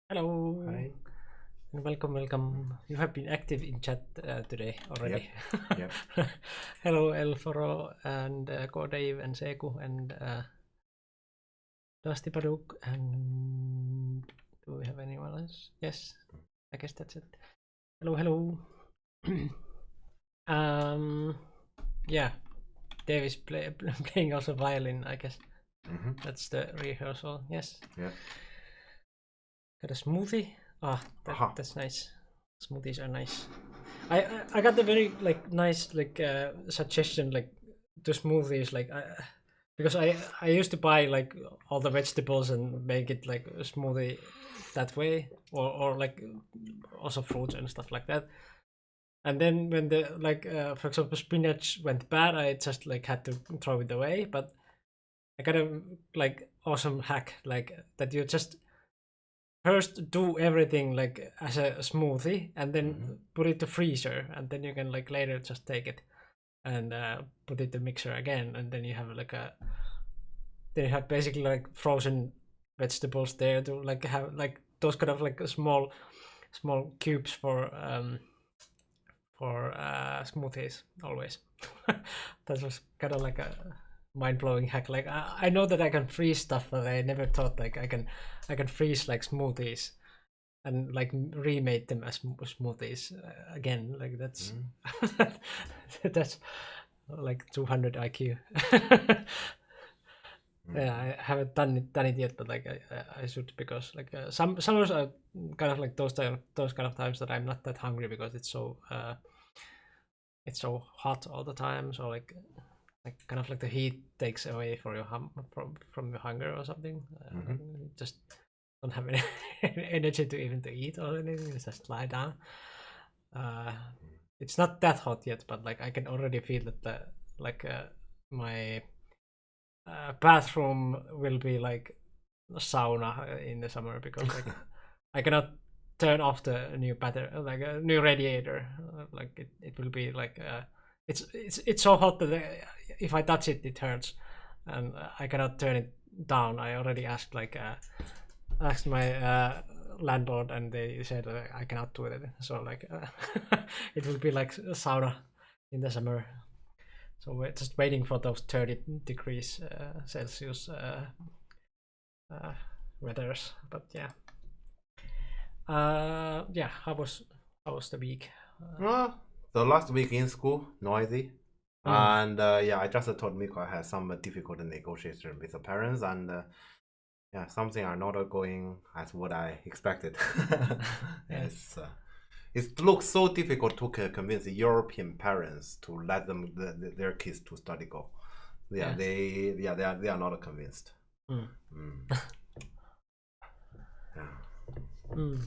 Hello Hi. and welcome. You have been active in chat today already. Yep. Yep. Hello, Elforo and Ko Dave and Seku and Dusty Paduk. And do we have anyone else? Yes, I guess that's it. Hello. um, yeah, Dave is playing also violin, I guess. That's the rehearsal. Yes. Yep. Got a smoothie. Aha. That's nice. Smoothies are nice. I got a very nice suggestion to smoothies because I used to buy all the vegetables and make it like a smoothie that way or like also fruits and stuff like that. And then when the for example spinach went bad, I just had to throw it away. But I got a awesome hack that you just first do everything as a smoothie and then put it to freezer and then you can later just take it and put it to mixer again and then you have then you have basically frozen vegetables there to have those kind of small cubes for smoothies always. That was kind of like a mind-blowing hack. I know that I can freeze stuff, but I never thought I can freeze smoothies and remake them as smoothies again. That's like 200 IQ. Yeah, I haven't done it yet, but I should because some summers are kind of those kind of times that I'm not that hungry because it's so hot all the time. So kind of the heat takes away from from your hunger or something. Just don't have any energy to even to eat or anything. Just lie down. Uh, it's not that hot yet, but I can already feel that my bathroom will be like a sauna in the summer because I cannot turn off the new a new radiator. It will be it's so hot that if I touch it, it hurts, and I cannot turn it down. I already asked my landlord, and they said I cannot do it. So it will be like a sauna in the summer. So we're just waiting for those 30 degrees Celsius uh, weathers. But yeah, yeah. How was the week? The last week in school, noisy. Mm, And yeah, I just told Miko I had some difficult negotiation with the parents, and yeah, something are not going as what I expected. yeah, It looks so difficult to convince European parents to let their kids to study go. Yeah, yeah. they are not convinced. Mm. Mm. Yeah. Mm.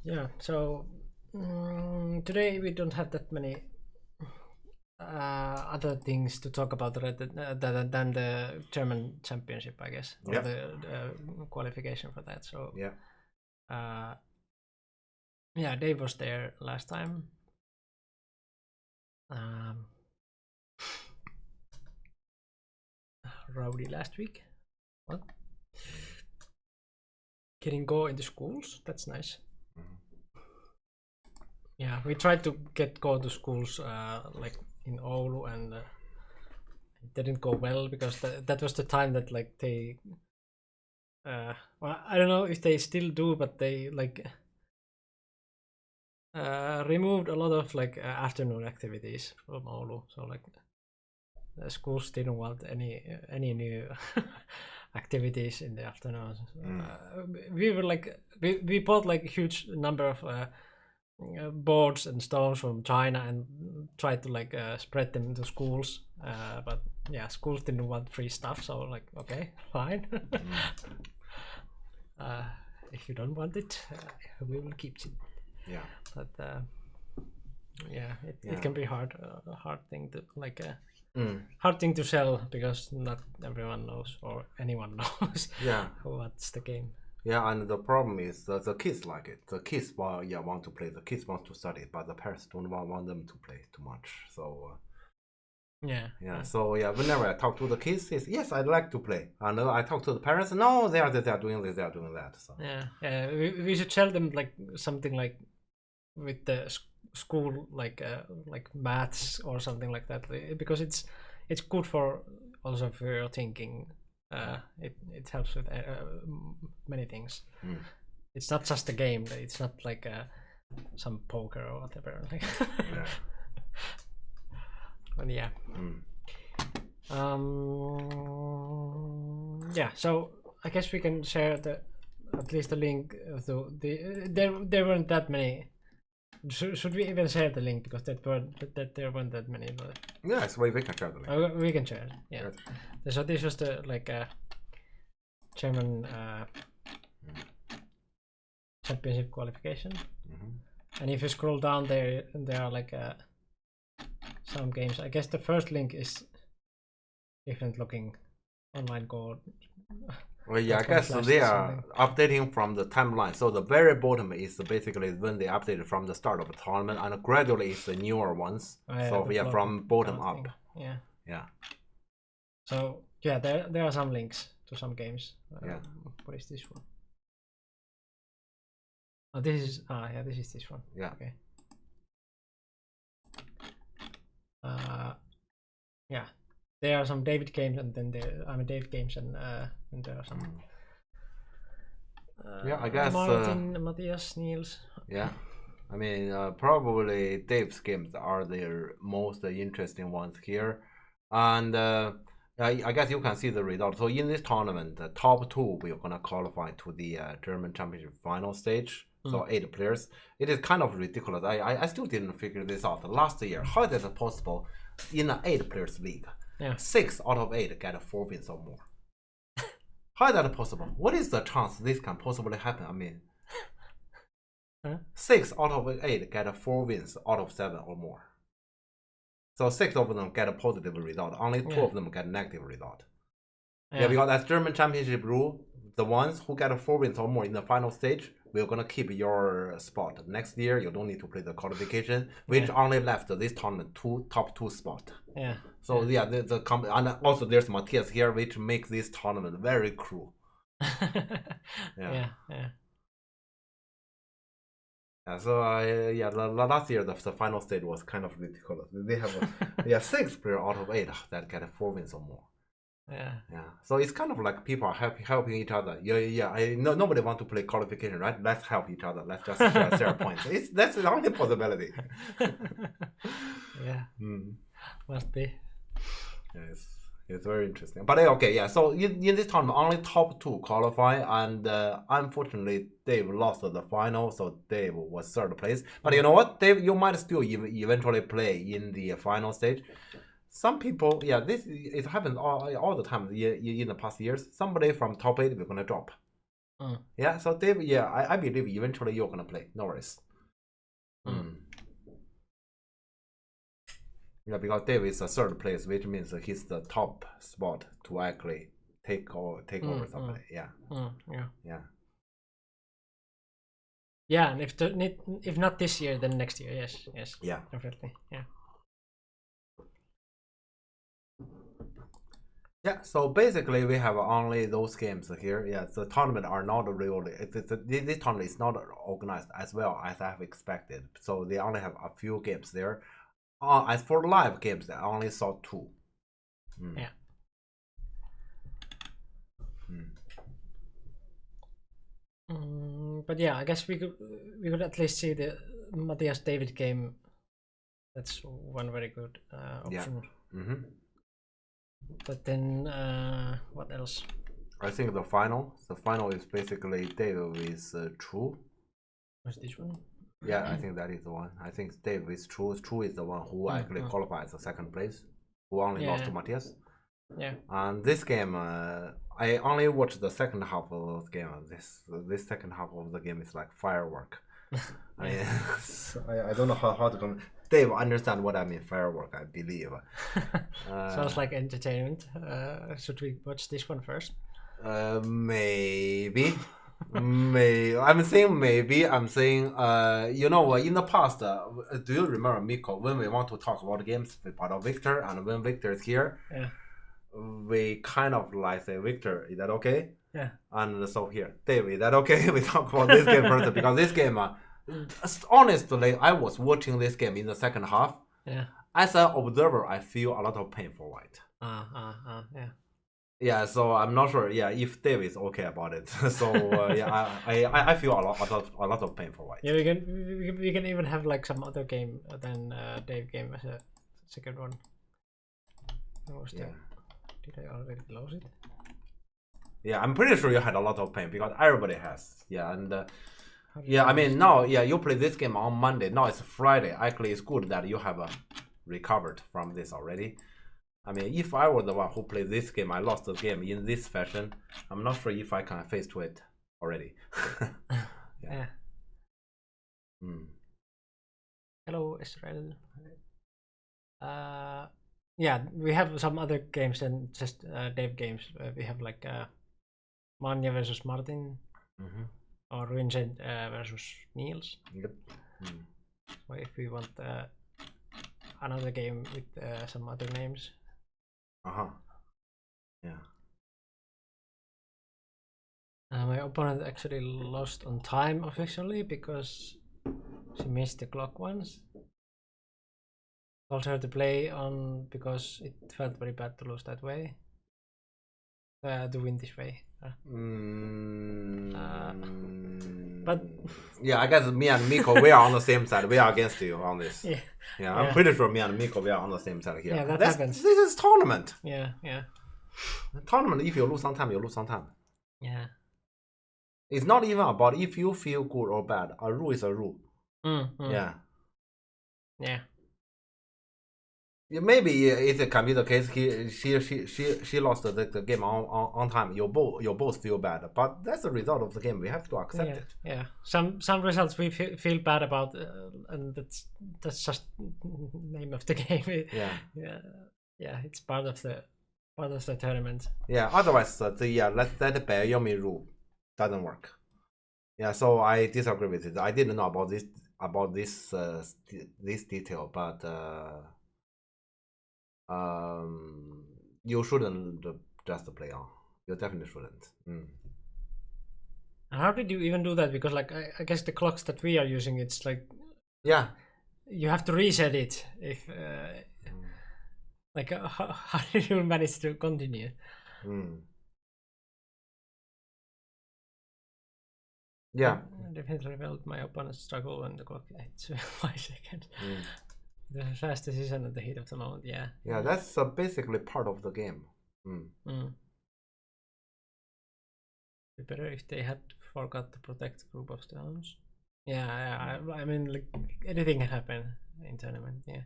Yeah. So today we don't have that many other things to talk about than the German championship, I guess, or Yep. the qualification for that. So Yeah. uh, yeah, Dave was there last time. Um, Rowdy last week. What? Getting go into schools. That's nice. Yeah, we tried to get go to schools in Oulu, and it didn't go well because that was the time that they well, I don't know if they still do, but they removed a lot of afternoon activities from Oulu. So the schools didn't want any new activities in the afternoons. We were we bought a huge number of boards and stones from China and tried to spread them to schools. But yeah, schools didn't want free stuff, so okay, fine. uh, if you don't want it, we will keep it. Yeah. But yeah, it Yeah. can be a hard thing to hard thing to sell because not everyone knows or anyone knows Yeah. what's the game. Yeah, and the problem is the kids like it. The kids want to play. The kids want to study, but the parents don't want them to play too much. So Yeah. Yeah. So yeah, whenever I talk to the kids, it's, yes, I'd like to play. And I talk to the parents. No, they are doing this, they are doing that. So Yeah. Yeah. We should tell them like something like with the school like maths or something like that, because it's good for also for your thinking. It helps with many things. It's not just a game. It's not like some poker or whatever. Like yeah. but yeah. Yeah. So I guess we can share at least the link to there weren't that many. Should we even share the link, because there weren't that many? But Yes, we can share the link. we can share it. Yeah. Yes. So this was the German championship qualification, and if you scroll down there are like some games. I guess the first link is different looking, online goal. Well, yeah, I guess they are updating from the timeline. So the very bottom is basically when they updated from the start of the tournament, and gradually it's the newer ones. So yeah, from bottom up. Yeah. Yeah. So yeah, there are some links to some games. Yeah. What is this one? Oh, this is yeah, this is this one. Yeah. Okay. Yeah, there are some David games, and then Dave games, and there are some. Yeah, I guess. Martin, Matthias, Niels. Yeah, I mean, probably Dave's games are the most interesting ones here, and I guess you can see the result. So in this tournament, the top two we're gonna qualify to the German Championship final stage. So 8 players. It is kind of ridiculous. I still didn't figure this out. Last year, how is it possible in an 8 players league? Yeah. 6 out of 8 get 4 wins or more. How is that possible? What is the chance this can possibly happen? I mean, 6 out of 8 get 4 wins out of 7 or more. So 6 of them get a positive result. Only 2 of them get a negative result. Yeah, because that's German Championship rule. The ones who get 4 wins or more in the final stage, we're gonna keep your spot. Next year, you don't need to play the qualification, which only left this tournament top 2 spot. Yeah. So yeah, and also there's Matthias here, which makes this tournament very cruel. Yeah. So last year the final stage was kind of ridiculous. They have 6 players out of 8 that get 4 wins or more. Yeah. So it's kind of like people are helping each other. Nobody want to play qualification, right? Let's help each other. Let's just share points. That's the only possibility. Yeah. Must be. Yes. It's very interesting. But okay, yeah. So in this tournament, only top 2 qualify, and unfortunately, Dave lost the final, so Dave was 3rd place. But you know what, Dave, you might still eventually play in the final stage. Some people, it happens all the time in the past years. Somebody from top 8 we're gonna drop. Yeah. So Dave, I believe eventually you're gonna play. No worries. Yeah, because Dave is a 3rd place, which means he's the top spot to actually take over somebody. Yeah. Yeah, and if not this year, then next year. Yes. Yeah. Definitely. Yeah. Yeah, so basically we have only those games here. Yeah, the tournament are not really. This tournament is not organized as well as I have expected. So they only have a few games there. As for live games, I only saw 2. Yeah. But yeah, I guess we could at least see the Matthias David game. That's one very good option. Yeah. But then what else? I think the final is basically Dave is True. What's this one? Yeah, I think that is the one. I think Dave is True. True is the one who actually qualifies the 2nd place, who only lost to Matthias. Yeah. And this game, I only watched the second half of the game. This second half of the game is like firework. I mean, I don't know how to come. Dave understand what I mean, firework, I believe. Sounds like entertainment. Should we watch this one first? Maybe. I'm saying maybe. I'm saying, you know, in the past, do you remember, Miko, when we want to talk about games with part of Victor, and when Victor is here, Yeah. we kind of like say, Victor, is that okay? Yeah. And so here, Dave, is that okay? We talk about this game first because this game, honestly, I was watching this game in the second half. Yeah. As an observer, I feel a lot of pain for White. Yeah. Yeah, so I'm not sure. Yeah, if Dave is okay about it. So yeah, I feel a lot of pain for White. Yeah, we can even have like some other game than Dave game as a second one. Yeah. Did I already close it? Yeah, I'm pretty sure you had a lot of pain because everybody has. Yeah, and yeah, I mean now, yeah, you play this game on Monday. Now it's Friday. Actually, it's good that you have recovered from this already. I mean, if I were the one who played this game, I lost the game in this fashion. I'm not sure if I can face to it already. Yeah. Hello, Israel. Yeah, we have some other games than just Dave games. We have like Manja versus Martin, or Vincent versus Niels. Yep. So if we want another game with some other names. Yeah. My opponent actually lost on time officially because she missed the clock once. Told her to play on because it felt very bad to lose that way. To win this way. But yeah, I guess me and Miko, we are on the same side. We are against you on this. Yeah, I'm pretty sure me and Miko, we are on the same side here. Yeah, that happens. This is tournament. Yeah. Tournament, if you lose some time, you lose some time. Yeah. It's not even about if you feel good or bad. A rule is a rule. Yeah. Maybe it can be the case. She lost the game on time. You both feel bad, but that's the result of the game. We have to accept it. Yeah. Some results we feel bad about, and that's just name of the game. Yeah. It's part of the tournament. Yeah. Otherwise, let the Bayomi rule doesn't work. Yeah. So I disagree with it. I didn't know about this detail, but. You shouldn't just play on. You definitely shouldn't. How did you even do that? Because like I guess the clocks that we are using, it's like you have to reset it. If like how did you manage to continue? Yeah. I definitely felt my opponent's struggle when the clock hit 5 seconds. The fastest season at the heat of the moment, yeah. Yeah, that's basically part of the game. It'd be better if they had forgot to protect group of stones. Yeah, I mean, like, anything can happen in tournament, yeah.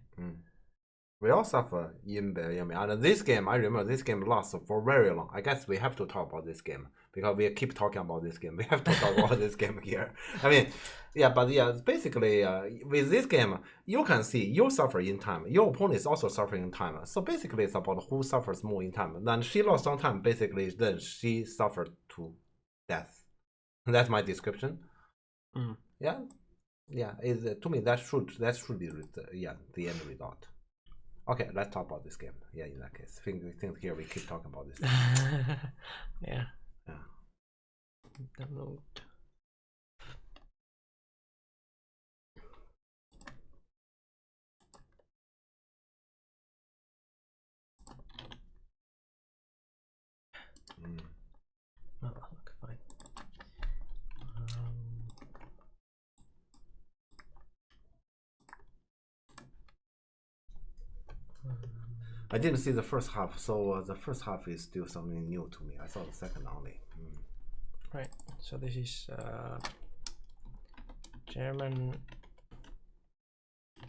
We all suffer in Bayomi. And this game, I remember this game lasts for very long. I guess we have to talk about this game because we keep talking about this game. We have to talk about this game here. I mean, basically, with this game, you can see you suffer in time. Your opponent is also suffering in time. So basically, it's about who suffers more in time. Then she lost on time, basically, then she suffered to death. That's my description. Yeah. To me, that should be the end result. Okay, let's talk about this game. Yeah, in that case, think here we keep talking about this. Yeah. Download. Oh, okay, fine. I didn't see the first half, so the first half is still something new to me. I saw the second only. Right, so this is German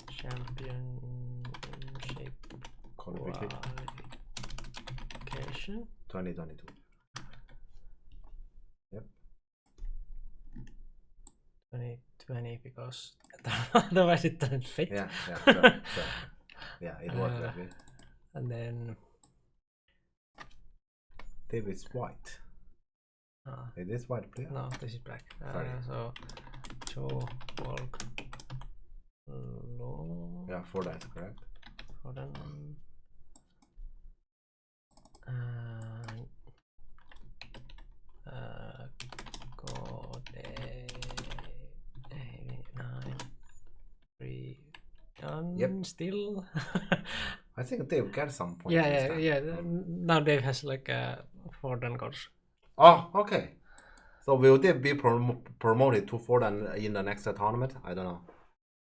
Championship qualification 2022. Yep. 2020 because otherwise it doesn't fit. Yeah, sure. Yeah, it worked that way. And then David's white. Is this white player? No, this is black. Sorry. So Joe Walk. Low. Yeah, 4 dice, correct. Hold on. Go day 89 3 done. Yep. Still. I think Dave got some points. yeah, this yeah, time. yeah. Now Dave has like 4 done course. Oh, okay. So will Dave be promoted to 4 dan in the next tournament? I don't know.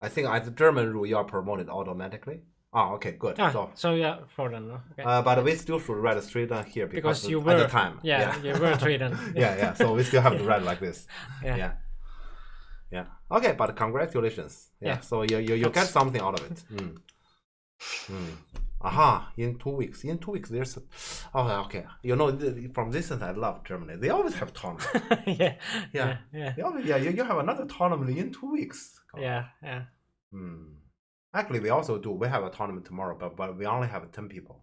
I think as German rule, you are promoted automatically. Oh, okay, good. So yeah, 4 done. Okay. But we still should write 3 dan here because you were at the time. Yeah, you were 3 done. yeah. So we still have to write like this. Yeah. Yeah. Okay, but congratulations. Yeah. So you get something out of it. Aha! In 2 weeks. In 2 weeks, there's. Okay. You know, from this sense, I love Germany. They always have tournament. yeah. You have another tournament in 2 weeks. Yeah. Actually, we also do. We have a tournament tomorrow, but we only have 10 people.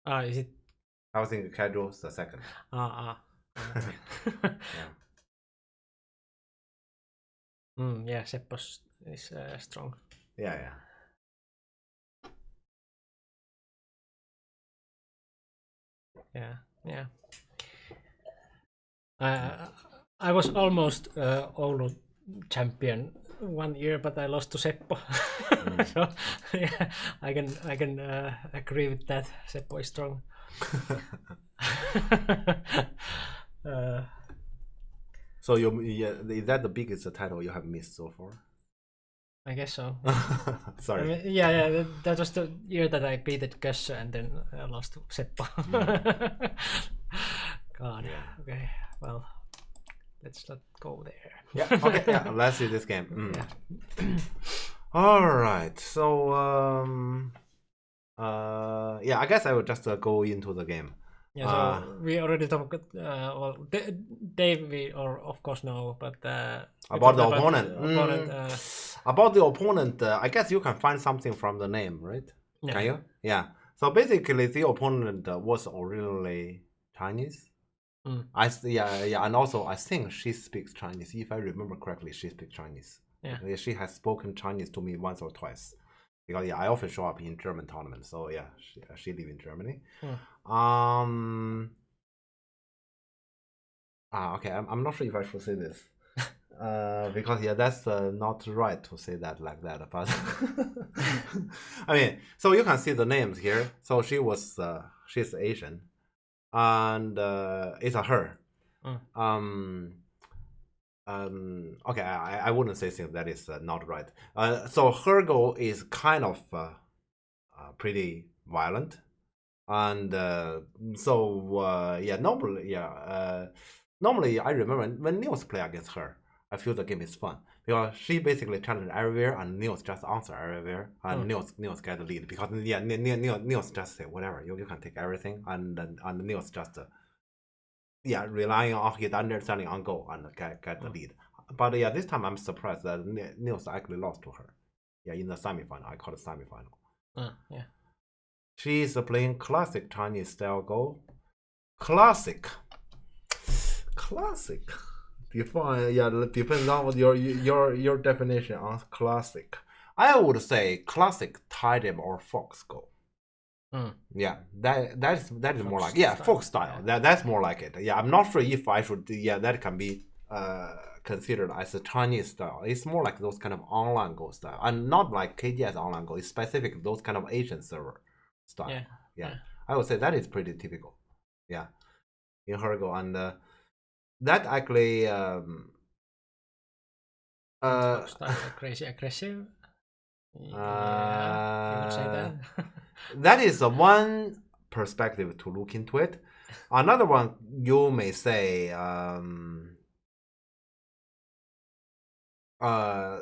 Is it? I was thinking casual's the second. Yeah, Seppo is strong. Yeah. Yeah. I was almost Oulu champion 1 year, but I lost to Seppo. So yeah, I can agree with that. Seppo is strong. So is that the biggest title you have missed so far? I guess so. Sorry. I mean, yeah. That was the year that I beat Kössä and then lost to Seppo. God. Yeah. Okay. Well, let's not go there. Yeah. Okay. Yeah. Let's see this game. Yeah. All right. So I guess I will just go into the game. Yeah. So we already talked. Well, Dave, we of course know, but about the opponent. About the opponent, I guess you can find something from the name, right? Yeah. Can you? Yeah. So basically, the opponent was originally Chinese. And also I think she speaks Chinese. If I remember correctly, she speaks Chinese. Yeah. She has spoken Chinese to me once or twice. Because I often show up in German tournaments. So yeah, she lives in Germany. Okay, I'm not sure if I should say this. Because that's not right to say that like that. But I mean, so you can see the names here. So she's Asian, and it's a her. Okay, I wouldn't say things that is not right. So her goal is kind of pretty violent, and normally I remember when Niels play against her, I feel the game is fun because she basically challenges everywhere and Niels just answer everywhere and Niels get the lead because Niels just say whatever, you can take everything and Niels just relying on his understanding on goal and get the lead. But this time I'm surprised that Niels actually lost to her. In the semifinal. I call it semifinal. She's playing classic Chinese style Go. Classic. Depends on what your definition on classic. I would say classic Tidem or Fox Go. That is more like folk style. That's more like it. I'm not sure if I should. That can be considered as a Chinese style. It's more like those kind of online Go style, and not like KGS online Go. It's specific those kind of Asian server style. I would say that is pretty typical. In her Go, and that actually crazy aggressive. You would say that. That is one perspective to look into it. Another one, you may say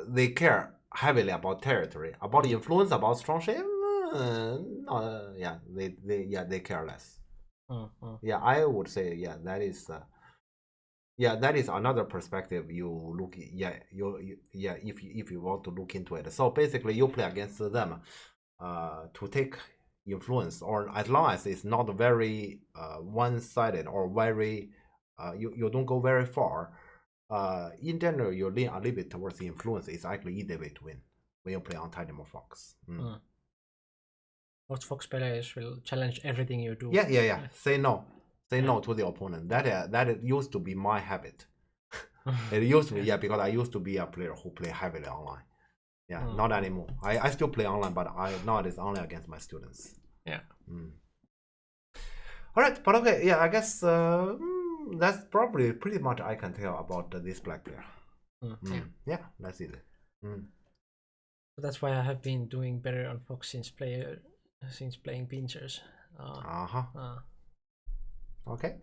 they care heavily about territory, about influence, about strong shape. They care less. I would say that is that is another perspective you look if you want to look into it. So basically you play against them to take influence, or as long as it's not very one-sided or very you don't go very far. In general, you lean a little bit towards the influence. It's actually easy way to win when you play on Titanium Fox. Most Fox players will challenge everything you do. Yeah. Say no. Say no to the opponent. That used to be my habit. It used to be, because I used to be a player who play heavily online. Yeah, not anymore. I still play online, but nowadays only against my students. Yeah. All right, but okay, yeah, I guess that's probably pretty much I can tell about this black player. Yeah, that's it. So that's why I have been doing better on Fox since playing Pinchers. Okay.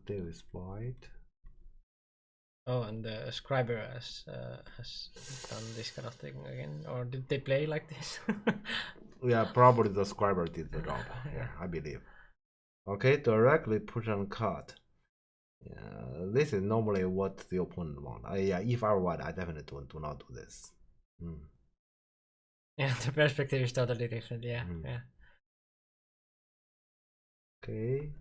There is white. Oh, and the Scriber has done this kind of thing again, or did they play like this? Yeah, probably the Scriber did the job. Yeah, I believe. Okay, directly push and cut. Yeah, this is normally what the opponent wants. Yeah, if I were white, I definitely do not do this. Yeah, the perspective is totally different. Yeah. Okay.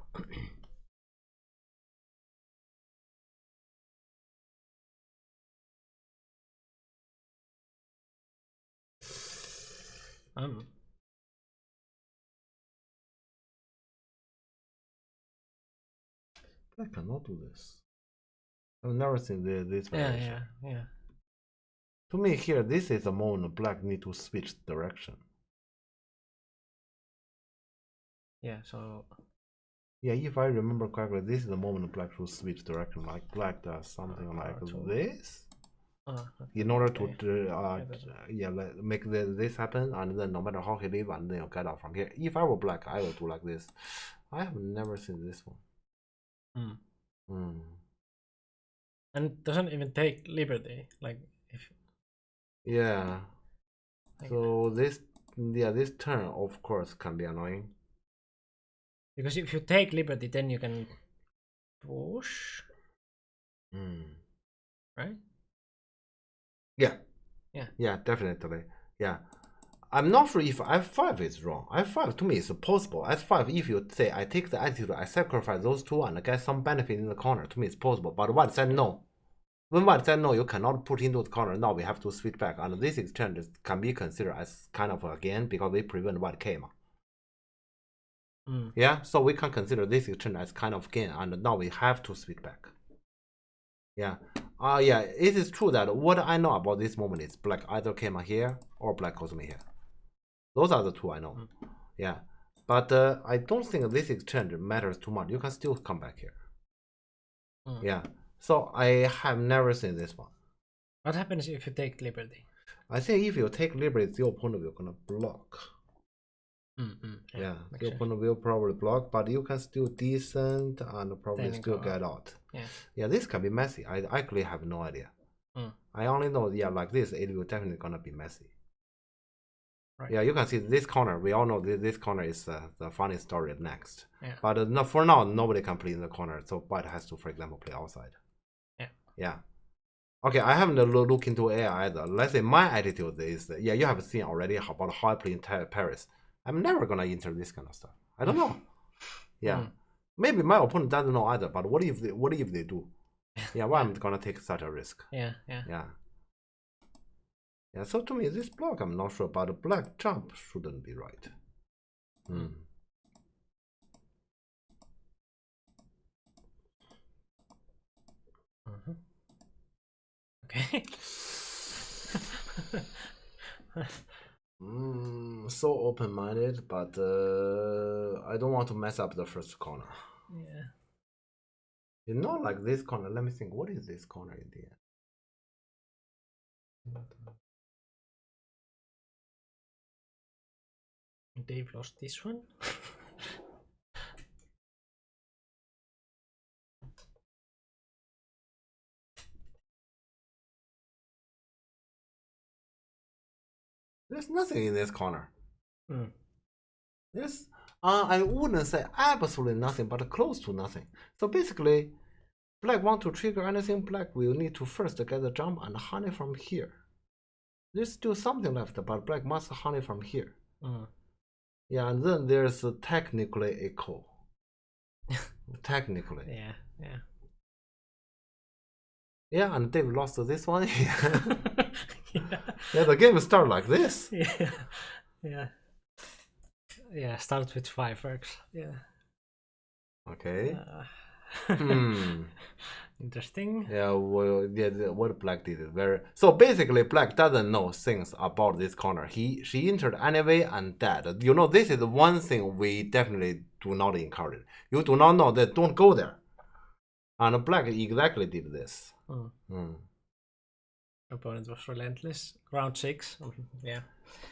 I cannot do this. I've never seen this variation. Yeah. To me here, this is a moment black need to switch direction. Yeah, so... Yeah, if I remember correctly, this is the moment black should switch direction. Like black does something like this. In order to make this happen, and then no matter how he leave, and then you get out from here. If I were black, I would do like this. I have never seen this one. And it doesn't even take liberty, like if... Yeah. So this turn of course can be annoying. Because if you take liberty, then you can push. Right? Yeah, definitely. Yeah. I'm not sure if f5 is wrong. f5 to me is possible. s5, if you say I take the attitude, I sacrifice those two and get some benefit in the corner, to me it's possible. But white said no. When white said no, you cannot put into the corner. Now we have to switch back, and this exchange can be considered as kind of a gain because we prevent white came. Yeah, so we can consider this exchange as kind of gain, and now we have to switch back. Yeah. Yeah, it is true that what I know about this moment is black either came here or black goes me here. Those are the two I know. Yeah. But I don't think this exchange matters too much. You can still come back here. Yeah. So I have never seen this one. What happens if you take liberty? I think if you take liberty, the opponent will gonna block. Yeah, the opponent will probably block, but you can still descend and probably still get out. Yeah, this can be messy. I actually have no idea. I only know, yeah, like this, it will definitely gonna be messy. Right. Yeah, you can see this corner. We all know this corner is the funny story next. But no, for now, nobody can play in the corner, so white has to, for example, play outside. Yeah. Okay, I haven't looked into AI either. Let's say my attitude is, yeah, you have seen already about how I play in Paris. I'm never gonna enter this kind of stuff. I don't know. Yeah, maybe my opponent doesn't know either. But what if they do? Yeah, why am I gonna take such a risk? Yeah. So to me, this block I'm not sure, but a black jump shouldn't be right. Okay. So open-minded, but I don't want to mess up the first corner. Yeah. It's not like this corner. Let me think. What is this corner in the end? Dave lost this one. There's nothing in this corner. Yes, I wouldn't say absolutely nothing, but close to nothing. So basically, black want to trigger anything, black will need to first get the jump and honey from here. There's still something left, but black must honey from here. Yeah, and then there's technically echo. Technically. Yeah, yeah. Yeah, and Dave lost this one. Yeah. Yeah, the game start like this. Yeah. Yeah. Yeah, start with 5 works. Yeah. Okay. Uh, Interesting. Yeah, well, yeah, what Black did is very. So basically, Black doesn't know things about this corner. She entered anyway, and that. You know, this is one thing we definitely do not encourage. You do not know that, don't go there. And Black exactly did this. Opponent was relentless. Round 6. Yeah.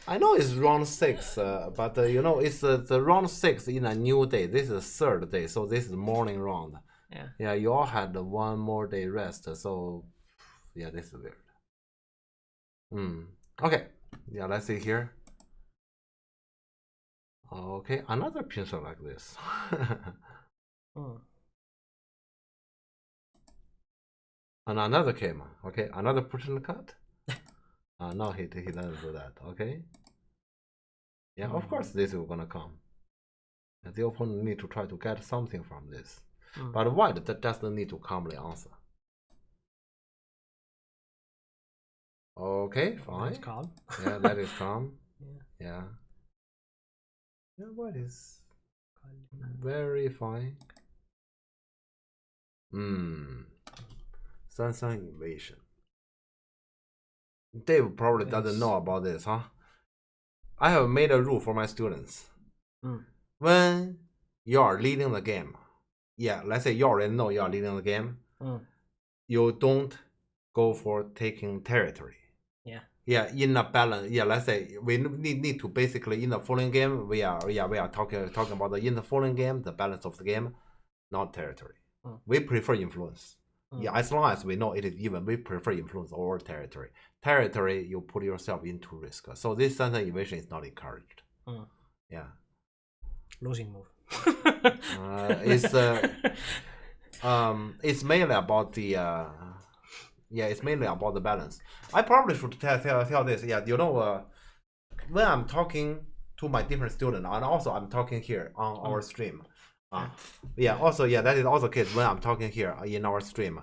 I know it's round 6, but you know, it's the round 6 in a new day. This is third day, so this is morning round. Yeah. Yeah, you all had one more day rest, so yeah, this is weird. Okay, yeah, let's see here. Okay, another pincer like this. And another came. Okay, another person cut. No, he doesn't do that. Okay. Yeah, of course this is gonna come. And the opponent need to try to get something from this. But white that doesn't need to calmly answer. Okay, fine. That's calm. Yeah, that is calm. Yeah. Yeah, white is very fine. Samsung invasion. Dave probably doesn't know about this, huh? I have made a rule for my students. When you are leading the game, yeah, let's say you already know you are leading the game, you don't go for taking territory. Yeah, in a balance. Yeah, let's say we need to basically in the following game we are talking about in the following game the balance of the game, not territory. We prefer influence. Yeah, as long as we know it is even, we prefer influence over territory. Territory, you put yourself into risk. So this Samsung invasion is not encouraged. Yeah. Losing move. It's mainly about the it's mainly about the balance. I probably should tell this. Yeah, you know, when I'm talking to my different students, and also I'm talking here on our stream. Also, that is also the case when I'm talking here in our stream.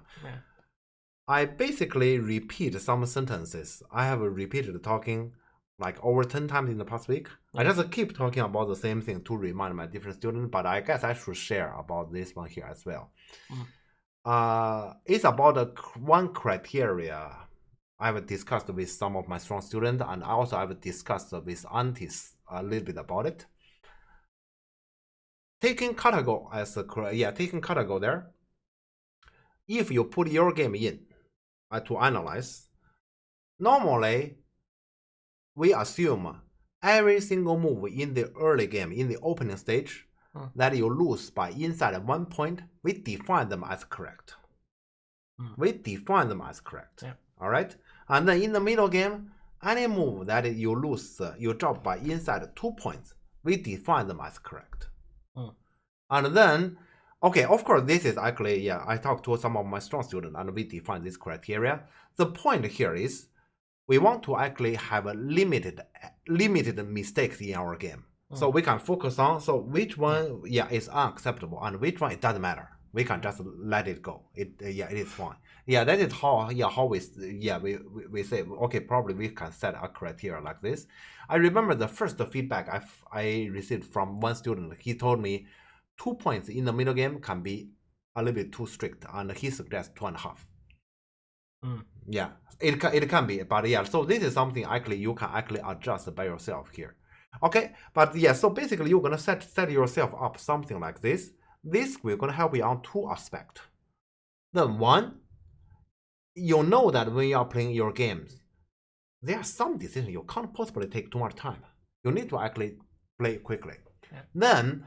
I basically repeat some sentences. I have repeated talking like over 10 times in the past week. I just keep talking about the same thing to remind my different students, but I guess I should share about this one here as well. It's about one criteria I've discussed with some of my strong students, and also I've discussed with aunties a little bit about it. Taking Katago as taking Katago there. If you put your game in to analyze, normally we assume every single move in the early game, in the opening stage, that you lose by inside 1 point, we define them as correct. We define them as correct. All right. And then in the middle game, any move that you lose, you drop by inside 2 points, we define them as correct. And then, okay, of course, this is actually, I talked to some of my strong students and we define this criteria. The point here is we want to actually have a limited mistakes in our game. So we can focus on, so which one, is unacceptable and which one, it doesn't matter. We can just let it go. It is fine. Yeah, that is how we say, okay, probably we can set a criteria like this. I remember the first feedback I received from one student. He told me 2 points in the middle game can be a little bit too strict, and he suggests 2.5. Yeah, it can be, but so this is something actually you can actually adjust by yourself here. Okay, but so basically you're gonna set yourself up something like this. This will gonna help you on 2 aspects. Then one, you know that when you are playing your games, there are some decisions you can't possibly take too much time. You need to actually play quickly. Then,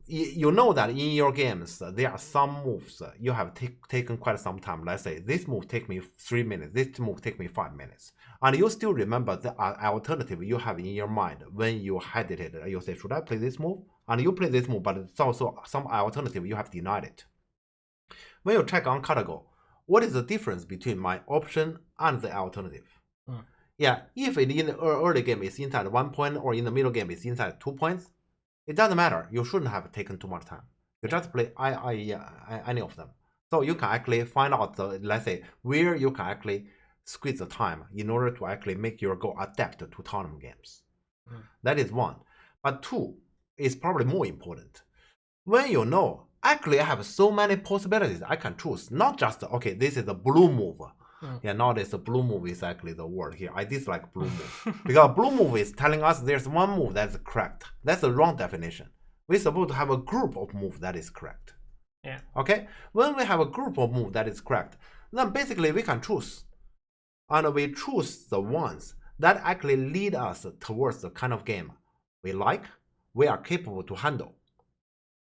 you know that in your games there are some moves you have taken quite some time. Let's say this move take me 3 minutes, this move take me 5 minutes, and you still remember the alternative you have in your mind. When you hesitate, you say, should I play this move? And you play this move, but it's also some alternative you have denied it. When you check on Katago, what is the difference between my option and the alternative? Yeah, if it in the early game is inside 1 point or in the middle game is inside 2 points, it doesn't matter. You shouldn't have taken too much time. You just play any of them. So you can actually find out the, let's say, where you can actually squeeze the time in order to actually make your goal adapt to tournament games. That is one. But two is probably more important. When you know, actually I have so many possibilities I can choose. Not just, okay, this is the blue move. Yeah, nowadays the blue move is actually the word here. I dislike blue move. Because blue move is telling us there's one move that's correct. That's the wrong definition. We're supposed to have a group of moves that is correct. Yeah. Okay? When we have a group of moves that is correct, then basically we can choose. And we choose the ones that actually lead us towards the kind of game we like, we are capable to handle.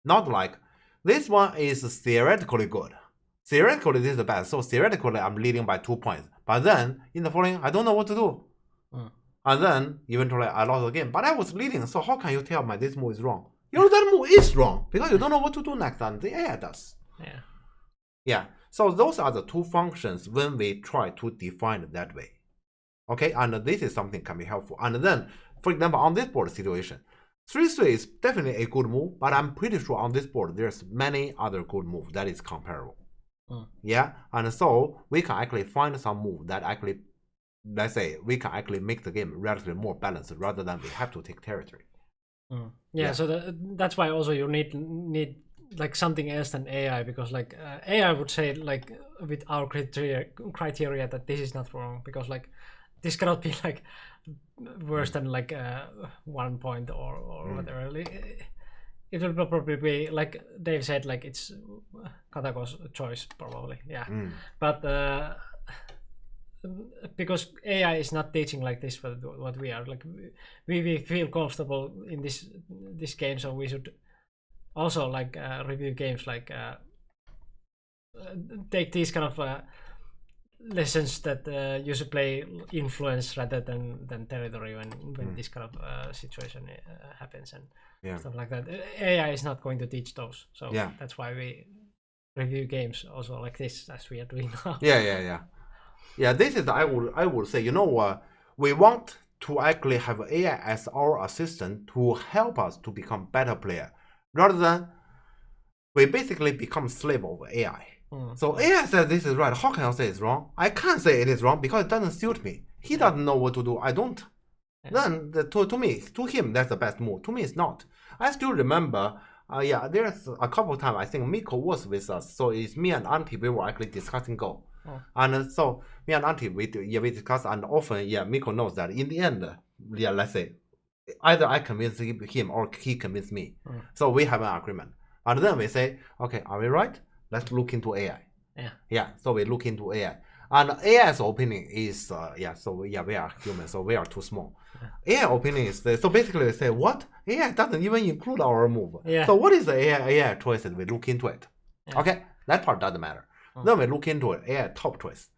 Not like, this one is theoretically good. Theoretically, this is the best. So theoretically, I'm leading by 2 points. But then, in the following, I don't know what to do. And then, eventually, I lost the game. But I was leading, so how can you tell my this move is wrong? You know that move is wrong, because you don't know what to do next, and the AI does. Yeah. Yeah, so those are the two functions when we try to define it that way. Okay, and this is something can be helpful. And then, for example, on this board situation, 3-3 is definitely a good move, but I'm pretty sure on this board there's many other good moves that is comparable. Yeah, and so we can actually find some move that actually, let's say, we can actually make the game relatively more balanced rather than we have to take territory. Yeah, so that's why also you need like something else than AI, because like AI would say like with our criteria that this is not wrong, because like this cannot be like worse than like 1 point or whatever. It will probably be like Dave said, like it's Katako's choice probably. Yeah, but because AI is not teaching like this for what we are, like we feel comfortable in this game, so we should also like review games, like take these kind of lessons that you should play influence rather than territory when this kind of situation happens and stuff like that. AI is not going to teach those, so that's why we review games also like this as we are doing now. Yeah, this is I would say, you know, we want to actually have AI as our assistant to help us to become better player, rather than we basically become slave of AI. So AI says this is right. How can I say it's wrong? I can't say it is wrong because it doesn't suit me. He doesn't know what to do. I don't. Then to him, that's the best move. To me, it's not. I still remember. There's a couple of times I think Miko was with us. So it's me and Auntie. We were actually discussing Go. And so me and Auntie, we discuss, and often, Miko knows that in the end, let's say, either I convince him or he convinced me. So we have an agreement. And then we say, okay, are we right? Let's look into AI. So we look into AI. And AI's opinion is, we are human, so we are too small. AI opinion is, so basically we say, what? AI doesn't even include our move. So what is the AI choices? We look into it. Okay, that part doesn't matter. Then we look into it, AI top choice.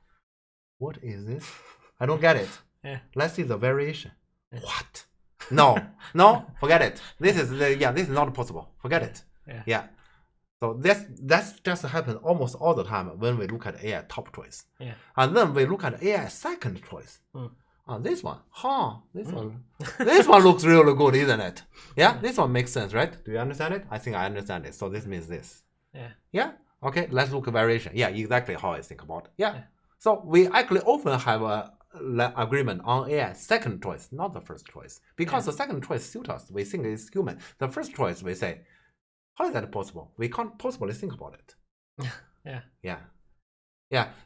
What is this? I don't get it. Let's see the variation. What? No, forget it. This is not possible. Forget it. So that's just happens almost all the time when we look at AI top choice. And then we look at AI second choice. This one, this one looks really good, isn't it? This one makes sense, right? Do you understand it? I think I understand it. So this means this. Okay, let's look at variation. Exactly how I think about it. So we actually often have a agreement on AI second choice, not the first choice, because the second choice suits us. We think it's human. The first choice, we say, how is that possible? We can't possibly think about it.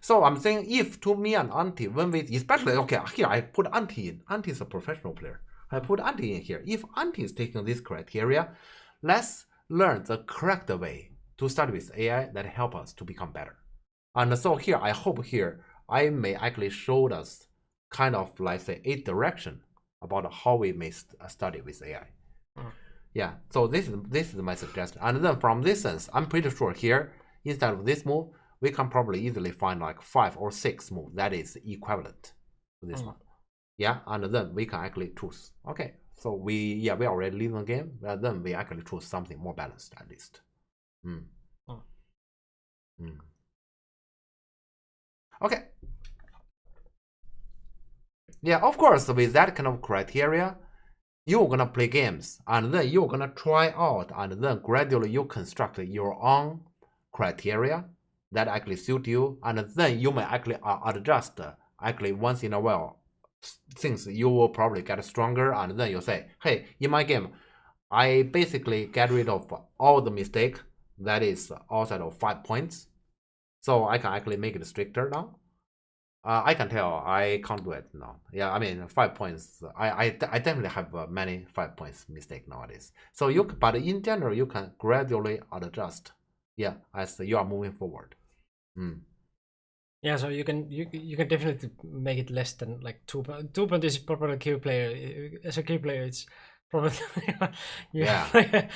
So I'm saying, if to me and Auntie, when we, especially, okay, here I put Auntie in. Auntie is a professional player. I put Auntie in here. If Auntie is taking this criteria, let's learn the correct way to start with AI that help us to become better. And so here, I hope here, I may actually show us kind of like say a direction about how we may study with AI. So this is my suggestion. And then from this sense, I'm pretty sure here, instead of this move, we can probably easily find like 5 or 6 moves that is equivalent to this one. And then we can actually choose. Okay, so we already leave the game, but then we actually choose something more balanced at least. Okay. Yeah, of course, with that kind of criteria, you're gonna play games and then you're gonna try out and then gradually you construct your own criteria that actually suit you, and then you may actually adjust actually once in a while things you will probably get stronger, and then you say, hey, in my game I basically get rid of all the mistake that is outside of 5 points, so I can actually make it stricter now. I can tell I can't do it now. Yeah, I mean 5 points. I definitely have many 5 points mistake nowadays. So but in general, you can gradually adjust. Yeah, as you are moving forward. Yeah, so you can definitely make it less than like 2 point is probably a queue player. As a queue player, it's probably Yeah.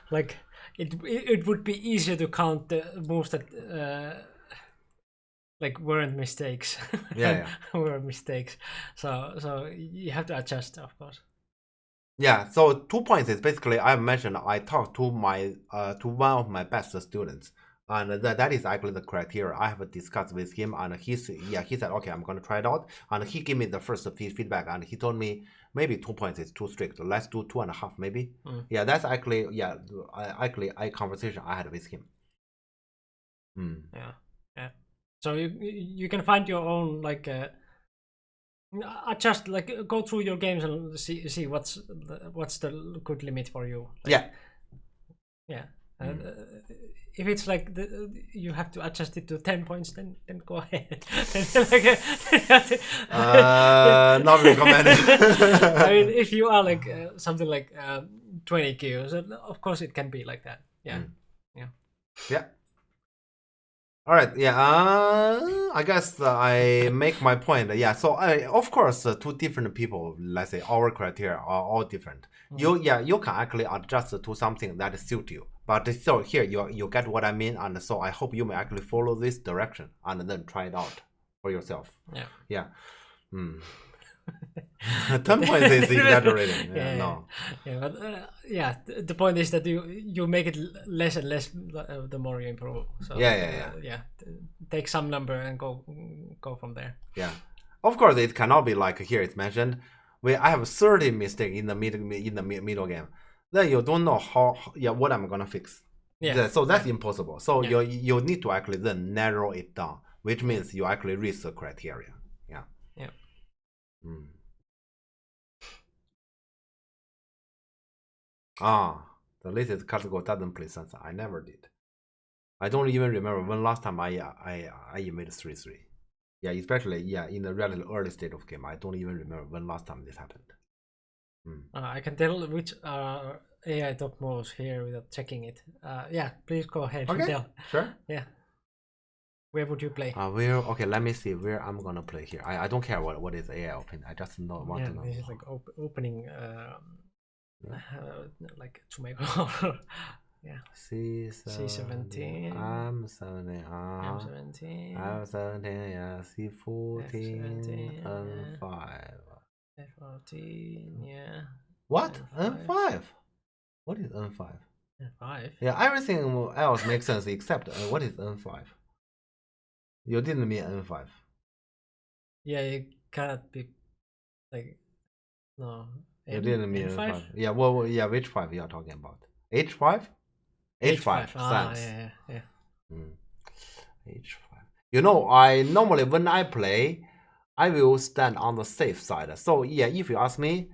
like it would be easier to count the moves that like weren't mistakes. Yeah. were mistakes. So you have to adjust, of course. Yeah. So 2 points is basically I mentioned I talked to my to one of my best students. And that is actually the criteria I have discussed with him, and he said, okay, I'm gonna try it out, and he gave me the first feedback, and he told me maybe 2 points is too strict. Let's do 2.5 maybe. Yeah, that's actually a conversation I had with him. Yeah. So you can find your own like adjust, like go through your games and see what's the good limit for you. Like, yeah. If it's like you have to adjust it to 10 points, then go ahead. Not recommended. I mean, if you are like something like 20 kills, of course it can be like that. Yeah. Yeah. All right. Yeah. I guess I make my point. Yeah. So of course, two different people. Let's say our criteria are all different. You can actually adjust to something that suits you. But so here you get what I mean, and so I hope you may actually follow this direction and then try it out for yourself. Yeah. 10 points is exaggerating. But the point is that you make it less and less the more you improve. So take some number and go from there. Yeah, of course it cannot be like here it's mentioned. I have 30 mistakes in the middle game. Then you don't know what I'm gonna fix. So that's impossible. So you need to actually then narrow it down, which means you actually reach the criteria. Yeah. The latest category doesn't play sense. I never did. I don't even remember when last time I made 3-3. Yeah, especially in the relatively early state of game. I don't even remember when last time this happened. I can tell which AI top moves here without checking it. Please go ahead. Okay, tell. Sure. Yeah. Where would you play? Okay, let me see where I'm gonna play here. I don't care what is AI open. I just want to know. This is like opening like to make C17 M17 M17 M17 C14 N5 F14 What? N5? What is N5? N5? Yeah, everything else makes sense except what is N5? You didn't mean N5. Yeah, you cannot be like no. You didn't mean N5? Yeah, which 5 you are talking about? H5? H5. Thanks. Yeah. H5. You know, I normally when I play, I will stand on the safe side. So if you ask me,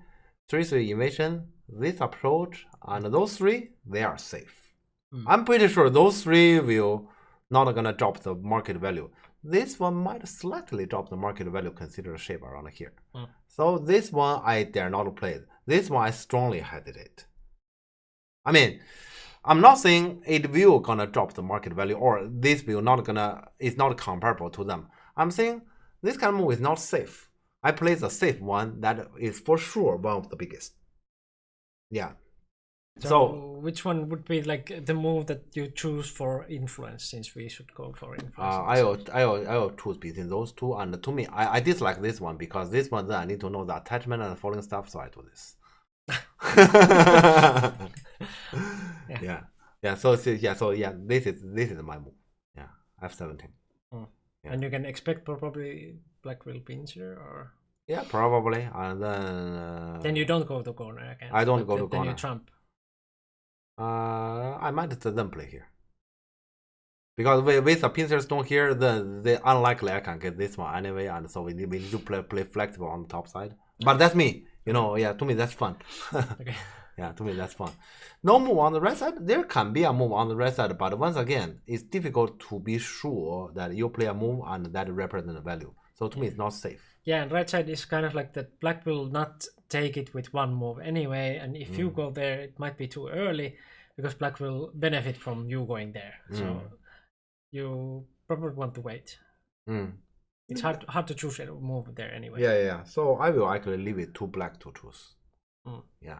3-3 invasion, this approach, and those 3, they are safe. I'm pretty sure those 3 will not gonna drop the market value. This one might slightly drop the market value consider shape around here. So this one I dare not play. This one I strongly hesitate. I mean, I'm not saying it will gonna drop the market value or this will is not comparable to them. I'm saying this kind of move is not safe. I play the safe one that is for sure one of the biggest. Yeah. So which one would be like the move that you choose for influence, since we should go for influence? I will choose between those two, and to me, I dislike this one because this one then I need to know the attachment and the following stuff, so I do this. So this is my move. F17. And you can expect probably Black Will Pincher or Yeah, probably. And Then you don't go to corner again. I don't but go to then corner. you trump. I might then play here. Because with a pincer stone here, the unlikely I can get this one anyway, and so we need to play flexible on the top side. But that's me, you know. Yeah, to me that's fun. Okay. Yeah, to me that's fun. No move on the right side. There can be a move on the right side, but once again, it's difficult to be sure that you play a move and that represents a value. So to me, it's not safe. Yeah, and right side is kind of like that black will not take it with one move anyway, and if you go there, it might be too early because black will benefit from you going there. So you probably want to wait. It's hard to choose a move there anyway. Yeah. So I will actually leave it to black to choose. Yeah.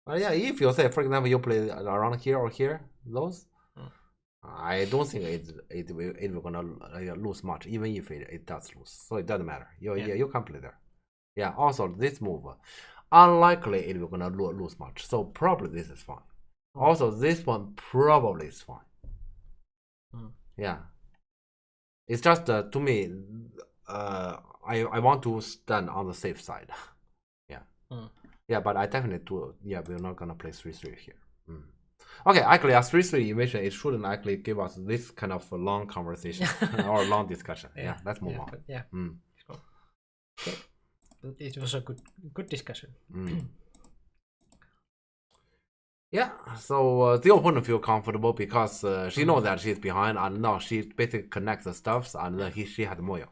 But yeah, if you say, for example, you play around here or here, those, I don't think it will gonna lose much, even if it does lose. So it doesn't matter. You can play there. Yeah. Also, this move, unlikely it will gonna lose much. So probably this is fine. Also, this one probably is fine. Yeah. It's just to me, I want to stand on the safe side. Yeah. Yeah, but I definitely do. Yeah, we're not gonna play 3-3 here. Okay, actually, a 3-3 invasion, it shouldn't actually give us this kind of a long conversation or long discussion. Yeah, let's move on. Yeah. Cool. Okay. But it was a good discussion. Yeah, so the opponent feel comfortable because she knows that she's behind, and now she basically connects the stuffs, and then she had Moyo.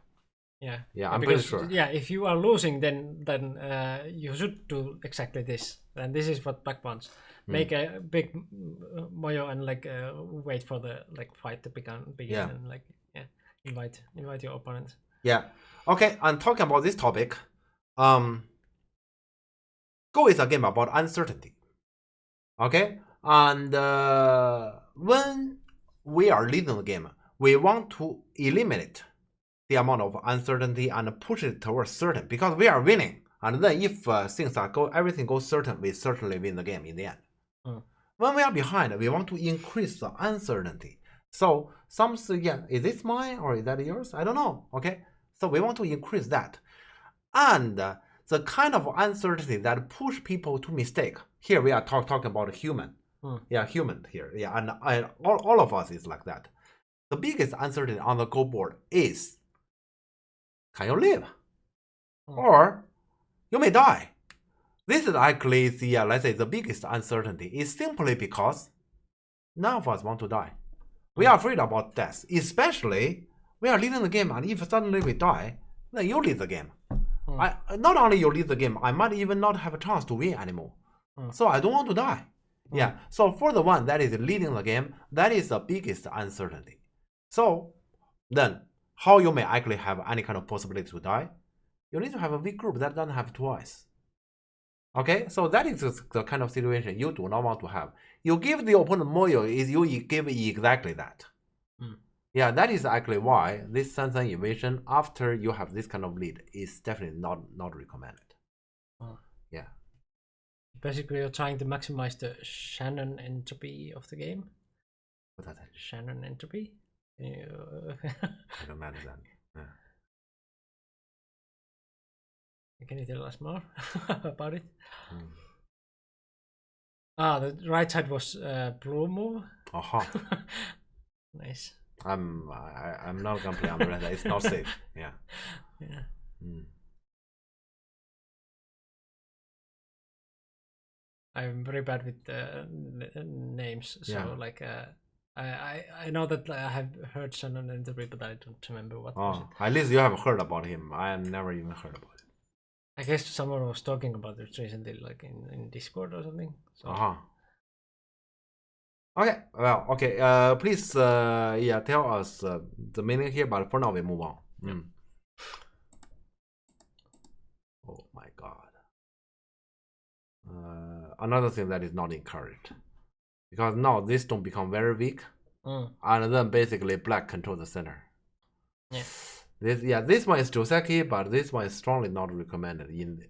Yeah, I'm pretty sure. Yeah, if you are losing, then you should do exactly this, and this is what black wants. Make a big Moyo and like wait for the fight to begin and like invite your opponent. Yeah. Okay, and talking about this topic, Go is a game about uncertainty. Okay, and when we are leading the game, we want to eliminate the amount of uncertainty and push it towards certain, because we are winning. And then if everything goes certain, we certainly win the game in the end. When we are behind, we want to increase the uncertainty. So some say, yeah, is this mine or is that yours? I don't know. Okay, so we want to increase that, and the kind of uncertainty that push people to mistake. Here we are talking about human. Yeah, human here. Yeah, and all of us is like that. The biggest uncertainty on the Go board is, can you live? Or you may die. This is actually the, let's say, the biggest uncertainty is simply because none of us want to die. We are afraid about death, especially we are leading the game, and if suddenly we die, then you lead the game. Not only you lead the game, I might even not have a chance to win anymore. So I don't want to die. Yeah, so for the one that is leading the game, that is the biggest uncertainty. So then, how you may actually have any kind of possibility to die? You need to have a weak group that doesn't have twice. Okay, so that is the kind of situation you do not want to have. You give the opponent Moyo, you give exactly that. Yeah, that is actually why this Sansan invasion, after you have this kind of lead, is definitely not recommended. Yeah. Basically, you're trying to maximize the Shannon entropy of the game. What's that? Shannon entropy? I don't understand. Yeah. Can you tell us more about it? The right side was blue move. Nice. I'm not gonna play on the right side. It's not safe. Yeah. Yeah. I'm very bad with names, so like I know that I have heard Shannon entropy, but I don't remember what was it. At least you have heard about him. I have never even heard about it. I guess someone was talking about it recently, like in Discord or something. So. Okay, well, okay. Please, tell us the meaning here. But for now, we move on. Oh my god. Another thing that is not encouraged, because now this don't become very weak, and then basically black control the center. This one is Joseki, but this one is strongly not recommended in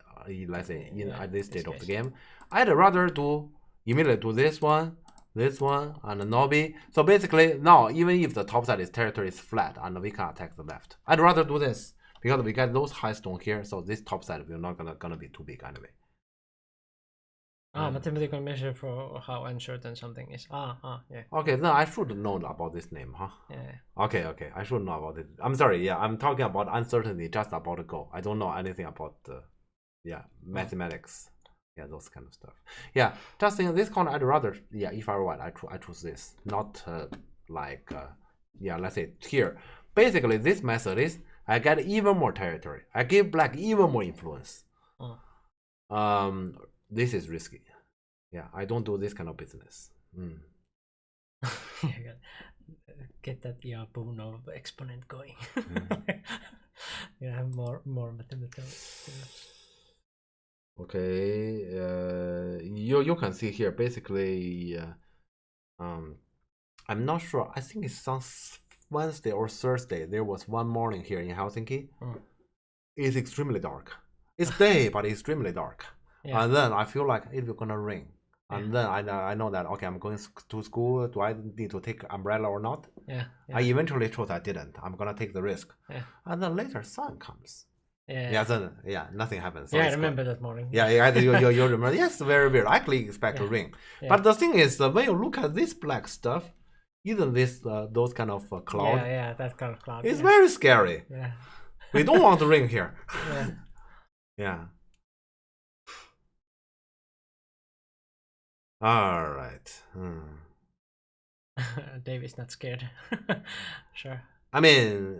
let's say at this stage of the game. I'd rather immediately do this one, and Nobi. So basically now, even if the top side is territory is flat and we can attack the left, I'd rather do this, because we got those high stone here, so this top side will not gonna be too big anyway. Mathematical measure for how uncertain something is. Yeah. Okay, then I should know about this name, huh? Yeah. Okay, I should know about it. I'm sorry, yeah, I'm talking about uncertainty just about the Go. I don't know anything about mathematics. Yeah, those kind of stuff. Yeah, just in this corner, I'd rather, if I were white, I choose this, not let's say here. Basically, this method is I get even more territory. I give black even more influence. This is risky. Yeah, I don't do this kind of business. Get that boon of exponent going. Yeah, more mathematical. Okay, you can see here basically. I'm not sure. I think it's on Wednesday or Thursday. There was one morning here in Helsinki. It's extremely dark. It's day, but extremely dark. Yeah. And then I feel like it will gonna rain. And then I know that, okay, I'm going to school. Do I need to take umbrella or not? Yeah. I eventually chose I didn't. I'm gonna take the risk. Yeah. And then later sun comes. Then nothing happens. So I remember that morning. Yeah, you remember. Yes, very weird. I actually expect a rain. But the thing is, when you look at this black stuff, even this those kind of cloud. Yeah, that kind of cloud. It's very scary. Yeah. We don't want the rain here. Yeah. All right. Dave is not scared. Sure. I mean,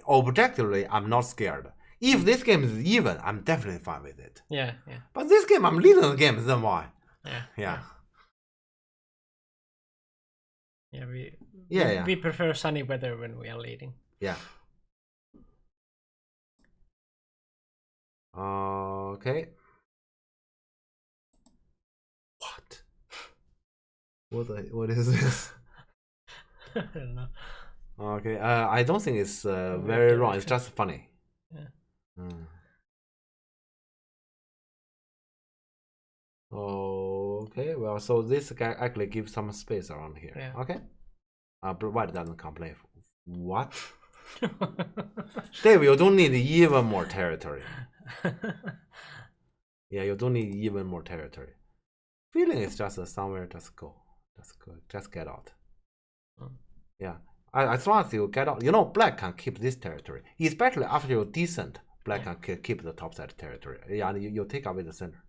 objectively, I'm not scared. If this game is even, I'm definitely fine with it. Yeah. But this game, I'm leading the game, then why? Yeah. We prefer sunny weather when we are leading. Yeah. Okay. What is this? I don't know. Okay, I don't think it's very wrong. It's just funny. Yeah. Okay, well, so this guy actually gives some space around here. Yeah. Okay. But white doesn't complain. What? Dave, you don't need even more territory. Yeah, you don't need even more territory. Feeling is just somewhere, just go. Just get out. Yeah. As long as you get out, black can keep this territory. Especially after you descent, black can keep the top side territory. Yeah, and you take away the center.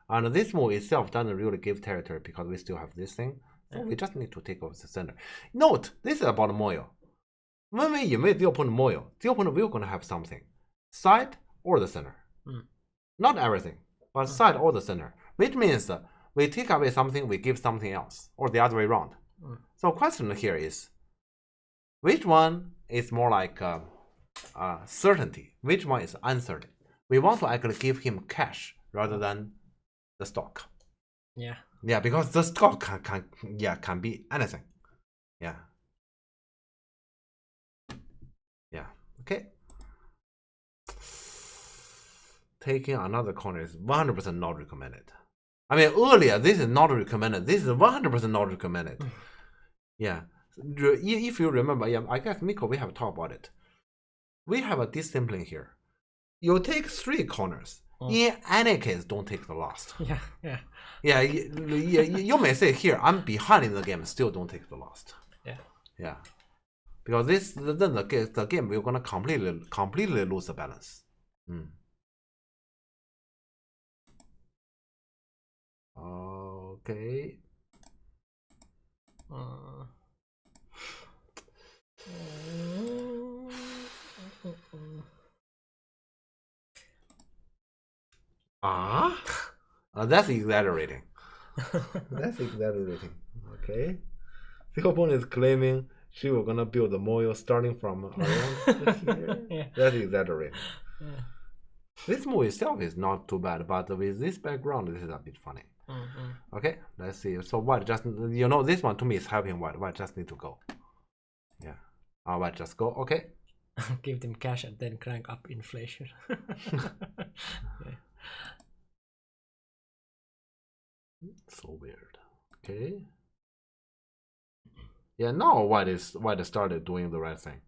And this move itself doesn't really give territory because we still have this thing. So we just need to take over the center. Note, this is about Moyo. When we invade the opponent Moyo, the opponent will gonna have something. Side or the center. Not everything, but side or the center. Which means we take away something, we give something else. Or the other way around. So question here is, which one is more like certainty? Which one is uncertain? We want to actually give him cash rather than the stock. Yeah, because the stock can be anything. Yeah. Okay. Taking another corner is 100% not recommended. I mean, earlier this is not recommended. This is 100% not recommended. Yeah. If you remember, I guess Miko, we have talked about it. We have a discipline here. You take 3 corners. In any case, don't take the last. Yeah. You may say here, I'm behind in the game, still don't take the last. Yeah. Because then the game we're gonna completely lose the balance. Okay. That's exaggerating. That's exaggerating. Okay. The opponent is claiming she was gonna build the Moyo starting from around here. That's exaggerating. This move itself is not too bad, but with this background, this is a bit funny. Okay, let's see. So white just, this one to me is helping white. White just need to go. Yeah. White just go. Okay. Give them cash and then crank up inflation. So weird. Okay. Yeah, now white started doing the right thing.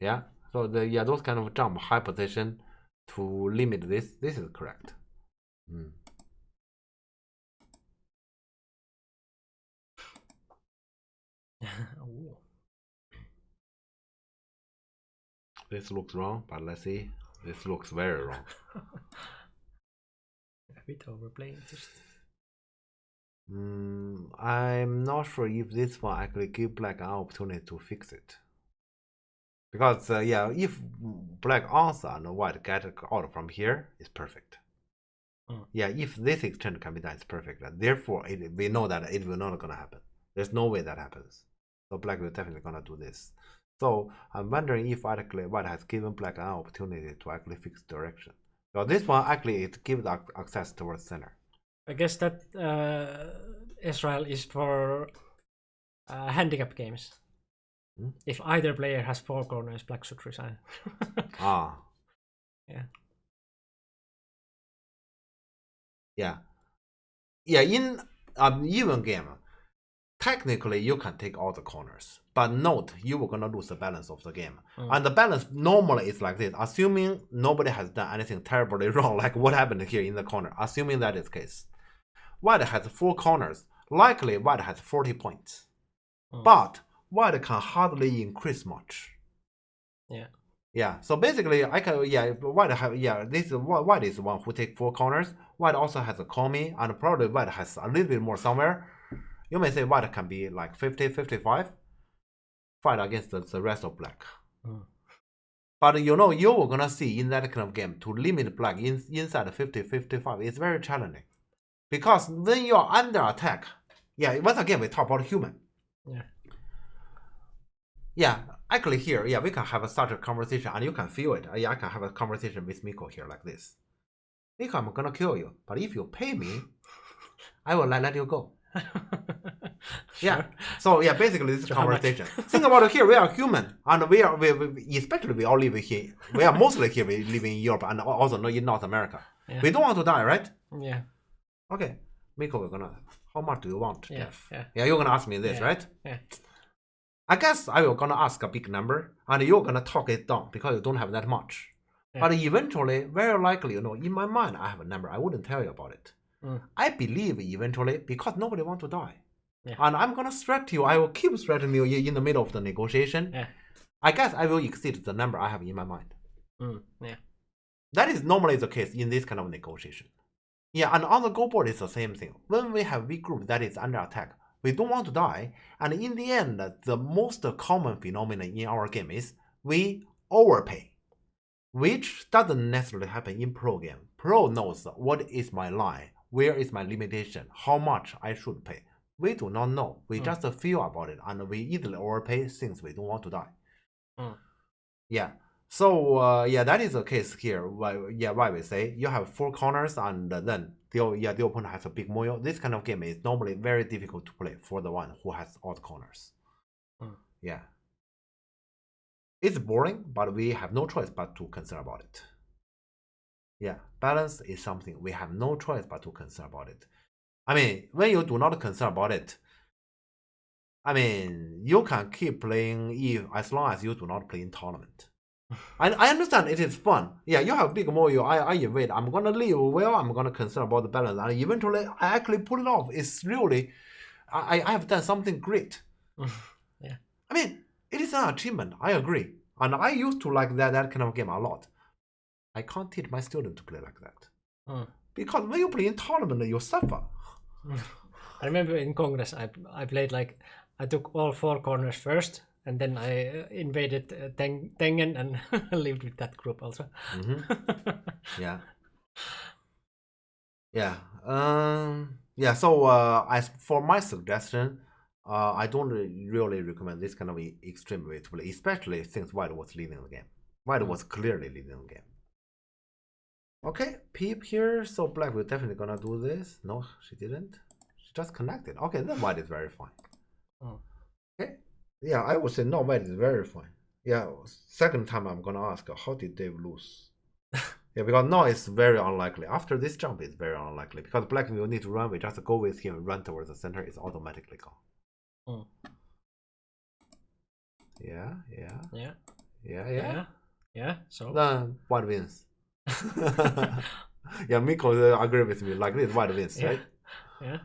Yeah. So those kind of jump high position to limit this. This is correct. Ooh. This looks wrong, but let's see. This looks very wrong. A bit overplaying just. I'm not sure if this one actually give black an opportunity to fix it. Because if black answer and white get out from here, it's perfect. Yeah, if this exchange can be done, it's perfect. Therefore, we know that it will not gonna happen. There's no way that happens. So black will definitely gonna do this. So I'm wondering if actually white has given black an opportunity to actually fix direction. So this one actually it gives access towards center. I guess that Israel is for handicap games. If either player has 4 corners, black should resign. Yeah. In an even game, technically you can take all the corners, but note you were gonna lose the balance of the game. And the balance normally is like this, assuming nobody has done anything terribly wrong, like what happened here in the corner. Assuming that is the case, white has 4 corners. Likely white has 40 points, but white can hardly increase much. So basically I can white is the one who take 4 corners. White also has a Komi, and probably white has a little bit more somewhere. You may say white can be like 50-55 fight against the rest of black. But you were gonna see in that kind of game to limit black inside 50-55 is very challenging. Because when you're under attack, once again we talk about human. Actually here, we can have such a conversation and you can feel it. I can have a conversation with Miko here like this. Miko, I'm gonna kill you, but if you pay me, I will let you go. So basically this is conversation. Think about it here, we are human and we especially we all live here. We are mostly here, we live in Europe and also in North America. We don't want to die, right? Okay, Miko, we're gonna, how much do you want, Jeff? You're gonna ask me this, right? I guess I will gonna ask a big number and you're gonna talk it down because you don't have that much. But eventually, very likely, in my mind I have a number. I wouldn't tell you about it. I believe eventually, because nobody want to die. And I'm gonna threaten you. I will keep threatening you in the middle of the negotiation. I guess I will exceed the number I have in my mind. That is normally the case in this kind of negotiation. And on the go board it's the same thing. When we have weak group that is under attack, we don't want to die, and in the end, the most common phenomenon in our game is we overpay, which doesn't necessarily happen in pro game. Pro knows what is my line, where is my limitation, how much I should pay. We do not know. We just feel about it, and we easily overpay since we don't want to die. So that is the case here. Why we say you have 4 corners and then the opponent has a big moyo. This kind of game is normally very difficult to play for the one who has all the corners. It's boring, but we have no choice but to concern about it. Balance is something we have no choice but to concern about it. I mean, when you do not concern about it, I mean, you can keep playing as long as you do not play in tournament. I understand it is fun. You have big moyo. I invade. I'm gonna leave. Well, I'm gonna concern about the balance, and eventually I actually pull it off. It's really, I have done something great. I mean, it is an achievement. I agree, and I used to like that kind of game a lot. I can't teach my student to play like that because when you play in tournament, you suffer. I remember in Congress, I played like I took all 4 corners first. And then I invaded Tengen and lived with that group also. So as for my suggestion, I don't really recommend this kind of extreme way to play, especially since white was leading the game. White was clearly leading the game. Okay, peep here. So black will definitely gonna do this. No, she didn't. She just connected. Okay, then white is very fine. Okay. I would say no, white is very fine. Second time I'm gonna ask, how did Dave lose? Because now it's very unlikely. After this jump, it's very unlikely. Because black will need to run, we just go with him, run towards the center, it's automatically gone. Yeah. So. then white wins. Yeah, Miko agree with me. Like this, white wins, Yeah. right? Yeah.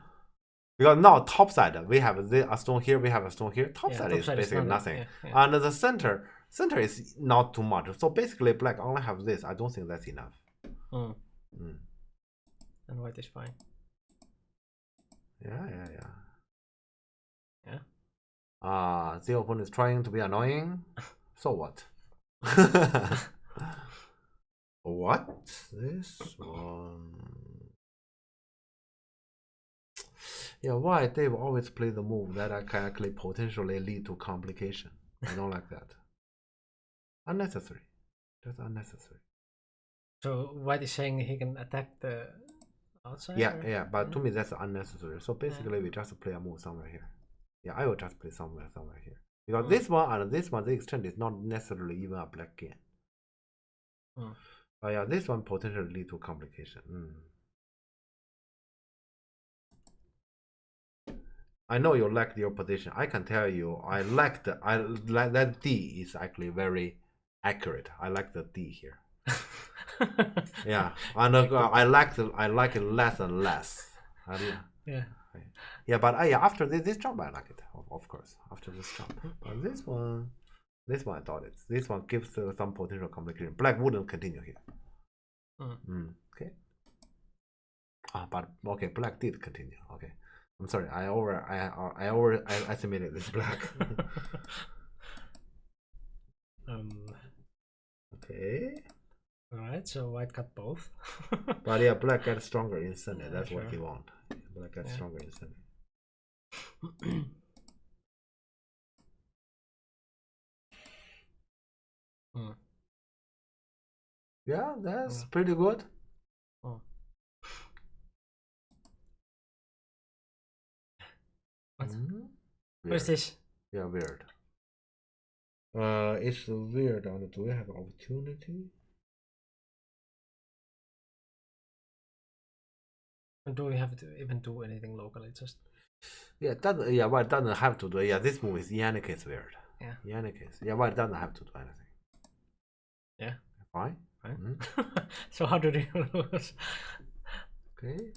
Because now top side we have a stone here, we have a stone here. Top Yeah, side top is side is basically nothing. nothing, Yeah. and the center is not too much. So basically, black only have this. I don't think that's enough. Mm. Mm. And white is fine. Yeah. Yeah. The opponent is trying to be annoying. So what? What? This one. Yeah, why Dave always play the move that can actually potentially lead to complication? I don't like that. Unnecessary. Just unnecessary. So white is saying he can attack the outside? Yeah, or? yeah, but to me that's unnecessary. So basically we just play a move somewhere here. Yeah, I will just play somewhere here. Because this one and this one, the extent is not necessarily even a black game. But yeah, this one potentially lead to complication. I know you like your position. I can tell you, I like that D is actually very accurate. I like the D here. Yeah, and I like it less and less. Yeah. Yeah, but yeah, after this jump, I like it, of course. After this jump, but this one I thought it. This one gives some potential complication. Black wouldn't continue here. Okay. But okay, black did continue. Okay. I'm sorry, I overestimated this black. Okay. Alright, so white got both. But yeah, black got stronger instantly. Yeah, That's sure. what he want. Black got stronger instantly. Yeah, that's pretty good. What? What is this? Yeah, weird. It's weird. And do we have opportunity? Do we have to even do anything locally? Just White doesn't have to do it. Yeah, this move is in any case weird. Yeah. In any case. Yeah, white doesn't have to do anything. Yeah. Fine. So how do they lose? Okay.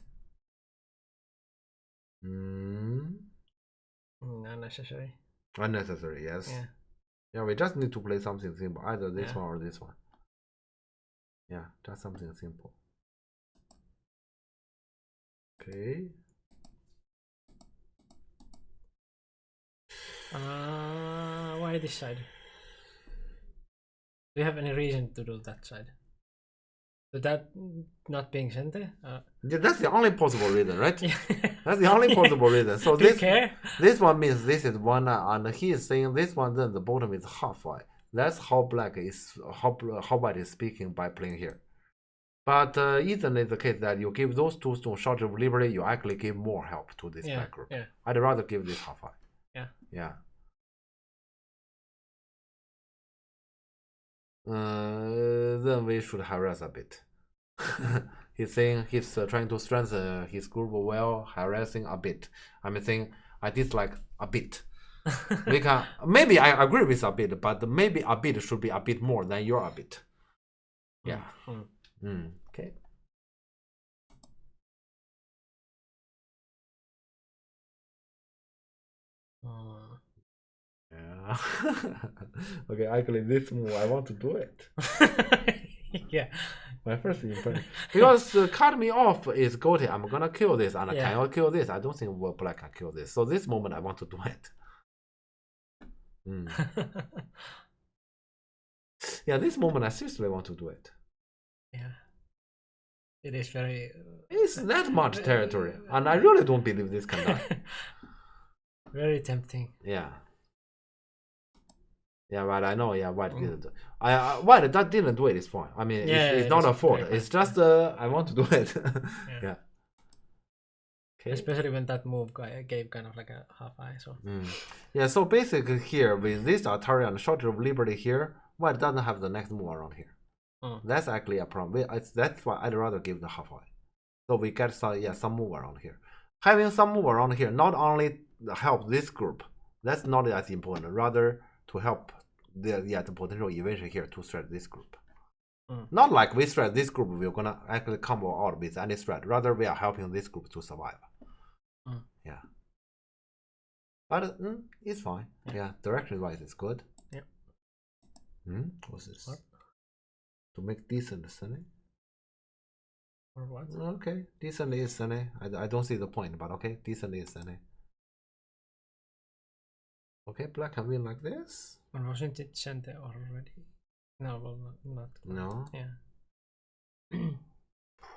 Unnecessary. Unnecessary, yes. Yeah. Yeah, we just need to play something simple. Either this one or this one. Yeah, just something simple. Okay. Why this side? Do you have any reason to do that side? That not being center? Yeah, that's the only possible reason, right? That's the only possible reason. So this one means this is one, and he is saying this one, then the bottom is half white. That's how black is, how white is speaking by playing here. But isn't it the case that you give those two stones Shot of Liberty, you actually give more help to this black group? Yeah. I'd rather give this half white. Yeah. Yeah. Then we should harass a bit. He's saying he's trying to strengthen his group while harassing a bit. I'm saying I dislike a bit. We can maybe I agree with a bit, but maybe a bit should be a bit more than your a bit. Yeah. Okay. Yeah. Okay, actually this move I want to do it. Yeah. My first impression. Because cut me off is goatee. I'm gonna kill this and I cannot kill this. I don't think black can kill this. So this moment I want to do it. Yeah, this moment I seriously want to do it. Yeah. It is very... It's that much territory. And I really don't believe this can die. Very tempting. Yeah. Yeah, but I know. Yeah, white didn't. White that didn't do it is fine. I mean, it's not a fault. It's just I want to do it. Yeah. Okay. Especially when that move gave kind of like a half eye. So. Yeah. So basically here with this Atari and Shot of Liberty here, white doesn't have the next move around here. That's actually a problem. That's why I'd rather give the half eye. So we get some move around here. Having some move around here not only help this group. That's not as important. Rather to help the potential evasion here to threat this group. Mm. Not like we threat this group, we're gonna actually combo out with any threat. Rather, we are helping this group to survive. Mm. Yeah. But it's fine. Yeah, direction-wise, it's good. Yep. What's this? What? To make decent sunny. Or what? Okay, decent is sunny. I don't see the point, but okay, decent is sunny. Okay, black can win like this. Or wasn't it center already? No, well, not. No. Yeah.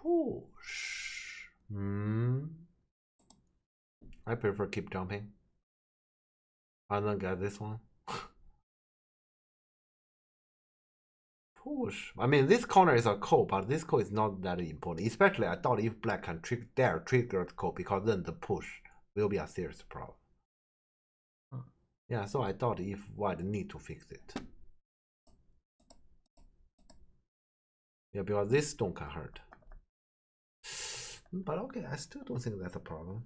Push. I prefer keep jumping. I don't get this one. Push. I mean, this corner is a call, but this call is not that important. Especially, I thought if black can trigger the call, because then the push will be a serious problem. Yeah, so I thought if white need to fix it. Yeah, because this stone can hurt. But okay, I still don't think that's a problem.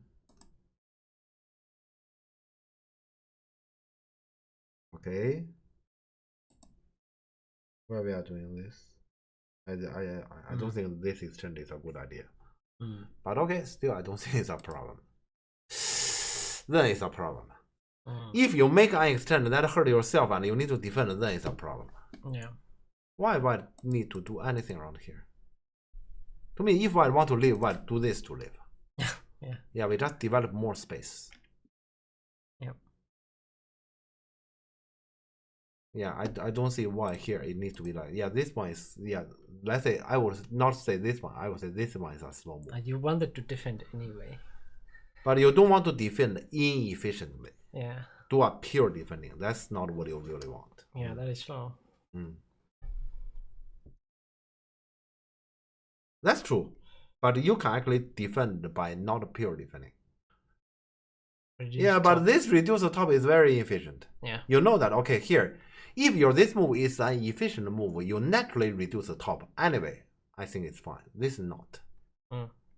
Okay. Why we are doing this? I don't think this exchange is a good idea. But okay, still I don't think it's a problem. Then it's a problem. If you make an exchange that hurt yourself and you need to defend, then it's a problem. Yeah. Why white need to do anything around here? To me, if white want to live, white do this to live. Yeah. Yeah, we just develop more space. Yep. Yeah, I don't see why here it needs to be like, yeah, this one is, yeah, let's say, I would not say this one, I would say this one is a slow move. You wanted to defend anyway. But you don't want to defend inefficiently. Yeah. Do a pure defending. That's not what you really want. Yeah, that is slow. That's true. But you can actually defend by not pure defending. Yeah, but this reduce the top is very efficient. Yeah. You know that, okay, here, if this move is an efficient move, you naturally reduce the top anyway. I think it's fine. This is not.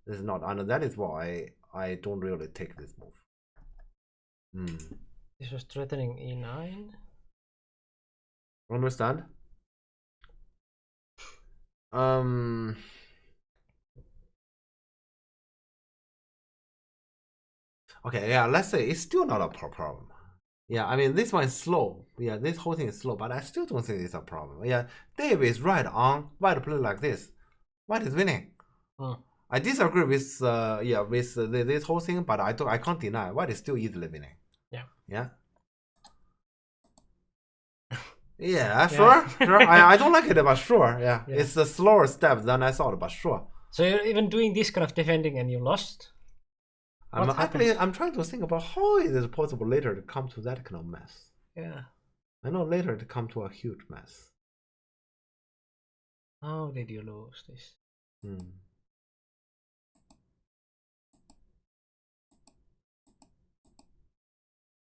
This is not. And that is why I don't really take this move. This was threatening E9. Understand? Okay, yeah, let's say it's still not a problem. Yeah, I mean, this one is slow. Yeah, this whole thing is slow, but I still don't think it's a problem. Yeah, Dave is right on. White play like this. White is winning. I disagree with this whole thing, but I can't deny White is still easily winning. Yeah. Yeah. Yeah, sure. I don't like it, but sure. Yeah. It's a slower step than I thought, but sure. So you're even doing this kind of defending and you lost? I'm trying to think about how is it possible later to come to that kind of mess. Yeah. I know later to come to a huge mess. How did you lose this?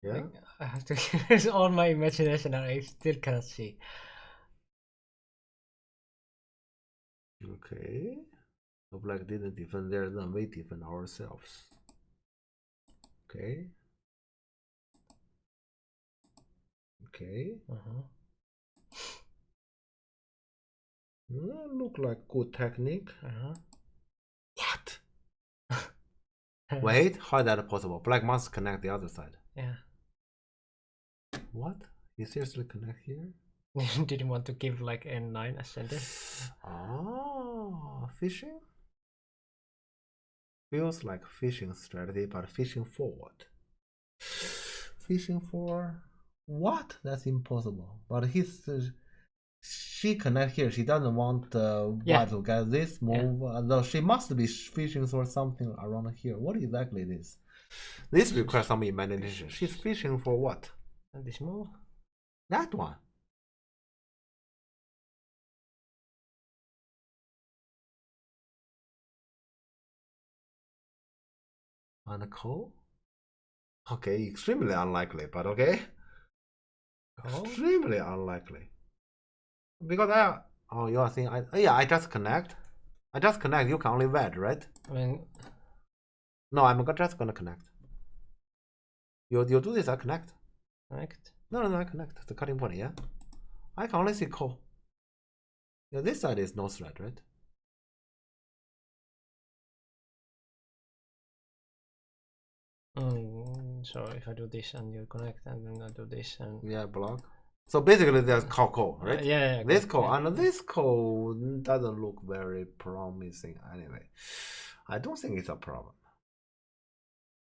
Yeah. I have to use all my imagination and I still cannot see. Okay. So black didn't defend there, then we defend ourselves. Okay. Okay. Look like good technique. What? Wait, how is that possible? Black must connect the other side. Yeah. What? You seriously connect here? Didn't want to give like N9 as center. Fishing? Feels like fishing strategy, but fishing forward. Fishing for what? That's impossible. But she connect here. She doesn't want white to get this move. Though she must be fishing for something around here. What exactly it is? This requires some imagination. She's fishing for what? And this move? That one. On a call? Okay, extremely unlikely, but okay. Extremely unlikely. Because you are saying I just connect. I just connect, you can only wedge, right? I mean, no, I'm just gonna connect. You do this, I connect. Connect? No, I connect. The cutting point, yeah? I can only see ko. Yeah, this side is no threat, right? So if I do this and you connect, and then I do this and Yeah, block. So basically, there's ko, right? yeah, This okay, ko yeah. and this ko doesn't look very promising anyway. I don't think it's a problem.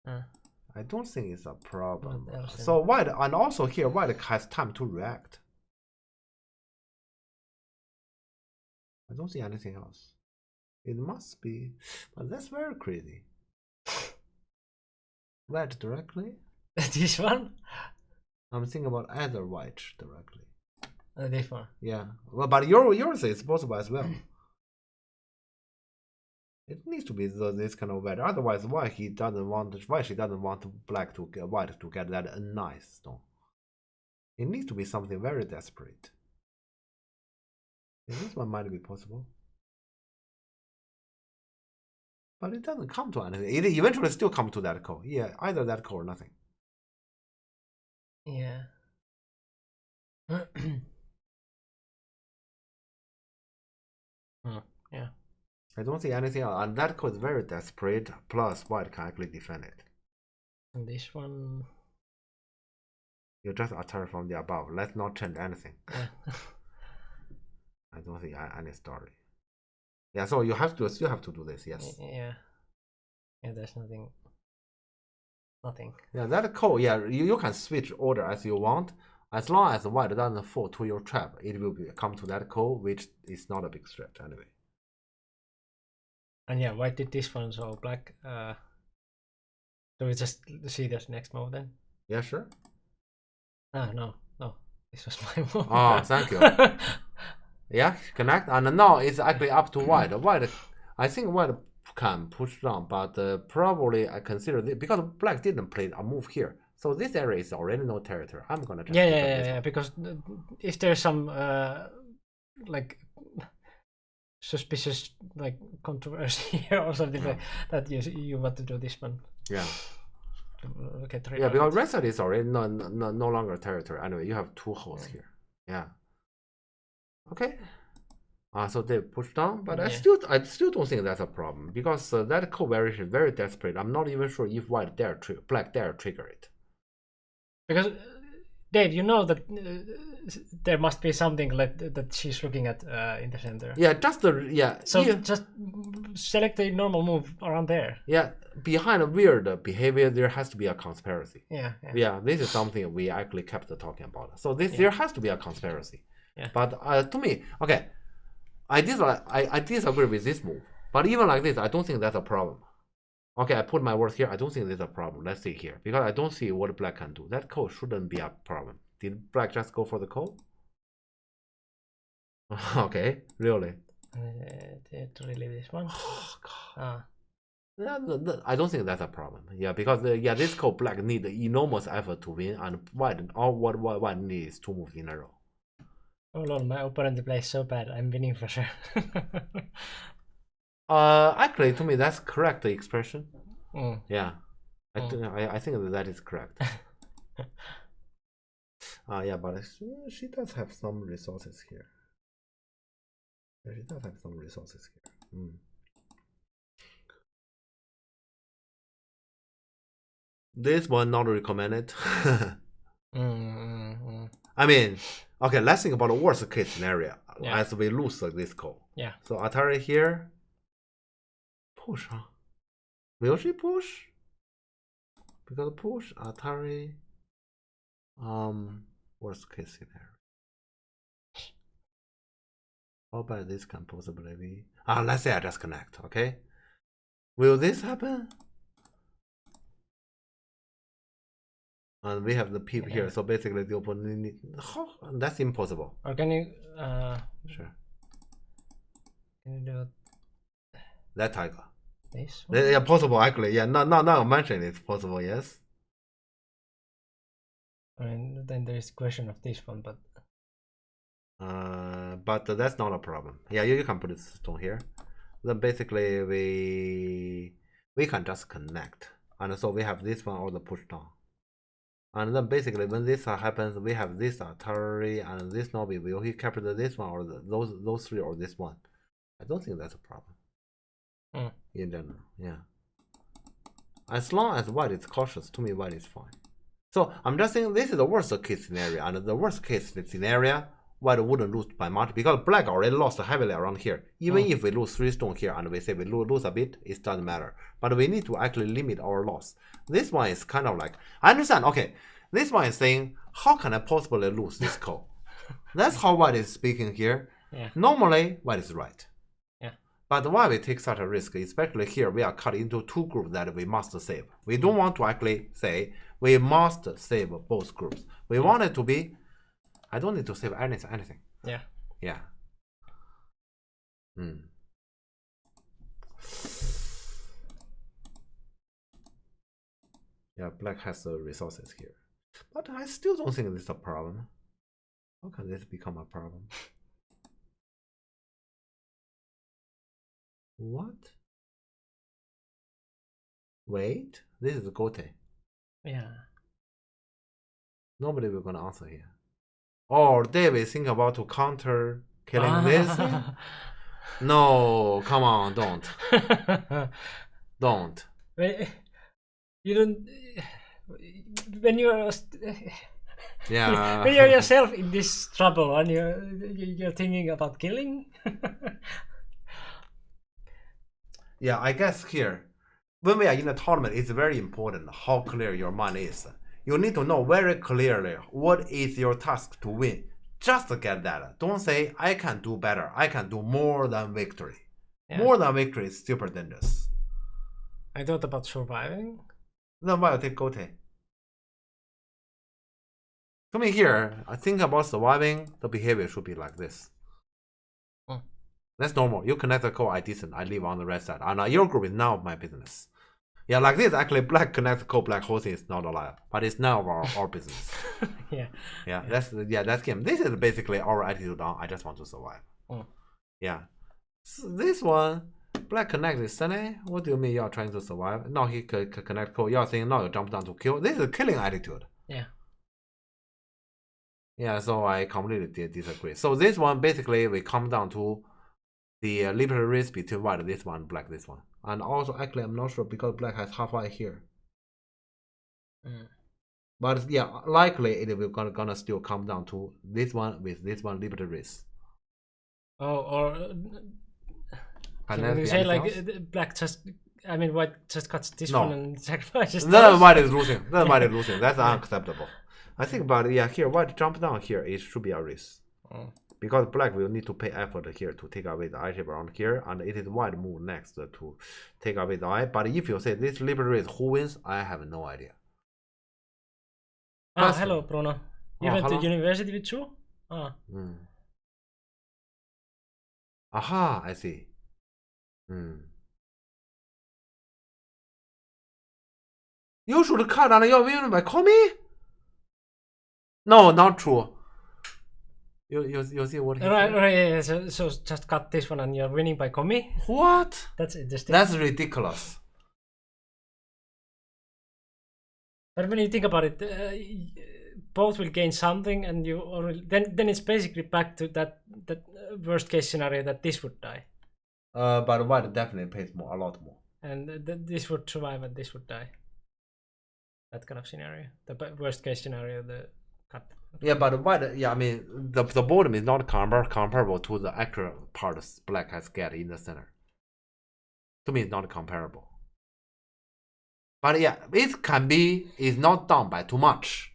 I don't think it's a problem. What else then? So white, and also here white has time to react. I don't see anything else. It must be, but that's very crazy. White directly. This one? I'm thinking about either white directly. This one. Yeah, well, but yours is possible as well. It needs to be this kind of weather. Otherwise, why she doesn't want black to get white to get that nice stone? It needs to be something very desperate. This one might be possible, but it doesn't come to anything. It eventually still come to that call. Yeah, either that call or nothing. Yeah. Yeah. I don't see anything else, and that call is very desperate. Plus, white can actually defend it. And this one. You just attack from the above. Let's not change anything. Yeah. I don't see any story. Yeah, so you still have to do this. Yes. Yeah. Yeah. There's nothing. Nothing. Yeah, that call. Yeah, you can switch order as you want. As long as white doesn't fall to your trap, it will come to that call, which is not a big stretch anyway. And yeah, white did this one, so black. Do we just see this next move then? Yeah, sure. Ah, no. This was my move. Oh, thank you. Yeah, connect, and now it's actually up to white. White, I think white can push down, but probably I consider this because black didn't play a move here, so this area is already no territory. I'm gonna just Yeah. Because if there's some like suspicious like controversy here or something like that, you want to do this one. Yeah. Okay. Yeah, because red side is already no longer territory. Anyway, you have two holes here. Yeah. Okay. So they push down, but I still don't think that's a problem because that code variation is very desperate. I'm not even sure if black dare trigger it. Because Dave, you know that there must be something like that she's looking at in the center. Yeah, just select the normal move around there. Yeah, behind a weird behavior, there has to be a conspiracy. Yeah. This is something we actually kept talking about. So there has to be a conspiracy. Yeah. But to me, okay, I disagree with this move. But even like this, I don't think that's a problem. Okay, I put my words here. I don't think there's a problem. Let's see here. Because I don't see what black can do. That call shouldn't be a problem. Did black just go for the call? Okay, really? Really this one? Oh, God. I don't think that's a problem. Yeah, because this call black need enormous effort to win, and white needs two moves in a row. Oh lol, my opponent plays so bad. I'm winning for sure. Actually, to me, that's correct expression. Yeah, I think that is correct. Yeah, but she does have some resources here. She does have some resources here. This one not recommended. I mean, okay, let's think about the worst case scenario as we lose this call. Yeah. So Atari here. Push, huh? Will she push? Because push Atari. Worst case scenario. How about this can possibly be? Let's say I just connect. Okay. Will this happen? And we have the peep here, so basically the opponent. That's impossible. Or can you? Sure. Can you do that tiger? This one? Yeah, possible actually. Yeah, now mention it's possible. Yes. I mean, then there is the question of this one, but that's not a problem. Yeah, you can put it stone here. Then basically we can just connect, and so we have this one or the push down. And then basically when this happens, we have this Atari and this Nobi. Will he capture this one or those three or this one? I don't think that's a problem. In general, yeah. As long as white is cautious, to me white is fine. So I'm just saying this is the worst case scenario, and the worst case scenario, white wouldn't lose by much because black already lost heavily around here. Even if we lose 3 stone here and we say we lose a bit, it doesn't matter. But we need to actually limit our loss. This one is kind of like, I understand, okay, this one is saying, how can I possibly lose this call? That's how white is speaking here. Yeah. Normally, white is right. Yeah. But why we take such a risk, especially here, we are cut into 2 groups that we must save. We don't want to actually say, we must save both groups. We want it to be, I don't need to save anything. Yeah. Yeah. Yeah, black has the resources here. But I still don't think this is a problem. How can this become a problem? What? Wait, this is Gote. Yeah. Nobody will gonna answer here. Or David think about to counter killing this? No, come on, don't. Don't. You don't. When you're Yeah. when you're yourself in this trouble and you're thinking about killing. Yeah, I guess here, when we are in a tournament, it's very important how clear your mind is. You need to know very clearly what is your task to win. Just get that. Don't say, I can do better. I can do more than victory. Yeah. More than victory is super dangerous. I thought about surviving. Then why you take Gote? To me here, I think about surviving, the behavior should be like this. That's normal. You connect the code, I decent, I live on the right side. And your group is now my business. Yeah, like this, actually, black connect the code, black hosting is not allowed. But it's now our business. Yeah, that's game. This is basically our attitude on I just want to survive. Yeah. So this one, black connect is Sunny. What do you mean you're trying to survive? Now he can connect code. You're saying no, you jump down to kill. This is a killing attitude. Yeah. Yeah, so I completely disagree. So this one, basically, we come down to the liberty risk between white this one, black this one. And also, actually, I'm not sure because black has half white here. But yeah, likely it will gonna still come down to this one with this one liberty risk. Oh, or can you say like black just, I mean white just cuts this one and sacrifices. Then white is losing. Then white is losing. That's unacceptable. I think, but yeah, here white jump down here, it should be a risk. Because black will need to pay effort here to take away the eye shape around here, and it is white move next to take away the eye. But if you say this liberty risk, who wins? I have no idea. Hello, Bruno. You went to university with Chu? Aha, I see. You should cut and you're winning by Komi? No, not true. You see what he said? Right, yeah. So just cut this one and you're winning by Komi? What? That's interesting. That's ridiculous. But when you think about it, both will gain something, and you already, then it's basically back to that worst case scenario that this would die. But white definitely pays more, a lot more. And this would survive and this would die. That kind of scenario, the worst case scenario, the cut. Yeah, but white, yeah, I mean the bottom is not comparable to the actual part black has get in the center. To me, it's not comparable. But yeah, it can be, it's not done by too much.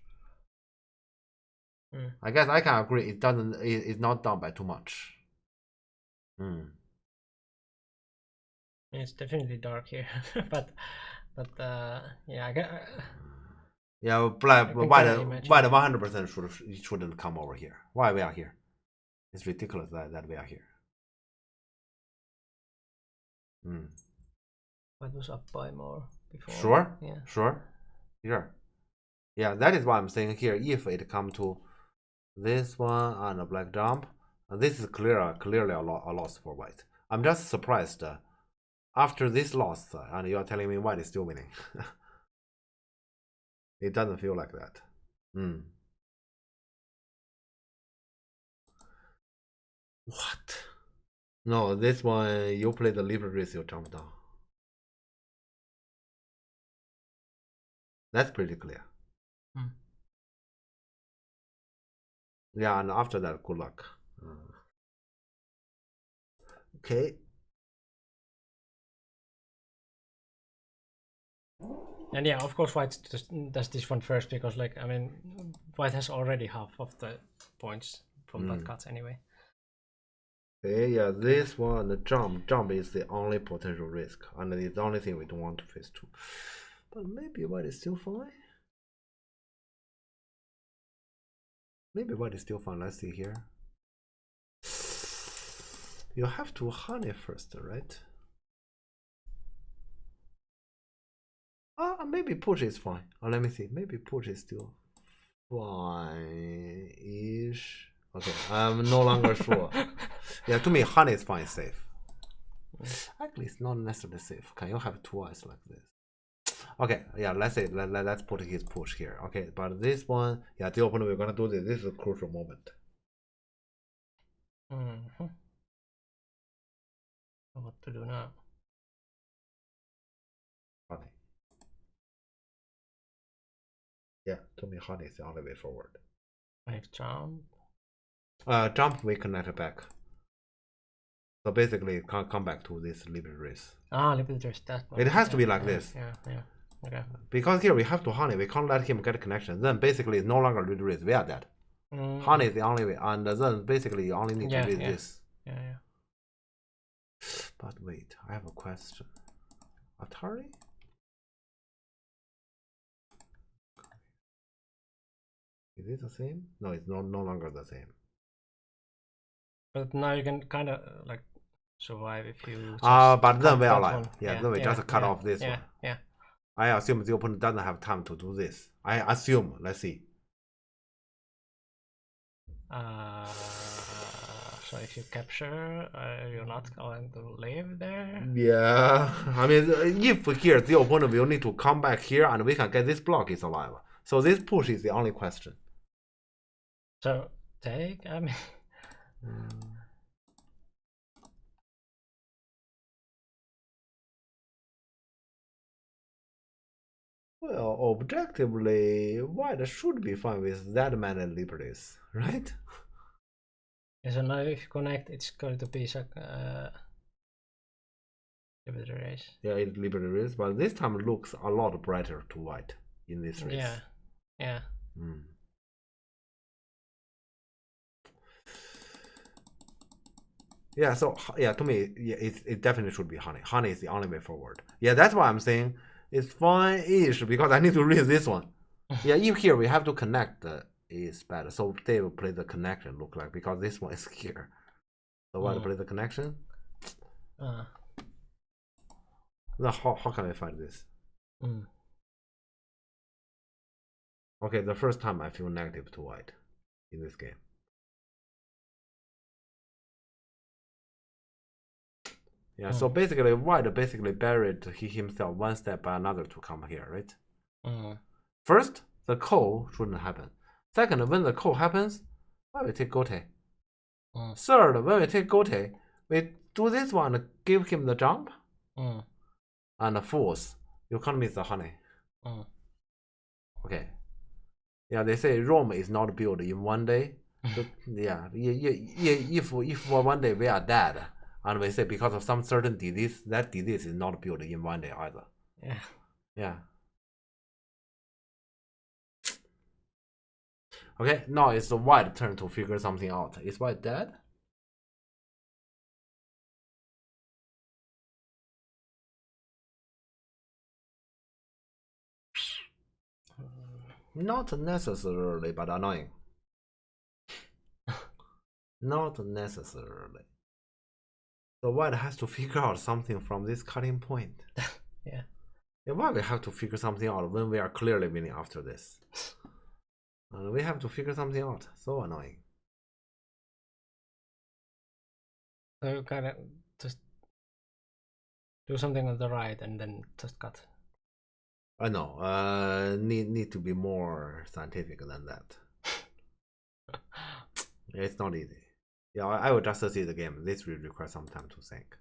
I guess I can agree. It doesn't. It's not done by too much. It's definitely dark here, but yeah, yeah, black, white 100% shouldn't come over here. Why we are here? It's ridiculous that we are here. What was up by more before? Sure. Yeah. Sure. Yeah, that is why I'm saying here. If it come to this one and a black jump, this is clearly a loss for white. I'm just surprised after this loss, and you are telling me white is still winning. It doesn't feel like that. What? No, this one you play the libre race, you jump down. That's pretty clear. Yeah, and after that, good luck. Okay. And yeah, of course, White does this one first because, like, I mean, White has already half of the points from that cut anyway. Okay, yeah, this one, the jump is the only potential risk, and it's the only thing we don't want to face too. But maybe White is still fine. Maybe White is still fine. Let's see here. You have to honey first, right? Maybe push is fine. Let me see. Maybe push is still fine-ish. Okay, I'm no longer sure. Yeah, to me, honey is fine, safe. Actually, it's not necessarily safe. Can you have two eyes like this? Okay, yeah, let's say let's put his push here. Okay, but this one, yeah, the opponent we're gonna do this. This is a crucial moment. What to do now? Honey. Yeah, to me, honey is the only way forward. I have jump. Jump we connect back. So basically, it can't come back to this libre race. Libre race, that one. It has to be like this. Yeah. Okay. Because here we have to honey, we can't let him get a connection. Then basically, it's no longer libre race. We are dead. Honey is the only way, and then basically you only need to read this. Yeah. But wait, I have a question. Atari? Is it the same? No, it's no longer the same. But now you can kind of like survive if you. But then we are alive. Yeah, then we just cut off this one. Yeah. I assume the opponent doesn't have time to do this. I assume. Let's see. So if you capture, you're not going to live there. Yeah, I mean, if here the opponent will need to come back here and we can get this block is alive. So this push is the only question. So take, I mean. Well, objectively, White should be fine with that many liberties, right? Yeah, so now if you connect, it's going to be Liberty race. Yeah, it's Liberty race, but this time it looks a lot brighter to White in this race. Yeah. Yeah, so yeah, to me, yeah, it definitely should be honey. Honey is the only way forward. Yeah, that's why I'm saying it's fine-ish because I need to read this one. Yeah, if here we have to connect, is better. So they will play the connection. Look like because this one is here. So why to play the connection? Now how can I find this? Okay, the first time I feel negative to White in this game. Yeah, so basically White basically buried himself one step by another to come here, right? First, the call shouldn't happen. Second, when the call happens, why we take Gote? Third, when we take Gote, we do this one, give him the jump. And fourth, you can't miss the honey. Okay. Yeah, they say Rome is not built in one day. So, yeah, if one day we are dead, and we say because of some certain disease, that disease is not built in one day either. Yeah. Okay, now it's the White turn to figure something out. Is White dead? Not necessarily, but annoying. Not necessarily. So White has to figure out something from this cutting point. Yeah. Why we have to figure something out when we are clearly winning after this? We have to figure something out. So annoying. So you kind of just do something on the right and then just cut. I know. Need to be more scientific than that. It's not easy. Yeah, I will just see the game. This will require some time to think.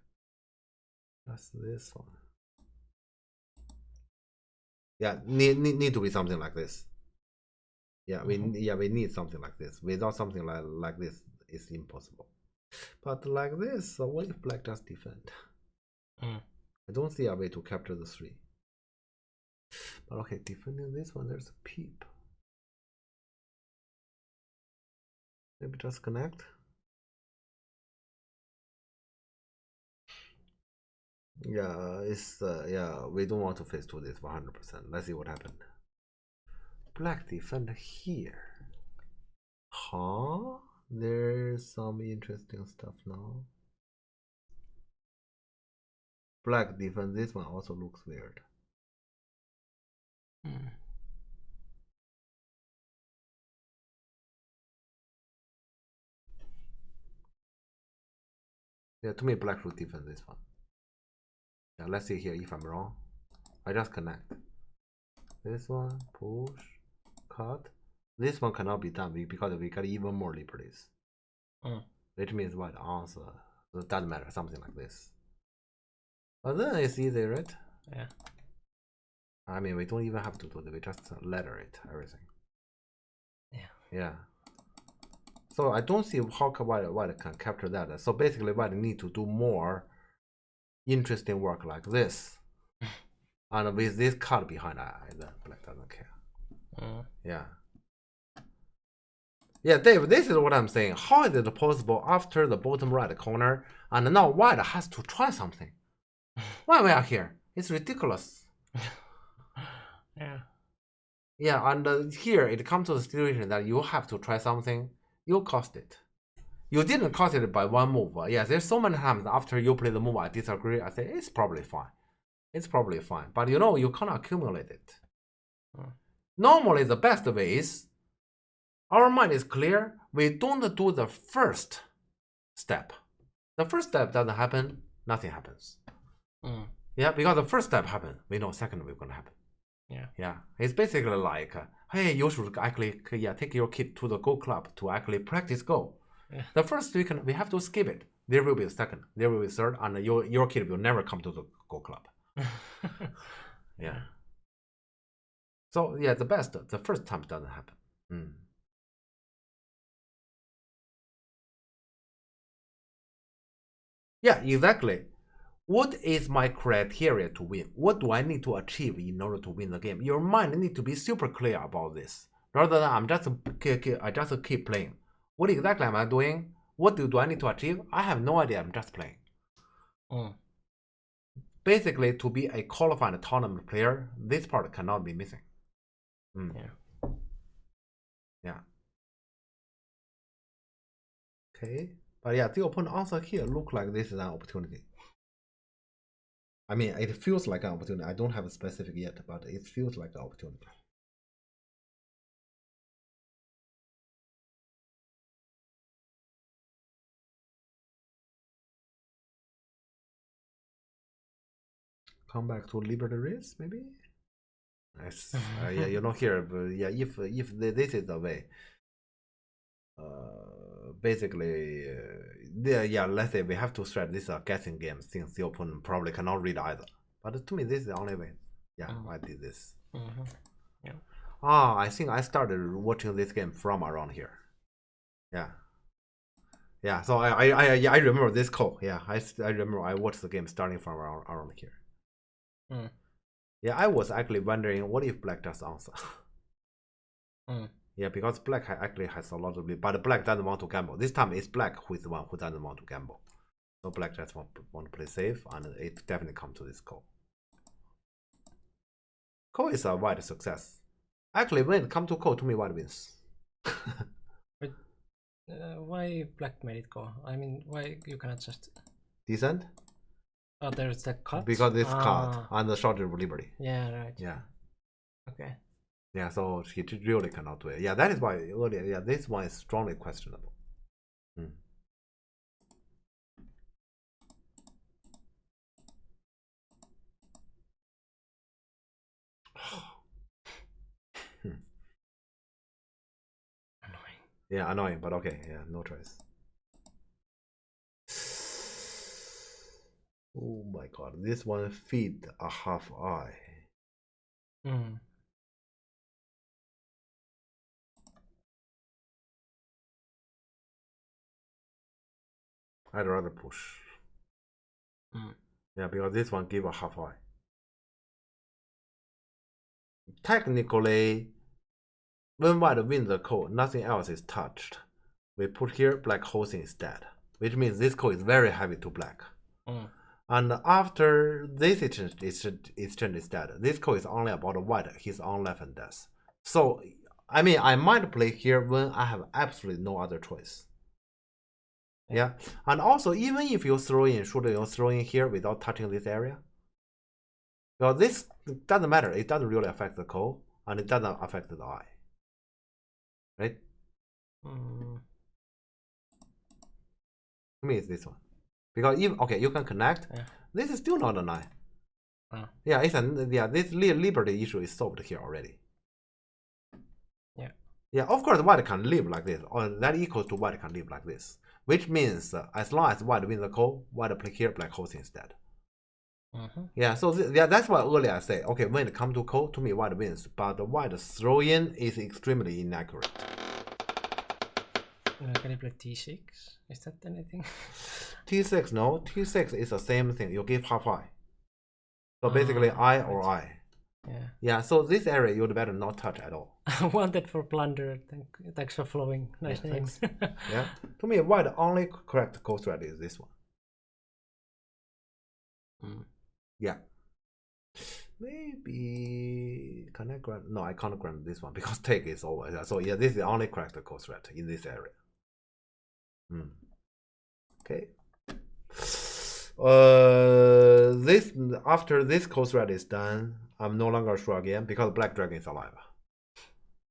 That's this one. Yeah, need to be something like this. Yeah, we need something like this. Without something like this, it's impossible. But like this, what if black just defend? I don't see a way to capture the 3. But okay, defending this one, there's a peep. Maybe just connect. Yeah, it's yeah, we don't want to face to this 100%. Let's see what happened. Black defend here. Huh? There's some interesting stuff now. Black defend this one also looks weird. Yeah, to me, black should defend this one. Yeah, let's see here if I'm wrong. I just connect. This one, push, cut. This one cannot be done because we got even more liberties. Which means what? Answer. It doesn't matter, something like this. But then it's easy, right? Yeah. I mean, we don't even have to do that. We just letter it, everything. Yeah. Yeah. So I don't see how White can capture that. So basically, White need to do more interesting work like this. And with this card behind, then black doesn't care. Yeah. Yeah, Dave, this is what I'm saying. How is it possible after the bottom right corner, and now White has to try something? Why we are here? It's ridiculous. Yeah. Yeah, and here it comes to the situation that you have to try something. You cost it. You didn't cost it by one move. Yeah, there's so many times after you play the move, I disagree. I say it's probably fine. It's probably fine. But you know, you can't accumulate it. Normally, the best way is our mind is clear. We don't do the first step. The first step doesn't happen, nothing happens. Yeah, because the first step happened, we know second will gonna happen. Yeah. It's basically like, hey, you should actually take your kid to the Go club to actually practice Go. Yeah. The first we have to skip it. There will be a second, there will be a third, and your kid will never come to the Go club. Yeah. So yeah, the first time doesn't happen. Yeah, exactly. What is my criteria to win? What do I need to achieve in order to win the game? Your mind needs to be super clear about this, rather than I just keep playing. What exactly am I doing? What do I need to achieve? I have no idea. I'm just playing. Basically, to be a qualified tournament player, this part cannot be missing. Yeah. Okay, but yeah, the opponent answer here look like this is an opportunity. I mean, it feels like an opportunity. I don't have a specific yet, but it feels like an opportunity. Come back to Liberty Race, maybe? Yes. Yeah, you know here, but yeah, if this is the way, basically, yeah, let's say we have to start this guessing game since the opponent probably cannot read either. But to me, this is the only way. Yeah, I did this. Yeah. I think I started watching this game from around here. Yeah. Yeah, so I remember this call. Yeah, I remember I watched the game starting from around here. Yeah, I was actually wondering what if black does answer. Yeah, because black actually has a lot of, but black doesn't want to gamble. This time it's black who is the one who doesn't want to gamble. So black just want to play safe, and it definitely comes to this call. Call is a wide success. Actually, when it comes to call, to me, white wins. But why black made it go? I mean, why you cannot just Descent? Oh, there's the cut. Because it's cut and the shorter liberty. Yeah, right. Yeah. Okay. Yeah, so he really cannot do it. Yeah, that is why earlier. Yeah, this one is strongly questionable. Yeah, annoying, but okay. Yeah, no choice. Oh my god, this one feed a half eye. Mm. I'd rather push. Mm. Yeah, because this one give a half eye. Technically, when white wins the code, nothing else is touched. We put here black holes instead, which means this code is very heavy to black. Mm. And after this exchange instead, this code is only about white, his own life and death. So, I mean, I might play here when I have absolutely no other choice. Yeah, and also even if you throw in, should you throw in here without touching this area? Well, this doesn't matter. It doesn't really affect the code, and it doesn't affect the eye. Right? Mm. To me, it's this one. Because even, okay, you can connect. Yeah. This is still not a 9. Oh. Yeah, this liberty issue is solved here already. Yeah. Yeah, of course, white can live like this, or that equals to white can live like this. Which means as long as white wins the call, white play here, black holes instead. Mm-hmm. Yeah, so that's why earlier I say, okay, when it comes to call, to me, white wins, but the white throw in is extremely inaccurate. Can you play T6? Is that anything? T6, no. T6 is the same thing. You give half eye. So basically, I or I. Yeah. Yeah, so this area you'd better not touch at all. I want it for plunder. Thanks for following. Nice Yeah, name. Yeah. To me, white only correct call thread is this one. Mm. Yeah. Maybe can I grant? No, I can't grant this one because take is over. So yeah, this is the only correct call thread in this area. Okay. This after this call thread is done, I'm no longer sure again because black dragon is alive.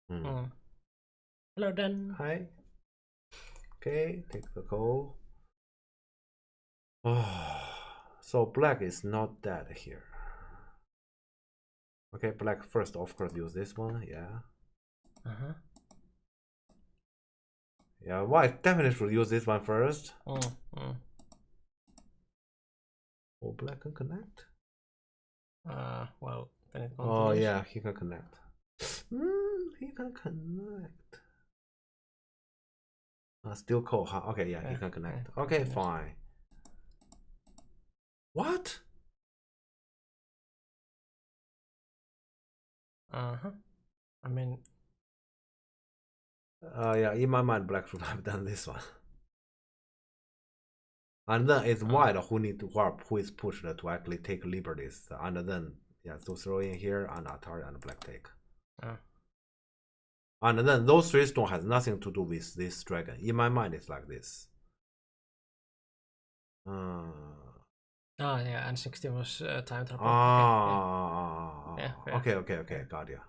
Hello, Dan. Hi. Okay, take the call. Oh, so black is not dead here. Okay, black first, of course, use this one. Yeah. Yeah, white definitely should use this one first. Oh, black can connect. Well, then it continues. Oh yeah, he can connect. He can connect. Still cold, huh? Okay, yeah, he can connect. Okay, fine. What? I mean, yeah, in my mind, black should have done this one. And then it's white who need to warp, who is pushed to actually take liberties. And then, yeah, so throw in here and Atari and black take. And then those 3 stones has nothing to do with this dragon. In my mind, it's like this. yeah, and 60 was time travel. Okay, got you.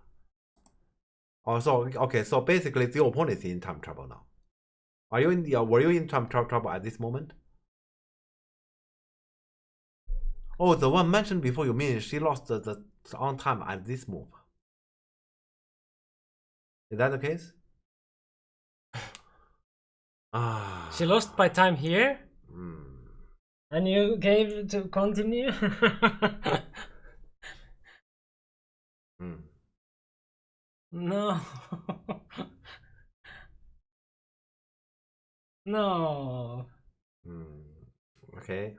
Oh, so okay, so basically the opponent is in time trouble now. Are you in? Were you in time trouble at this moment? Oh, the one mentioned before, you mean she lost the on time at this move? Is that the case? She lost by time here? And you gave to continue? No. No. Okay.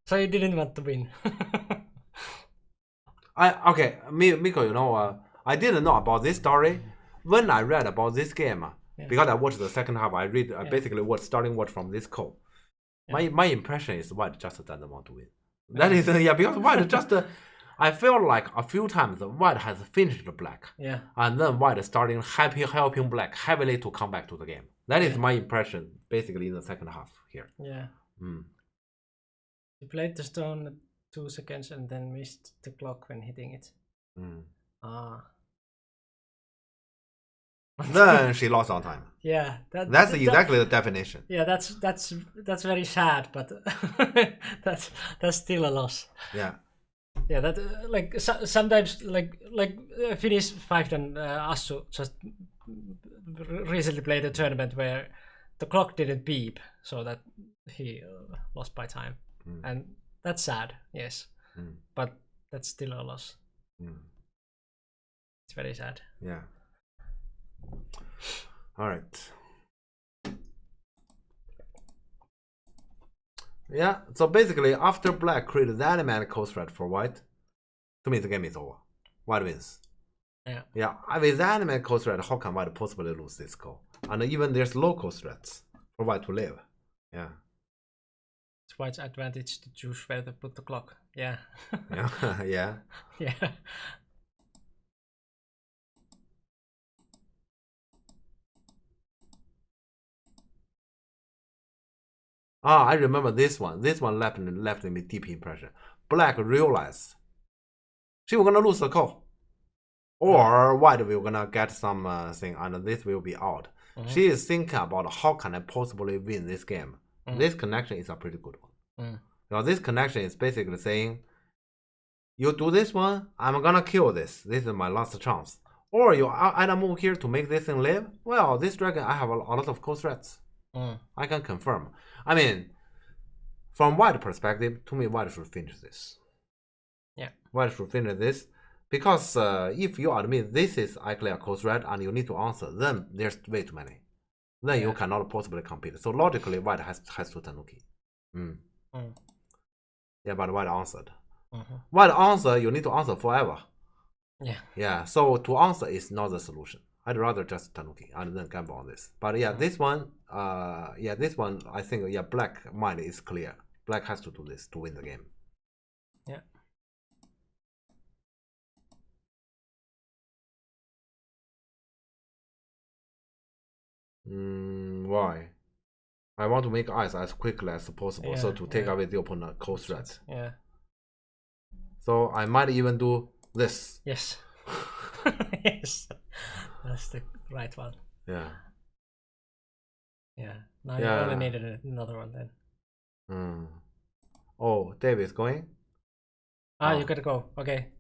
So you didn't want to win. Okay, Miko, you know, I didn't know about this story when I read about this game. Because I watched the second half, I read basically starting watch from this code. My impression is white just doesn't want to win. That is because white just I feel like a few times white has finished black. Yeah. And then white starting helping black heavily to come back to the game. That is my impression basically in the second half here. Yeah. He played the stone at 2 seconds and then missed the clock when hitting it. Then she lost on time. Yeah, that's exactly the definition. Yeah, that's very sad, but that's still a loss. Yeah. Yeah, that like sometimes Finnish Five and Assu just recently played a tournament where the clock didn't beep, so that he lost by time, and that's sad. Yes, but that's still a loss. It's very sad. Yeah. All right. Yeah, so basically, after black created that many coast threat for white, to me the game is over. White wins. Yeah. Yeah, with that many coast threat, how can white possibly lose this go? And even there's low coast threats for white to live. Yeah. It's white's advantage to choose where to put the clock. Yeah. Yeah. Yeah. Yeah. Ah, I remember this one. This one left me deep impression. Black realized she was gonna lose the call, or white will gonna get some thing, and this will be out. She is thinking about how can I possibly win this game. This connection is a pretty good one. Now this connection is basically saying, you do this one, I'm gonna kill this. This is my last chance. Or you add a move here to make this thing live. Well, this dragon I have a lot of cold threats. I can confirm. I mean, from white perspective, to me, white should finish this. Yeah. White should finish this. Because if you admit this is actually a cold threat and you need to answer, then there's way too many. Then you cannot possibly compete. So logically, white has to Tanuki. Yeah, but white answered. White answer, you need to answer forever. Yeah. Yeah, so to answer is not the solution. I'd rather just Tanuki and then gamble on this. But yeah, this one, I think, yeah, black mind is clear. Black has to do this to win the game. Yeah. Why? I want to make ice as quickly as possible, so to take away the opponent cold threat. Yeah. So I might even do this. Yes. Yes. That's the right one. Yeah. Yeah. Now you only needed another one then. Oh, David's going? You gotta go. Okay.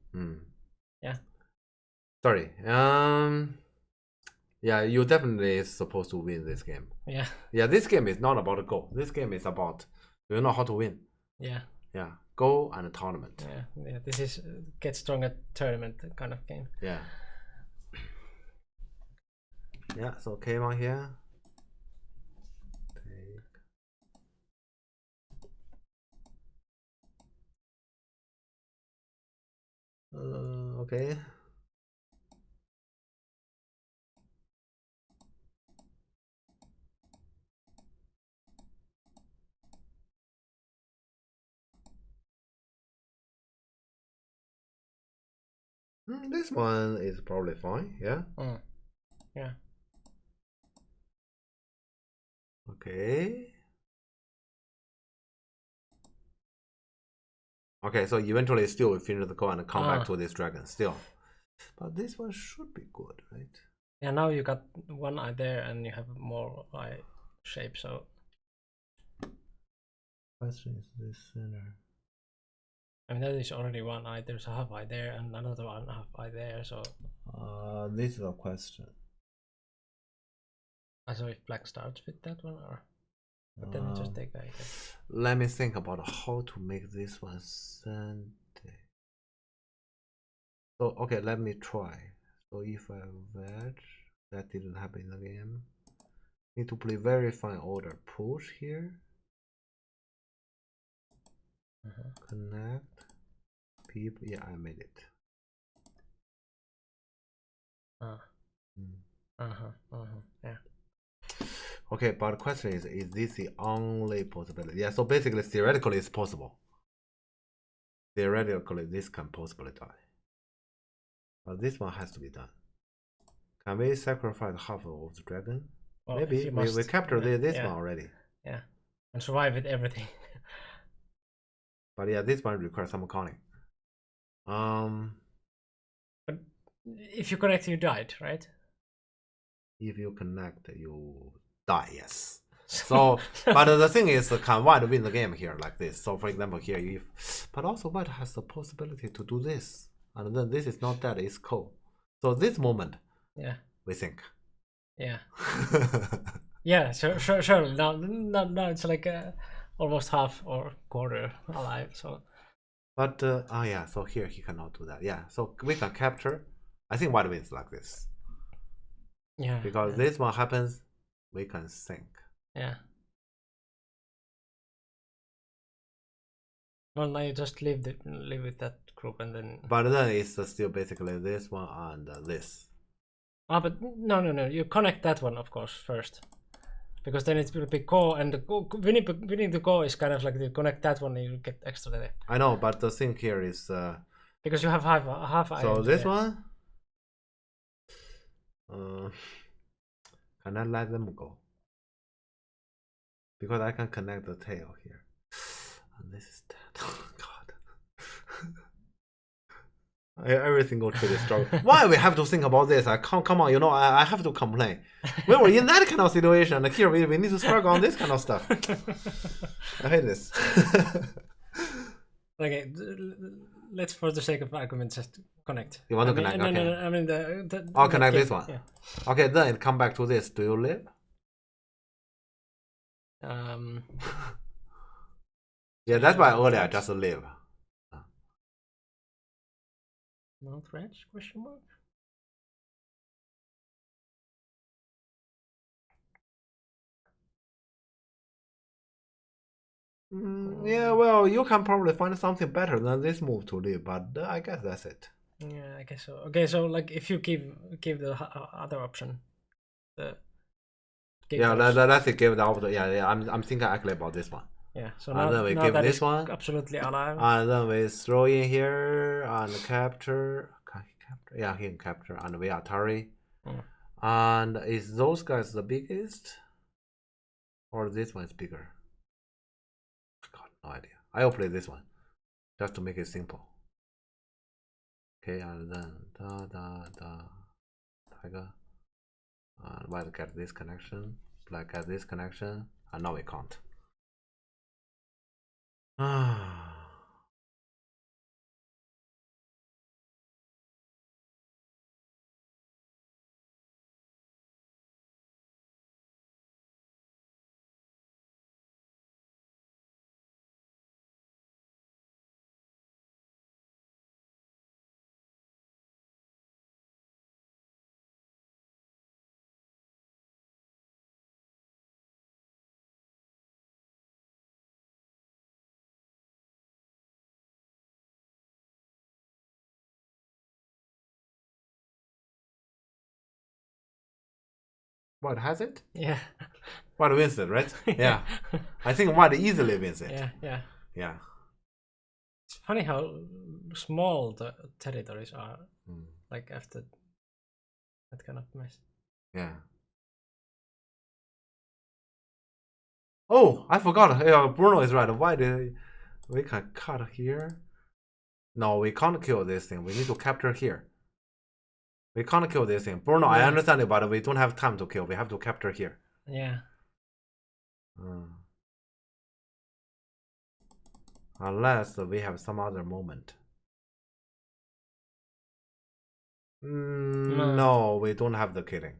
Yeah. Sorry. Yeah, you definitely is supposed to win this game. Yeah. Yeah, this game is not about a goal. This game is about you know how to win. Yeah. Yeah, goal and a tournament. Yeah. This is get stronger tournament kind of game. Yeah. Yeah. So came on here. Okay. This one is probably fine. Yeah. Yeah. Okay. Okay, so eventually still finish the call and come back to this dragon still. But this one should be good, right? Yeah, now you got one eye there and you have more eye shape, so. Question is this center. I mean, that is already one eye. There's a half eye there and another one half eye there, so. This is a question. So if black starts with that one, or. But then you just take eye. Let me think about how to make this one center. So, okay, let me try. So if I wedge, that didn't happen in the game. Need to play very fine order. Push here. Connect. Peep. Yeah, I made it. Yeah. Okay, but the question is this the only possibility? Yeah, so basically, theoretically, it's possible. Theoretically, this can possibly die. But this one has to be done. Can we sacrifice half of the dragon? Well, maybe we captured this one already. Yeah, and survive with everything. But yeah, this one requires some calling. But if you connect, you died, right? If you connect, you die. Yes. So, but the thing is, can white win the game here like this? So, for example, here, if, but also white has the possibility to do this, and then this is not dead, it's cold. So this moment, yeah, we think. yeah, yeah. Sure. Now it's like almost half or quarter alive. So. But oh yeah, so here he cannot do that. Yeah, so we can capture. I think white wins like this Yeah. because this one happens, we can think. Yeah. Well, now you just live with that group and then. But then it's still basically this one and this. Ah, but no. You connect that one, of course, first, because then it will be go, and winning the go is kind of like you connect that one and you get extra there. I know, but the thing here is because you have half. So this one, can I let them go? Because I can connect the tail here. And this is dead. Oh, God. Every single trade is struggle. Why we have to think about this? Come on, I have to complain. We were in that kind of situation, and here we need to struggle on this kind of stuff. I hate this. Okay, let's for the sake of argument just connect. You want to connect? No, okay. no, I mean I'll connect this one. Yeah. Okay, then it come back to this. Do you live? Yeah, that's why earlier I just live. No threats? Question mark. Yeah, well, you can probably find something better than this move to live, but I guess that's it. Yeah, I guess so. Okay, so like if you give the other option, let's give the option. Yeah, I'm thinking actually about this one. Yeah, so and now, then we now give that this is one, absolutely alive. and then we throw in here and capture. Yeah, he can capture, and we Atari. And is those guys the biggest, or this one is bigger? God, no idea. I'll play this one, just to make it simple. Okay, and then tiger, and white get this connection, black get this connection, and now we can't. White has it? Yeah. White wins it, right? Yeah. I think white easily wins it. Yeah. It's funny how small the territories are, like after that kind of mess. Yeah. Oh, I forgot. Yeah, Bruno is right. Why did we can cut here? No, we can't kill this thing. We need to capture here. We can't kill this thing. Bruno, I understand it, but we don't have time to kill. We have to capture here. Yeah. Unless we have some other moment. No, we don't have the killing.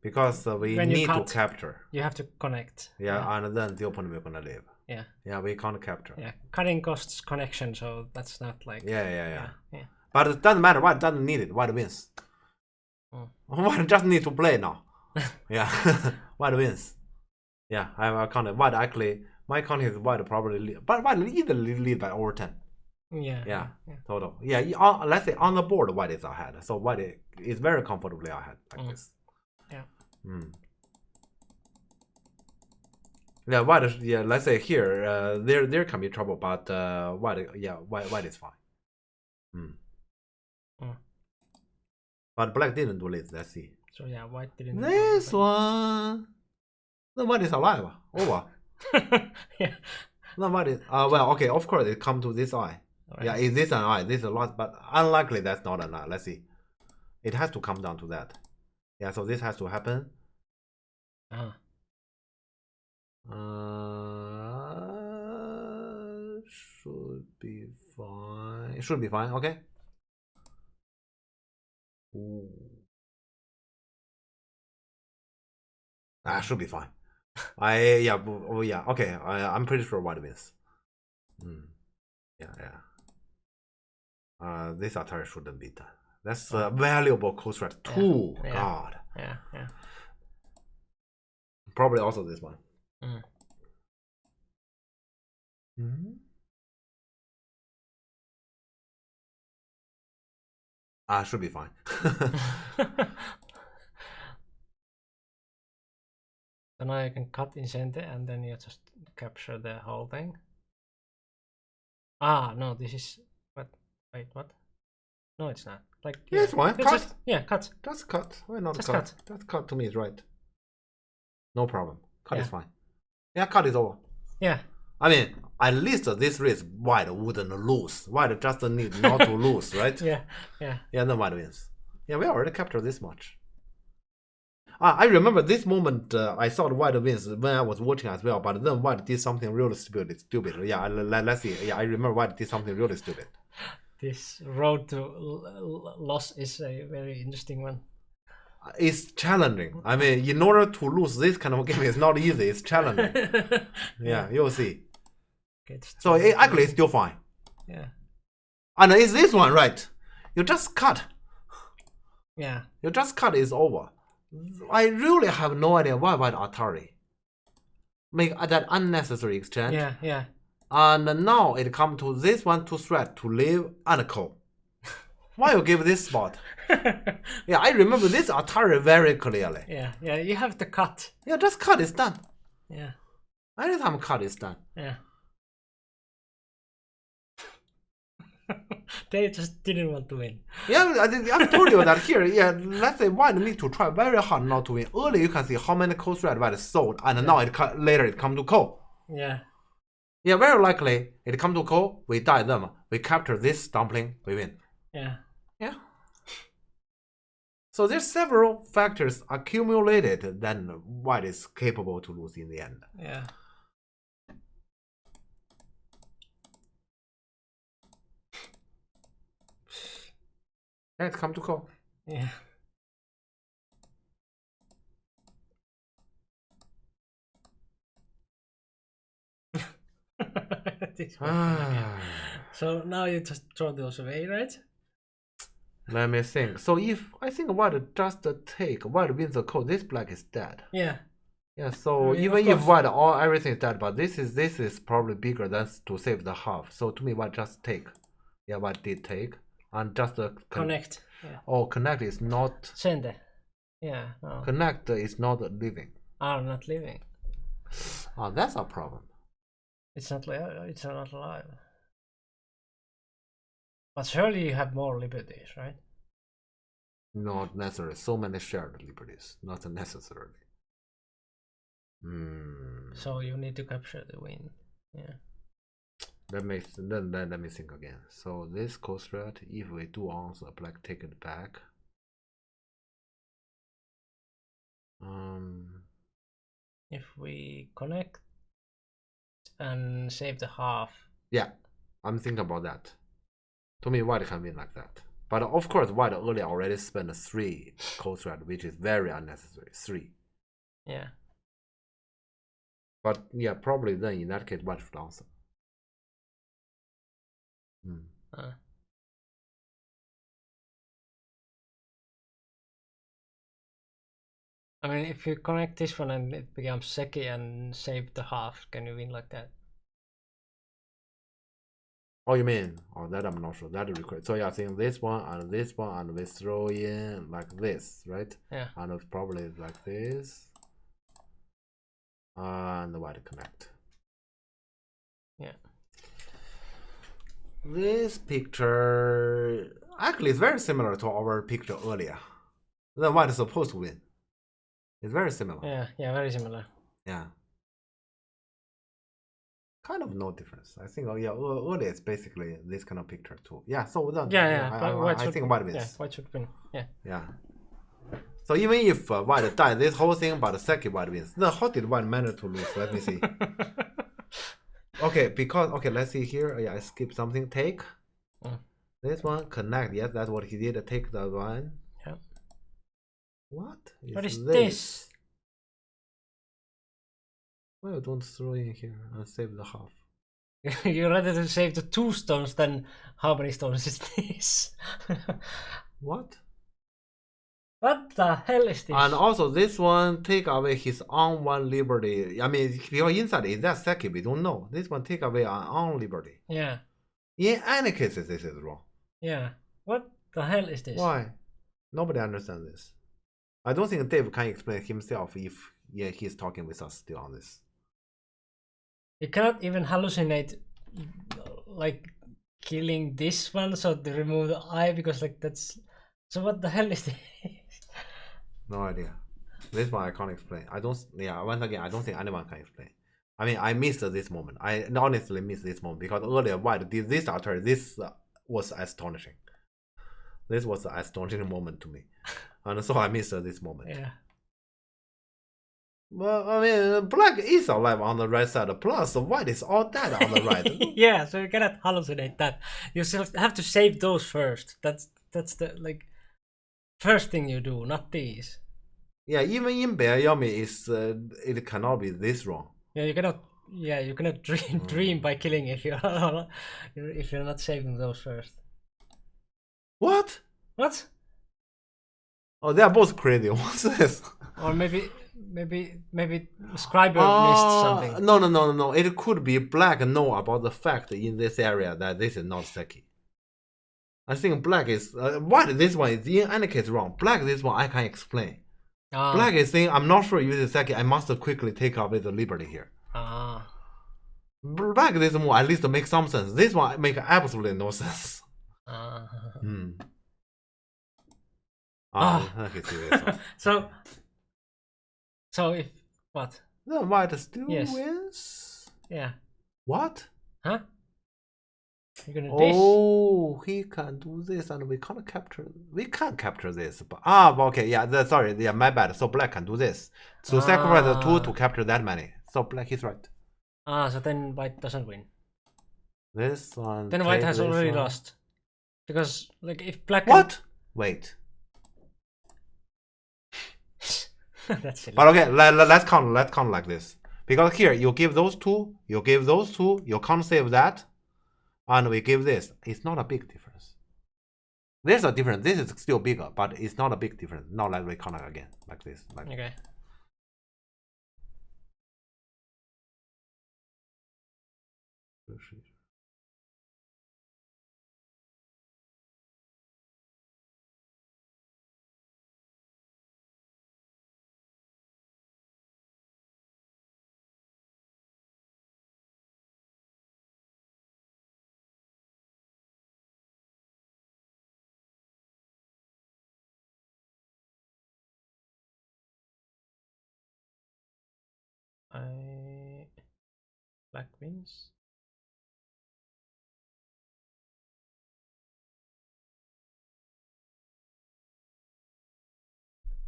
Because we need to capture. You have to connect. Yeah, and then the opponent will gonna live. Yeah. Yeah, we can't capture. Yeah, cutting costs connection, so that's not like. Yeah. But it doesn't matter. White doesn't need it. White wins. White just need to play now. Yeah, White wins. Yeah, I can't. White actually, my count is White probably lead, but White easily lead by over 10. Yeah. Total. Yeah, let's say on the board, White is ahead. So White is very comfortably ahead like this. Yeah. Yeah, White is, let's say here, there can be trouble, but White is fine. But Black didn't do this. Let's see. So yeah, White didn't. This one. The White is alive. Over. Yeah. The White is. Well, okay. Of course, it come to this eye. Right. Yeah, is this an eye? This is a lot, but unlikely that's not an eye. Let's see. It has to come down to that. Yeah, so this has to happen. Should be fine. Should be fine. Okay. Ooh. Should be fine. Yeah. Okay. I'm pretty sure white wins. Yeah. This Atari shouldn't be done. That's a valuable coast strat too. God. Yeah. Probably also this one. Should be fine. So now you can cut Incente and then you just capture the whole thing. No, this is what? Wait, what? No, it's not. Like yeah, it's fine. Cut. Cut. Just cut. Why not just cut? Just cut to me is right. No problem. Cut is fine. Yeah, cut is over. Yeah. I mean, at least this race white wouldn't lose. White just need not to lose, right? Yeah. Yeah, then white wins. Yeah, we already captured this much. I remember this moment. I thought white wins when I was watching as well, but then white did something really stupid. Yeah, let's see. Yeah, I remember white did something really stupid. This road to loss is a very interesting one. It's challenging. I mean, in order to lose this kind of game, it's not easy. It's challenging. Yeah, you'll see. So actually, it's still fine. Yeah. And it's this one, right? You just cut. Yeah. You just cut is over. I really have no idea why Atari make that unnecessary exchange. Yeah. And now it come to this one to threat to live and call. Why you give this spot? Yeah, I remember this Atari very clearly. Yeah, you have to cut. Yeah, just cut is done. Yeah. Anytime cut is done. Yeah. They just didn't want to win. Yeah, I told you that here. Yeah, let's say white need to try very hard not to win. Early you can see how many cold thread white sold, and now later it come to call. Yeah. Yeah, very likely it come to call. We die them. We capture this dumpling. We win. Yeah. So there's several factors accumulated. Then white is capable to lose in the end. Yeah. Let's come to call. Yeah. So now you just throw those away, right? Let me think. So if I think white just take, white wins the call, this black is dead. Yeah. Yeah, so even if white everything is dead, but this is probably bigger than to save the half. So to me, white just take. Yeah, white did take. And just connect. Yeah. Oh, connect is not. Send. Yeah. No. Connect is not living. Not living. Oh, that's a problem. It's not alive. But surely you have more liberties, right? Not necessarily. So many shared liberties. Not necessarily. So you need to capture the win. Yeah. Let me think again. So this coast threat, if we do answer, black take it back. If we connect and save the half. Yeah, I'm thinking about that. To me, white can win like that. But of course, white earlier already spent 3 coast threat, which is very unnecessary. 3. Yeah. But yeah, probably then in that case, white should answer. I mean, if you connect this one and it becomes Seki and save the half, can you win like that? Oh, you mean? Oh, that I'm not sure. That is required. So yeah, I think this one, and we throw in like this, right? Yeah. And it's probably like this. And the white connect. Yeah. This picture actually is very similar to our picture earlier. Then white is supposed to win. It's very similar. Yeah, very similar. Yeah. Kind of no difference. I think earlier it's basically this kind of picture too. Yeah, so then I think white wins. Yeah, white should win. Yeah. So even if white died this whole thing, but the second white wins. Then how did white manage to lose? Let me see. Okay, because okay, let's see here. Yeah, I skip something. Take this one. Connect. Yes, that's what he did. Take the one. Yeah. What What is this? this? Why you don't throw in here and save the half? You're rather to save the 2 stones than how many stones is this? What? What the hell is this? And also this one take away his own one liberty. I mean, because inside is that second, we don't know. This one take away our own liberty. Yeah. In any cases, this is wrong. Yeah. What the hell is this? Why? Nobody understands this. I don't think Dave can explain himself if he's talking with us still on this. You cannot even hallucinate like killing this one, so to remove the eye, because like that's. So what the hell is this? No idea. This one I can't explain. I don't. Yeah. Once again, I don't think anyone can explain. I mean, I missed this moment. I honestly missed this moment because earlier White did this after this was astonishing. This was an astonishing moment to me, and so I missed this moment. Yeah. Well, I mean, black is alive on the right side, plus white is all dead on the right. Yeah, so you cannot hallucinate that. You still have to save those first. That's the like first thing you do, not these. Yeah, even in Beayami, it cannot be this wrong. Yeah, you cannot. Yeah, you cannot dream by killing if you're not saving those first. What? What? Oh, they are both crazy. What's this? Or maybe Scriber missed something. No. It could be black know about the fact in this area that this is not Seki. I think black is white. This one is in any case wrong. Black this one I can explain. Black is saying I'm not sure if this is Seki. I must quickly take away the liberty here. Black this one at least make some sense. This one make absolutely no sense. Okay, see this one. So if what? Then white still Yes. wins. Yeah. What? Huh? You're gonna dish? Oh, he can do this, and we can't capture. We can't capture this, but okay, yeah. Sorry, yeah, my bad. So black can do this. So sacrifice the 2 to capture that many. So black is right. So then white doesn't win. This one. Then white has already lost, because like if black. What? Wait. That's silly. But okay, let's count. Let's count like this. Because here you give those 2, you give those 2, you can't save that, and we give this. It's not a big difference. There's a difference. This is still bigger, but it's not a big difference. Not like we count again like this. Like okay. Black wins.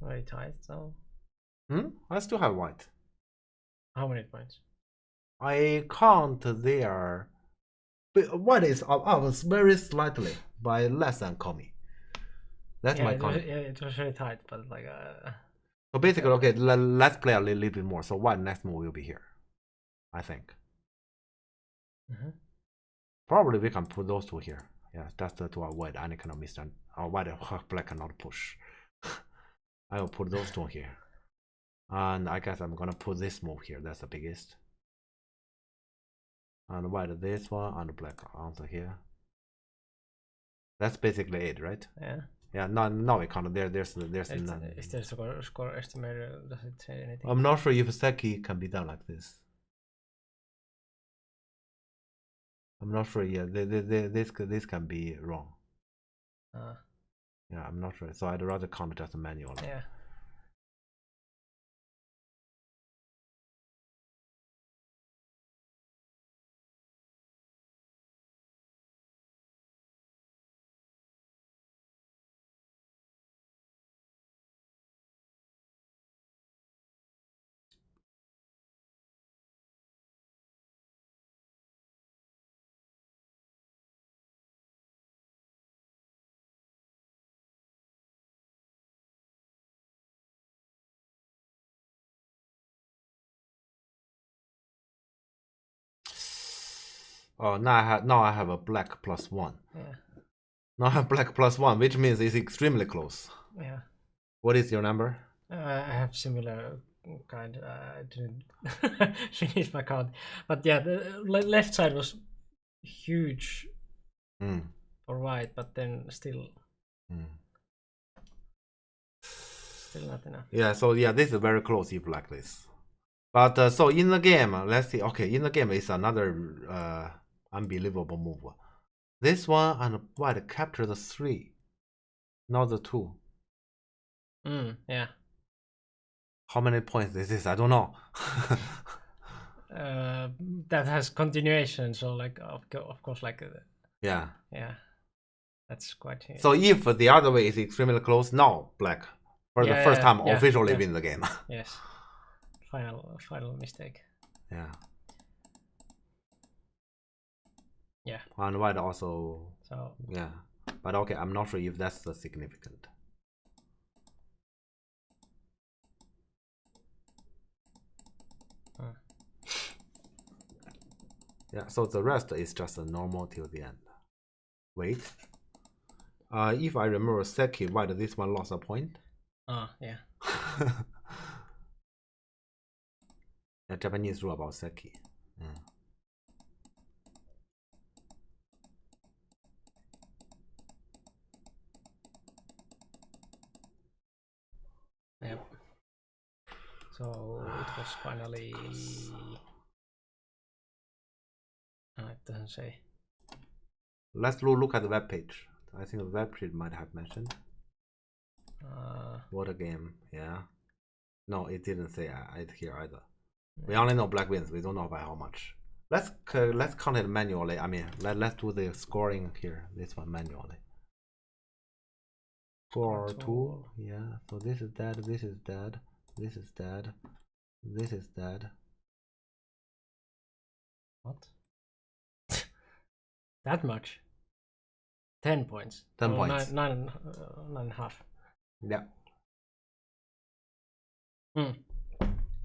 Very tight, so. I still have white. How many points? I count there. But white is up very slightly by less than Komi. That's my count. It was very tight, but like. So basically, okay, let's play a little bit more. So white next move will be here, I think. Probably we can put those 2 here. Yeah, that's to avoid any kind of mistake. White black cannot push. I will put those 2 here. And I guess I'm gonna put this move here. That's the biggest. And white this one and black answer here. That's basically it, right? Yeah. Yeah. No, we can't. There's none. Is there score estimator? Does it say anything? I'm not sure if Seki can be done like this. I'm not sure. Yeah, this can be wrong. Yeah, I'm not sure. So I'd rather count just manually. Yeah. Oh, now I have a black +1. Yeah. Now I have black +1, which means it's extremely close. Yeah. What is your number? I have similar kind. I didn't finish my count, but yeah, the left side was huge Mm. for white, but then still not enough. Yeah, so yeah, this is very close if like this. But so in the game, let's see. Okay, in the game is another unbelievable move. This one and white capture the 3, not the 2. Yeah. How many points is this? I don't know. That has continuation, so like of course, like Yeah. that's quite huge. So if the other way is extremely close, now black for the first time officially win the game. Yes. Final mistake. Yeah. Yeah. And white also. So yeah, but okay, I'm not sure if that's the significant. Yeah, so the rest is just a normal till the end. Wait. If I remember Seki, white, this one lost a point. Yeah. Yeah, Japanese rule about Seki. Yep. So it was finally. It doesn't say. Let's look at the web page. I think the web page might have mentioned. What a game, yeah. No, it didn't say it here either. Yeah. We only know black wins. We don't know by how much. Let's count it manually. I mean, let's do the scoring here. This one manually. Score 2. Yeah. So this is dead. This is dead. This is dead. This is dead. What? That much? 10 points. 10 points. 9.5. Yeah.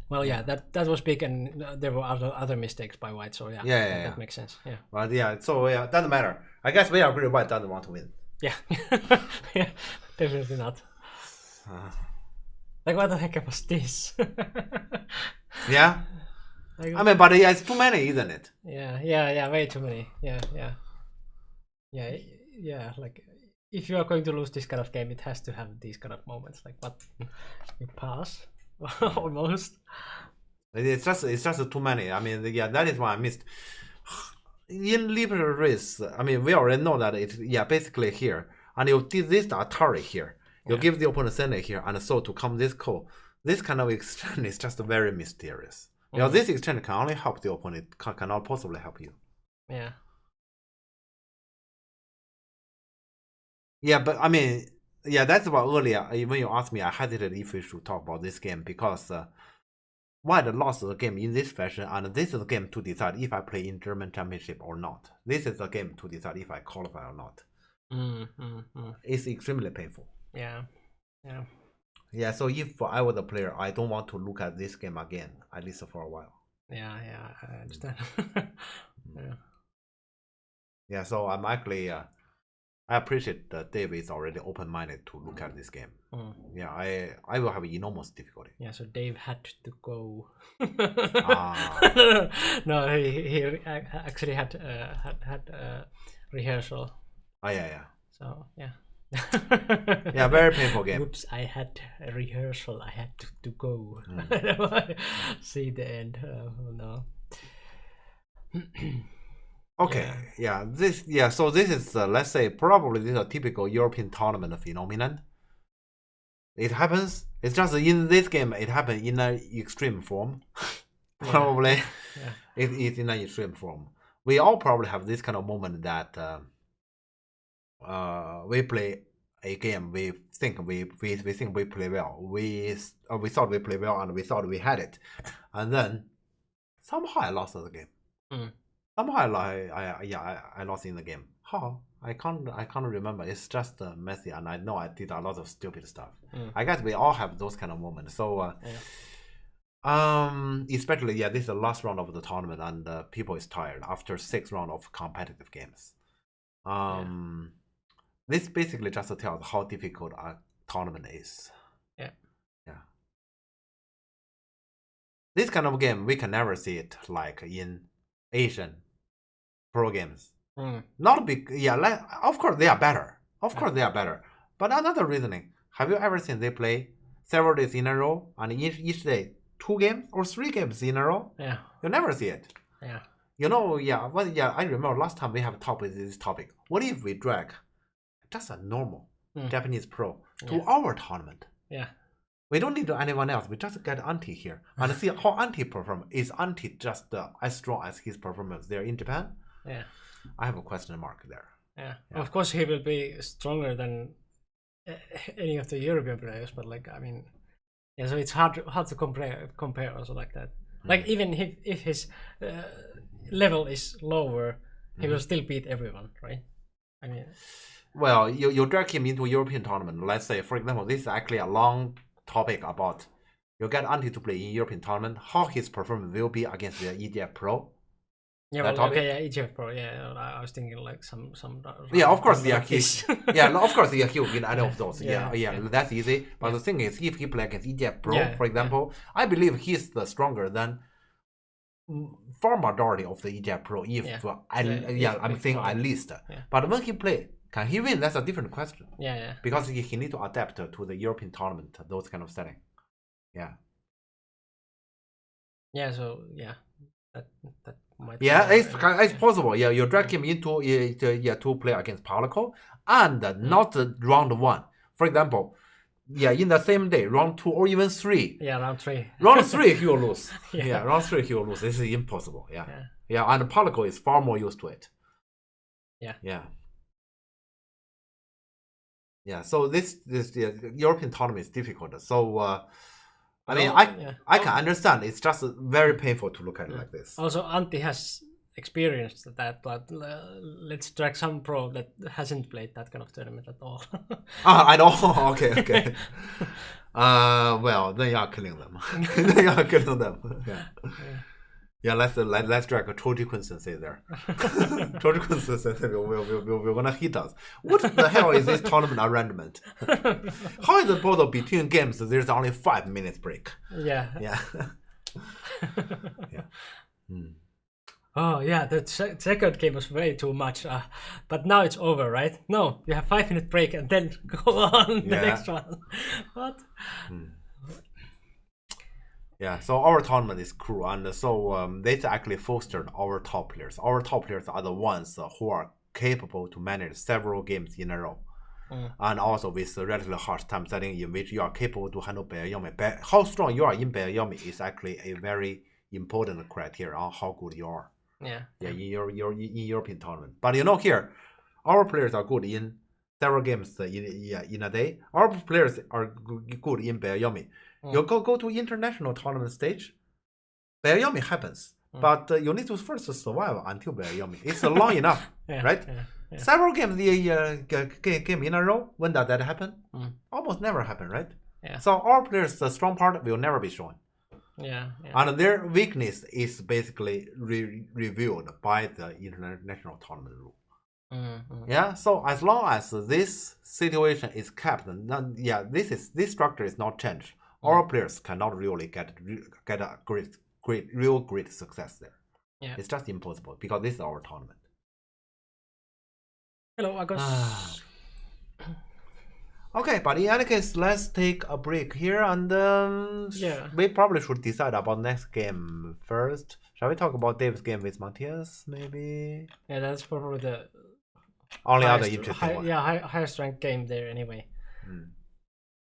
Well, yeah, that was big, and there were other mistakes by white. So yeah, that makes sense. Yeah. But yeah, so yeah, doesn't matter. I guess we agree white doesn't want to win. Yeah. Yeah, definitely not. Like, what the heck was this? Yeah. Like, I mean, but yeah, it's too many, isn't it? Yeah, way too many. Yeah. Like, if you are going to lose this kind of game, it has to have these kind of moments. Like, what? You pass almost. It's just too many. I mean, yeah, that is why I missed. In Liberty Race, I mean, we already know that it's basically here, and you did this Atari here. You give the opponent Senate here, and so to come this call. This kind of exchange is just very mysterious. You know, this exchange can only help the opponent, cannot possibly help you. Yeah. Yeah, but I mean, yeah, that's why earlier when you asked me, I hesitated if we should talk about this game because white lost the game in this fashion, and this is the game to decide if I play in German Championship or not. This is the game to decide if I qualify or not. It's extremely painful. Yeah. Yeah, so if I were the player, I don't want to look at this game again, at least for a while. Yeah, I understand. Yeah, so I'm actually, I appreciate that Dave is already open-minded to look at this game. Yeah, I will have enormous difficulty. Yeah, so Dave had to go. No, he actually had rehearsal. Oh yeah. So yeah. Yeah, very painful game. Oops, I had a rehearsal. I had to go. See the end. Oh no. Okay, so this is, let's say, probably this is a typical European tournament phenomenon. It happens. It's just in this game, it happened in an extreme form. Probably. It's in an extreme form. We all probably have this kind of moment that we play a game, we think we play well. We thought we played well and we thought we had it. And then somehow I lost the game. Somehow I lost in the game. How? I can't remember. It's just messy, and I know I did a lot of stupid stuff. I guess we all have those kind of moments. So Especially this is the last round of the tournament, and people is tired after 6 rounds of competitive games. This basically just tells how difficult a tournament is. Yeah. This kind of game we can never see it like in Asian pro games. Not big. Of course they are better. But another reasoning: have you ever seen they play several days in a row and each day 2 games or 3 games in a row? Yeah. You never see it. Yeah. I remember last time we have talked with this topic. What if we drag just a normal Japanese pro to our tournament? Yeah. We don't need anyone else. We just get Antti here and see how Antti perform. Is Antti just as strong as his performance there in Japan? Yeah. I have a question mark there. Yeah. Of course, he will be stronger than any of the European players, but so it's hard to compare also like that. Like even if his level is lower, he will still beat everyone, right? Well, you drag him into European tournament. Let's say, for example, this is actually a long topic about you get Antti to play in European tournament, how his performance will be against the EGF Pro. Yeah, EGF Pro. Yeah, I was thinking like some. Of course, of course, he will win any of those. That's easy. But the thing is, if he play against EGF Pro, for example, I believe he's the stronger than far majority of the EGF Pro. I'm saying at least. But when he play, can he win? That's a different question. Because he need to adapt to the European tournament, those kind of setting. So that might. It's possible. You drag him into to play against Palico and not round 1. For example, in the same day, round 2 or even 3. Round 3. Round 3 he will lose. Round 3 he will lose. This is impossible. And Palico is far more used to it. So this European tournament is difficult. So I can understand. It's just very painful to look at it like this. Also, Antti has experienced that, but let's drag some pro that hasn't played that kind of tournament at all. I know. Okay. Well, then you are killing them. Let's drag Choji-kun sensei there. Choji-kun sensei we're gonna hit us. What the hell is this tournament arrangement? How is it possible between games there's only 5 minutes break? Oh yeah, the second game was way too much. But now it's over, right? No, you have 5-minute break and then go on the next one. What? So our tournament is cool, and so they actually fostered our top players. Our top players are the ones who are capable to manage several games in a row, and also with a relatively harsh time setting in which you are capable to handle Beayomi. How strong you are in Beayomi is actually a very important criteria on how good you are. In European tournament. But here, our players are good in several games in a day. Our players are good in Beayomi. You go to international tournament stage, Beayomi happens, but you need to first survive until Beayomi. It's long enough, right? Several games game in a row. When does that happen? Almost never happen, right? So our players, the strong part will never be shown. And their weakness is basically revealed by the international tournament rule. So as long as this situation is kept, this structure is not changed. Our players cannot really get a great success there. It's just impossible because this is our tournament. Hello, Agos. Okay, but in any case, let's take a break here, and we probably should decide about next game first. Shall we talk about Dave's game with Matthias, maybe? Yeah, that's probably the only other interesting one. Highest ranked game there anyway.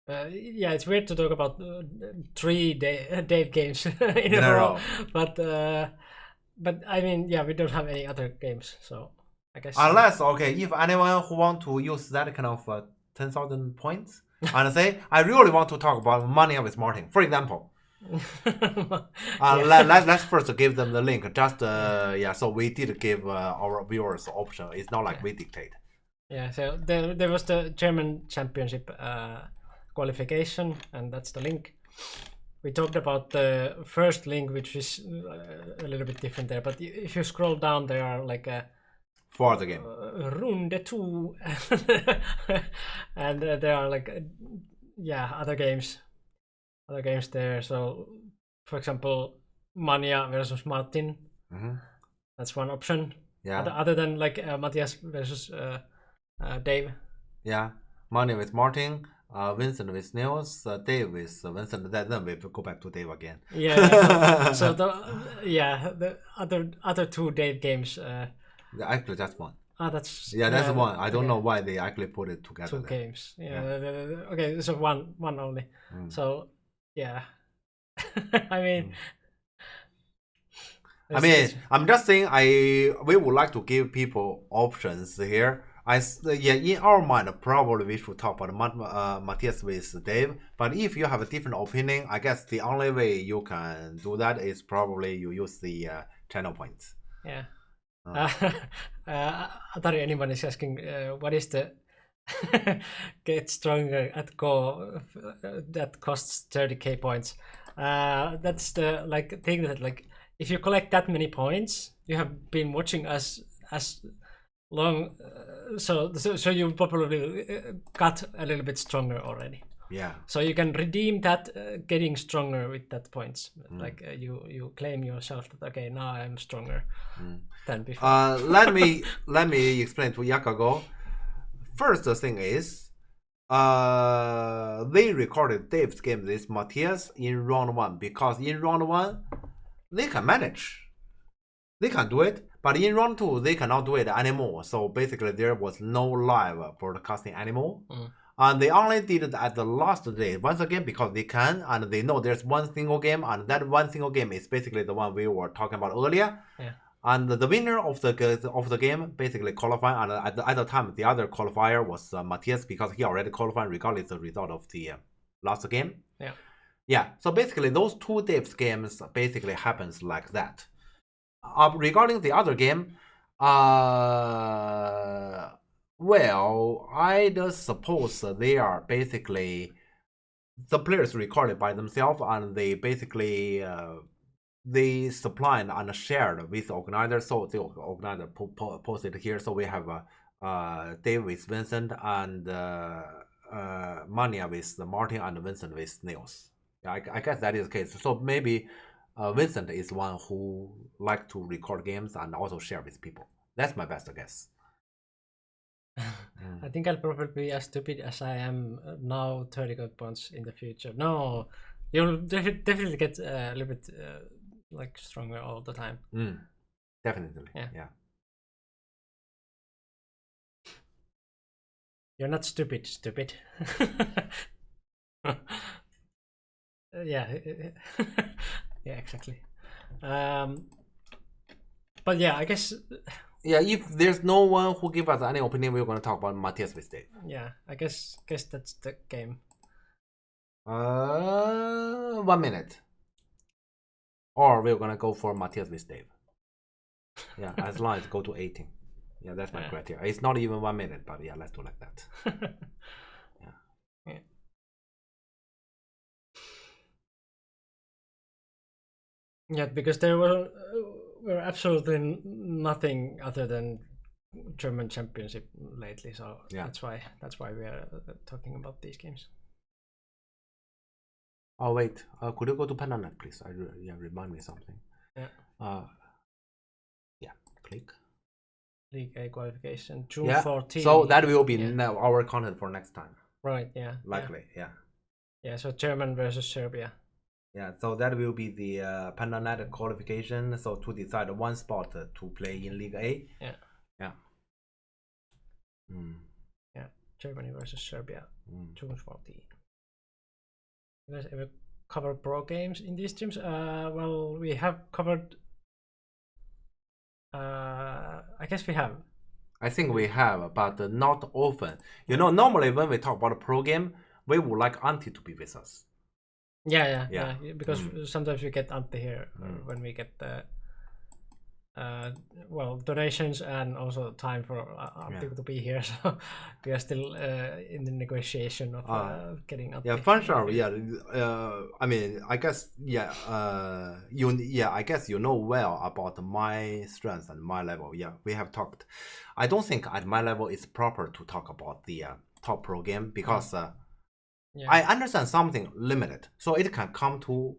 It's weird to talk about 3 Dave games in a row, but we don't have any other games, so I guess. Unless, if anyone who want to use that kind of 10,000 points and say, I really want to talk about Money with Martin, for example. Let's first give them the link. Just so we did give our viewers option. It's not like we dictate. So there was the German Championship qualification, and that's the link. we talked about the first link, which is a little bit different there. But if you scroll down, there are like a For the game. Runde 2, and there are like other games there. So, for example, Mania versus Martin. That's one option. Yeah. Other than like Matthias versus Dave. Yeah. Mania with Martin, Vincent with Nils, Dave with Vincent. Then we go back to Dave again. Yeah. So the other two Dave games. Actually, that's one. That's one. I don't okay. know why they actually put it together. Two games. Yeah. Okay, so one only. So yeah. I mean. I'm just saying. We would like to give people options here. In our mind, probably we should talk about Matthias with Dave. But if you have a different opinion, I guess the only way you can do that is probably you use the channel points. Yeah. I thought anyone is asking what is the get stronger at Go that costs 30k points. That's the like thing that like if you collect that many points, you have been watching us as long, so you probably got a little bit stronger already. Yeah. So you can redeem that getting stronger with that points. Like you claim yourself that okay, now I'm stronger than before. Let me explain to Yakago. First thing is, they recorded Dave's game with Matthias in round 1 because in round 1 they can manage, they can do it, but in round 2 they cannot do it anymore. So basically there was no live broadcasting anymore. And they only did it at the last day once again because they can, and they know there's one single game, and that one single game is basically the one we were talking about earlier. Yeah. And the winner of the game basically qualified, and at the time the other qualifier was Matthias because he already qualified regardless of the result of the last game. Yeah. Yeah. So basically those two Dave's games basically happens like that. Regarding the other game, well, I just suppose they are basically the players recorded by themselves, and they basically they supplied and shared with the organizer. So the organizer posted here. So we have Dave with Vincent and Mania with Martin and Vincent with Nils. Yeah, I guess that is the case. So maybe Vincent is one who like to record games and also share with people. That's my best guess. I think I'll probably be as stupid as I am now 30 good points in the future. No, you'll definitely get a little bit like stronger all the time. Definitely. Yeah. You're not stupid. Yeah. Yeah, exactly. But yeah, I guess. Yeah, if there's no one who give us any opinion, we're gonna talk about Matthias with Dave. Yeah, I guess that's the game. 1 minute. Or we're gonna go for Matthias with Dave. Yeah, as long as go to 18. Yeah, that's my criteria. It's not even 1 minute, but yeah, let's do like that. Yeah. Yeah, because there were absolutely nothing other than German championship lately, so yeah. that's why we are talking about these games. Oh wait, could you go to PandaNet, please? Remind me something. Yeah. Yeah. Click. League A qualification June 14. So that will be now our content for next time. Right. Yeah. Likely. Yeah. Yeah. So German versus Serbia. Yeah, so that will be the PandaNet qualification. So to decide one spot to play in League A. Yeah. Yeah. Yeah. Germany versus Serbia. June 14. You guys ever cover pro games in these streams? Well, we have covered. I guess we have. I think we have, but not often. You know, normally when we talk about a pro game, we would like Auntie to be with us. Yeah. Because sometimes we get Ante here when we get well, donations and also time for people to be here. So we are still in the negotiation of getting up. Yeah, fun sure. Yeah, I mean, I guess yeah. I guess you know well about my strengths and my level. Yeah, we have talked. I don't think at my level it's proper to talk about the top pro game because I understand something limited, so it can come to.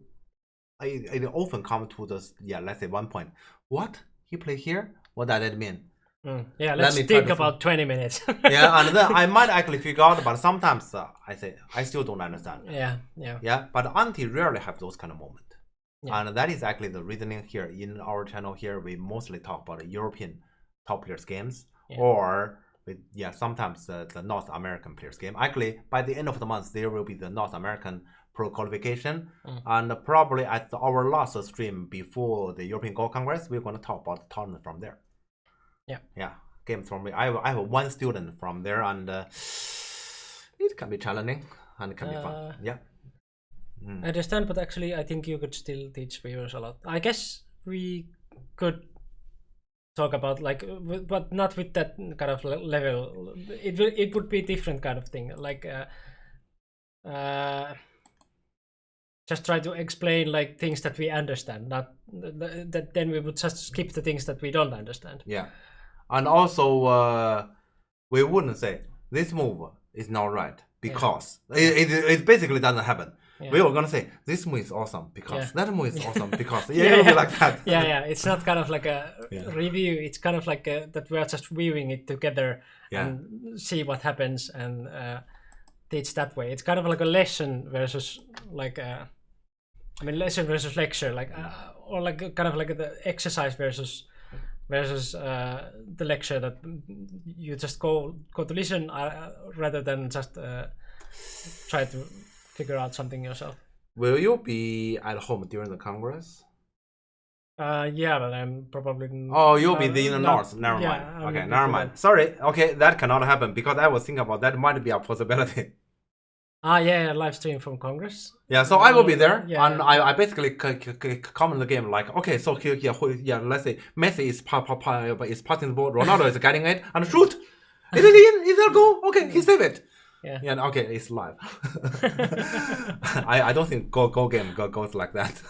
It often come to this. Yeah, let's say 1 point. What he play here? What does that mean? Yeah, let's think about 20 minutes. Yeah, and then I might actually figure out, but sometimes I say I still don't understand. Yeah. But auntie rarely have those kind of moments, and that is actually the reasoning here in our channel. Here we mostly talk about European top players games, or with sometimes the North American players game. Actually, by the end of the month, there will be the North American Pro qualification, and probably at our last stream before the European Go Congress, we're going to talk about the tournament from there. Yeah, games from me. I have one student from there, and it can be challenging and it can be fun. Yeah, I understand, but actually, I think you could still teach viewers a lot. I guess we could talk about but not with that kind of level. It would be a different kind of thing, like just try to explain like things that we understand, not that then we would just skip the things that we don't understand. Yeah, and also we wouldn't say this move is not right because it basically doesn't happen. We were gonna say this move is awesome because that move is awesome because it will be like that. It's not kind of like a review. It's kind of like that we are just viewing it together and see what happens and teach that way. It's kind of like a lesson versus like lesson versus lecture, like or like kind of like the exercise versus the lecture that you just go to listen rather than just try to figure out something yourself. Will you be at home during the Congress? Yeah, but I'm probably. Oh, you'll be in the north. Never mind. Okay, never mind. Sorry. Okay, that cannot happen because I was thinking about that might be a possibility. Live stream from Congress. Yeah, so I will be there, and I basically comment the game like, okay, so here, let's say Messi is passing the ball, Ronaldo is getting it, and shoot, is it in? Is it goal? Okay, he saved it. Yeah, okay, it's live. I don't think go game goes like that.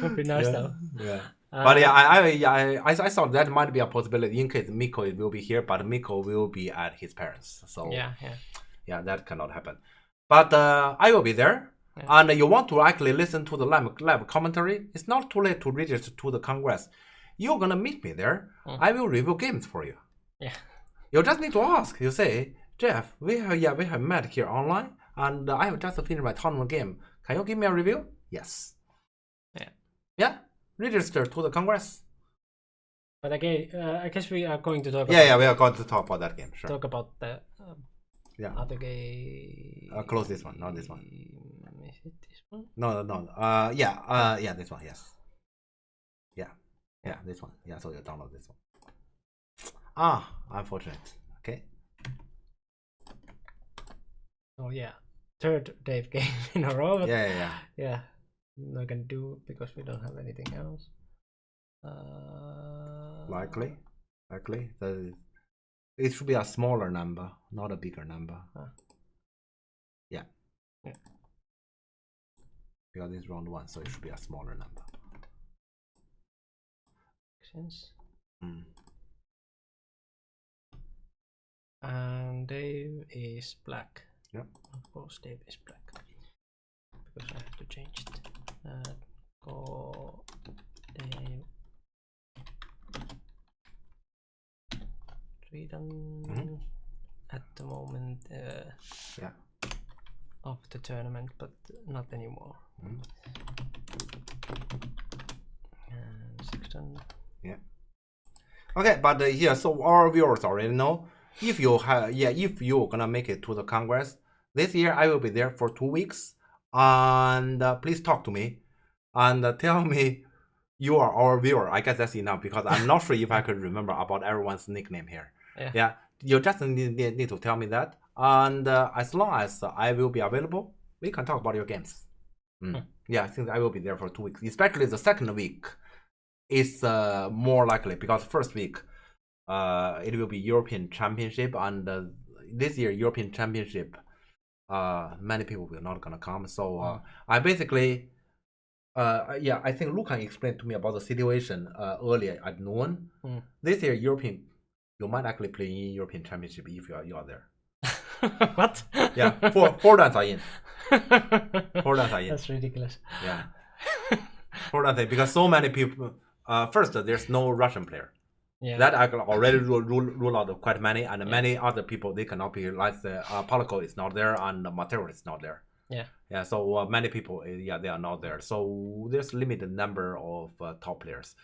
Would be nice though. Yeah. But I thought that might be a possibility in case Miko will be here, but Miko will be at his parents. So yeah, that cannot happen. But I will be there, and you want to actually listen to the live commentary. It's not too late to register to the Congress. You're gonna meet me there. I will review games for you. Yeah. You just need to ask. You say, Jeff, we have met here online, and I have just finished my tournament game. Can you give me a review? Yes. Yeah. Register to the Congress. But again, I guess we are going to talk. We are going to talk about that game. Sure. Talk about the other game. Close this one, not this one. Is it this one? No. This one. Yes. Yeah, this one. Yeah, so you download this one. Unfortunate. Okay. Oh yeah, third Dave game in a row. But yeah. Not gonna do because we don't have anything else. Likely. It should be a smaller number, not a bigger number. Yeah. Because it's round 1, so it should be a smaller number. Makes sense. And Dave is black. Yep. Of course, Dave is black. Because I have to change it. Go Dave Sweden at the moment. Of the tournament, but not anymore. And Sexton. Yeah. Okay, but so our viewers already know if you're gonna make it to the Congress this year, I will be there for 2 weeks. And please talk to me and tell me you are our viewer. I guess that's enough because I'm not sure if I could remember about everyone's nickname here. Yeah, you just need to tell me that. And as long as I will be available, we can talk about your games. Yeah, I think I will be there for 2 weeks. Especially the second week is more likely because first week it will be European Championship, and this year European Championship many people will not gonna come. So I basically I think Lucan explained to me about the situation earlier at noon. This year European, you might actually play in European Championship if you are there. What? Yeah, four dance are in. Four dance are in. That's ridiculous. Yeah. For that thing, because so many people. First, there's no Russian player. Yeah. That I can already rule out quite many, and many other people they cannot be like the Palico is not there and Mateo is not there. Yeah. Yeah. So many people, they are not there. So there's limited number of top players.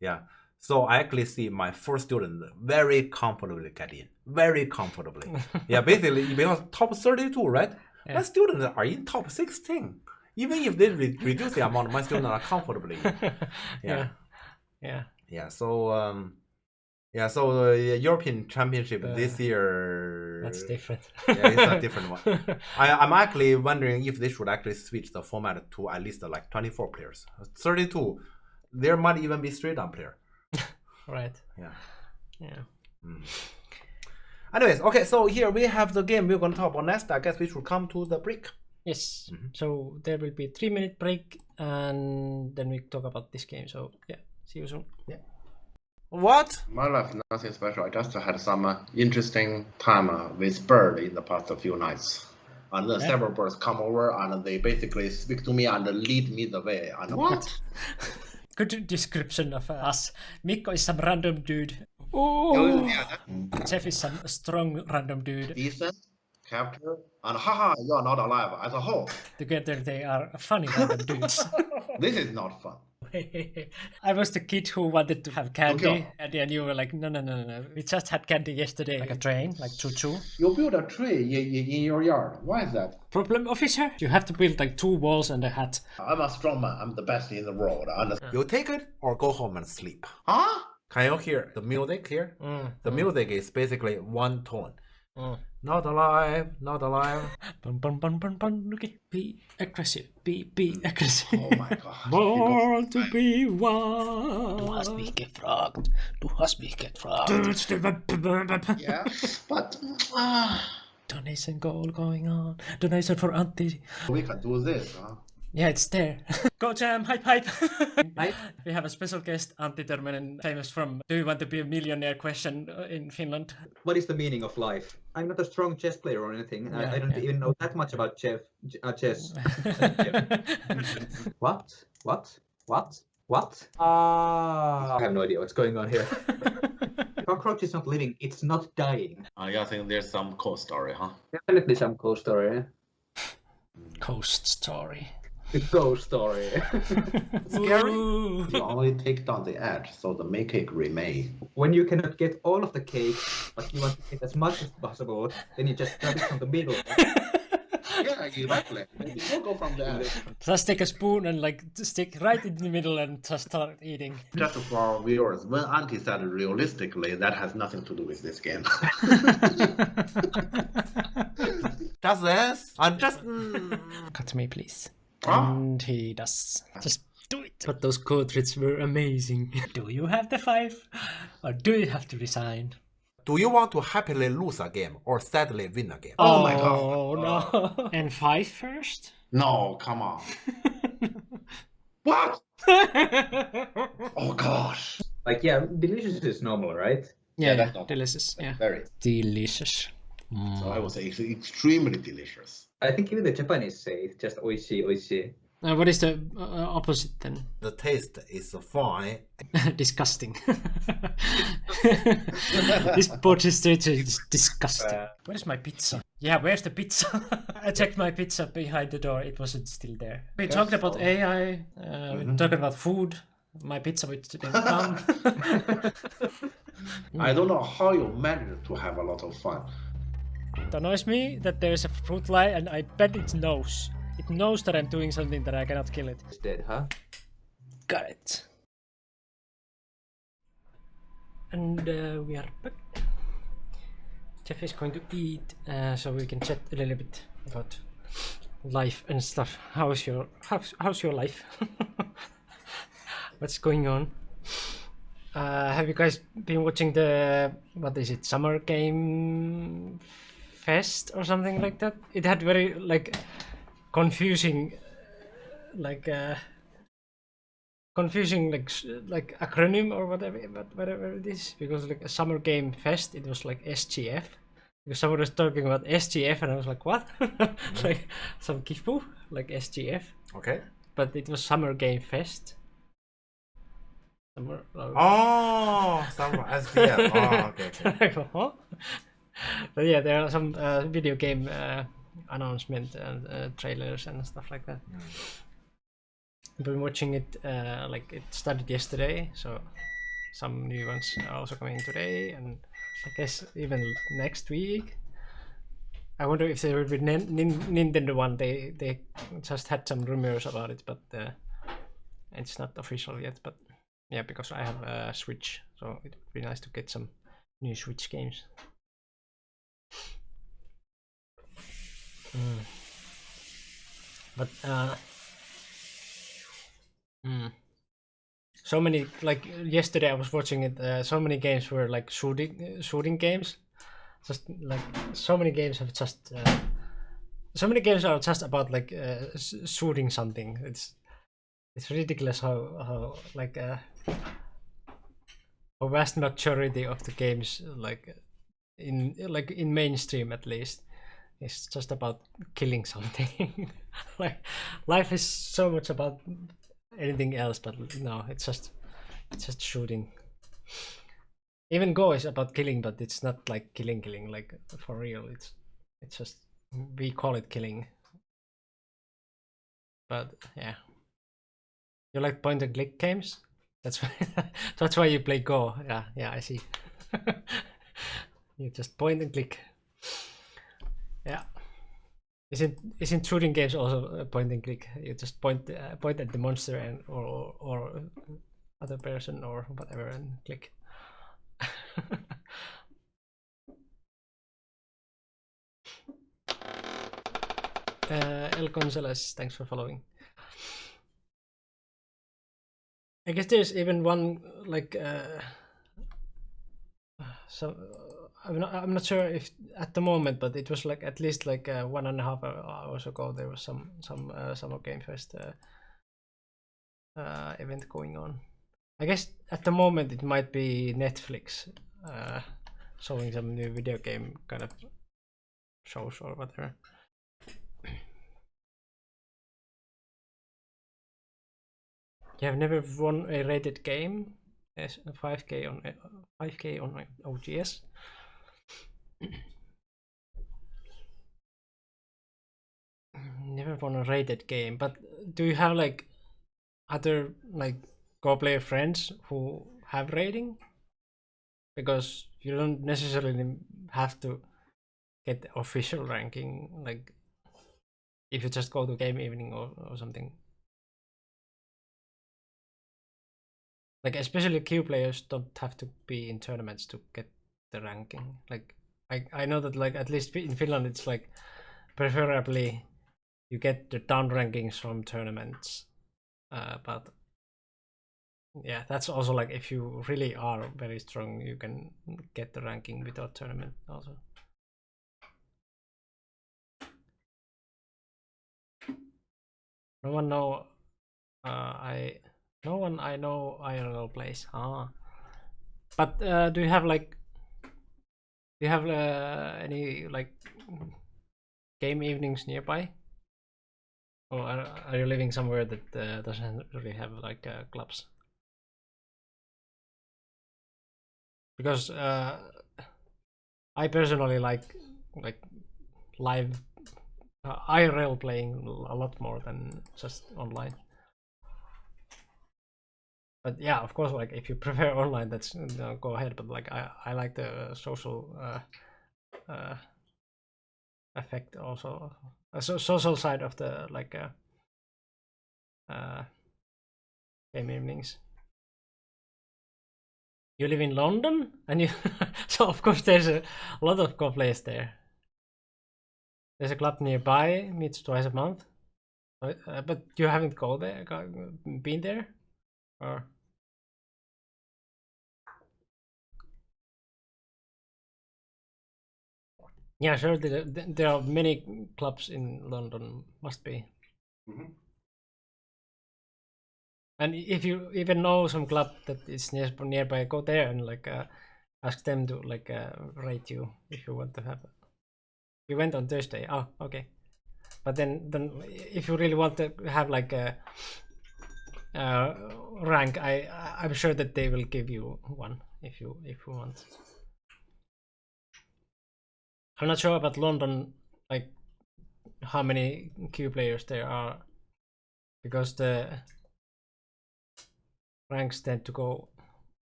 Yeah. So I actually see my first student very comfortably get in, very comfortably. Yeah. Basically, because top 32, right? Yeah. My students are in top 16. Even if they reduce the amount, my students are comfortably. Yeah. So so the European Championship this year. That's different. Yeah, it's a different one. I'm actually wondering if they should actually switch the format to at least like 24 players. 32, there might even be straight on player. Right. Yeah. Anyways, okay, so here we have the game we're going to talk about next. I guess we should come to the break. Yes. So there will be a 3-minute break, and then we talk about this game. So yeah, see you soon. Yeah. What? My life, nothing special. I just had some interesting time with bird in the past few nights. And then several birds come over and they basically speak to me and lead me the way. And what? Good description of us. Mikko is some random dude. Oh, Jeff is some strong random dude. Decent, capture, and haha, you're not alive as a whole. Together they are funny random dudes. This is not fun. I was the kid who wanted to have candy, Okay. and then you were like, no. We just had candy yesterday, like a train, like choo-choo. You build a tree in your yard. Why is that? Problem, officer? You have to build like 2 walls and a hut. I'm a strong man. I'm the best in the world. You take it or go home and sleep. Huh? Can you hear the music here? The music is basically one tone. Not alive, not alive. Okay. Be aggressive. Be aggressive. Oh my god. Born to be one. Du hast mich gefragt. Yeah, but Donation goal going on. Donation for Antti. we can do this, huh? Yeah, it's there. Go Jam, hype. We have a special guest, Antti Törmänen, famous from Do You Want to Be a Millionaire question in Finland. What is the meaning of life? I'm not a strong chess player or anything. Yeah, I don't yeah. even know that much about chess. What? I have no idea what's going on here. Cockroach is not living, it's not dying. I think there's some cool story, huh? Definitely some cool story. Coast story. The ghost story. Scary? Ooh. You only take down the edge, so the main cake remain. When you cannot get all of the cake, but you want to get as much as possible, then you just grab it from the middle. Yeah, exactly. You go from the edge. Just take a spoon and like stick right in the middle and just start eating. Just for our viewers, when Auntie said realistically, that has nothing to do with this game. Just this? I'm just. Cut me, please. Huh? And he does. Just do it. But those cartridges were amazing. Do you have the 5? Or do you have to resign? Do you want to happily lose a game or sadly win a game? Oh my god. Oh no. And 5 first? No, come on. What? Oh gosh. Like, yeah, delicious is normal, right? Yeah, that's not- delicious. Yeah. Very. Delicious. So I would say it's extremely delicious. I think even the Japanese say it, just oishi, oishi. What is the opposite then? The taste is fine. Disgusting. This body strategy is disgusting. Where's my pizza? Yeah, where's the pizza? I checked my pizza behind the door. It wasn't still there. We talked about AI. We talked about food. My pizza which didn't come. I don't know how you manage to have a lot of fun. It annoys me that there is a fruit fly, and I bet it knows. It knows that I'm doing something that I cannot kill it. It's dead, huh? Got it. And we are back. Jeff is going to eat, so we can chat a little bit about life and stuff. How's your life? What's going on? Have you guys been watching the, what is it, Summer Game Fest or something like that? It had very like confusing like like acronym or whatever it is, because like a Summer Game Fest, it was like SGF, because someone was talking about SGF and I was like, what? Like some kifu, like SGF, Okay. but it was Summer Game Fest. Summer, Oh, some SDF. Oh, okay. like, huh? But yeah, there are some video game announcement and trailers and stuff like that. I've been watching it, like it started yesterday, so some new ones are also coming today, and I guess even next week. I wonder if there will be Nintendo one. They just had some rumors about it, but it's not official yet. But yeah, because I have a Switch, so it would be nice to get some new Switch games. But so many, like yesterday I was watching it. So many games were like shooting games. Just like so many games have just so many games are just about like shooting something. It's ridiculous how like a vast majority of the games like in mainstream at least, it's just about killing something. Like life is so much about anything else, but no, it's just shooting. Even Go is about killing, but it's not like killing like for real. It's just, we call it killing. But yeah, you like point and click games? That's why that's why you play Go. Yeah, I see. You just point and click. Yeah. Isn't shooting games also a point and click? You just point at the monster and or other person or whatever and click. El Gonzalez, thanks for following. I guess there's even one like so I'm not sure if at the moment, but it was like at least like 1.5 hours ago there was some Summer Game Fest event going on. I guess at the moment it might be Netflix showing some new video game kind of shows or whatever. You have never won a rated game as 5K on OGS. Never won a rated game, but do you have like other like Go player friends who have rating? Because you don't necessarily have to get the official ranking, like if you just go to game evening or something. Like especially queue players don't have to be in tournaments to get the ranking. Like I know that like at least in Finland it's like preferably you get the down rankings from tournaments, but yeah, that's also like if you really are very strong, you can get the ranking without tournament also. No one know no one I know IRL plays. But do you have like any like game evenings nearby? Or are you living somewhere that doesn't really have like clubs? Because I personally like live IRL playing a lot more than just online. But yeah, of course, like if you prefer online, that's go ahead. But like I like the social effect also, social side of the like game evenings. You live in London, and you so of course there's a lot of Go players there. There's a club nearby, meets twice a month. But you haven't been there? Or? Yeah, sure. There are many clubs in London, must be. Mm-hmm. And if you even know some club that is nearby, go there and like ask them to like rate you if you want to have. You went on Thursday. Oh, okay. But then if you really want to have like a rank, I'm sure that they will give you one if you want. I'm not sure about London, like how many queue players there are, because the ranks tend to go,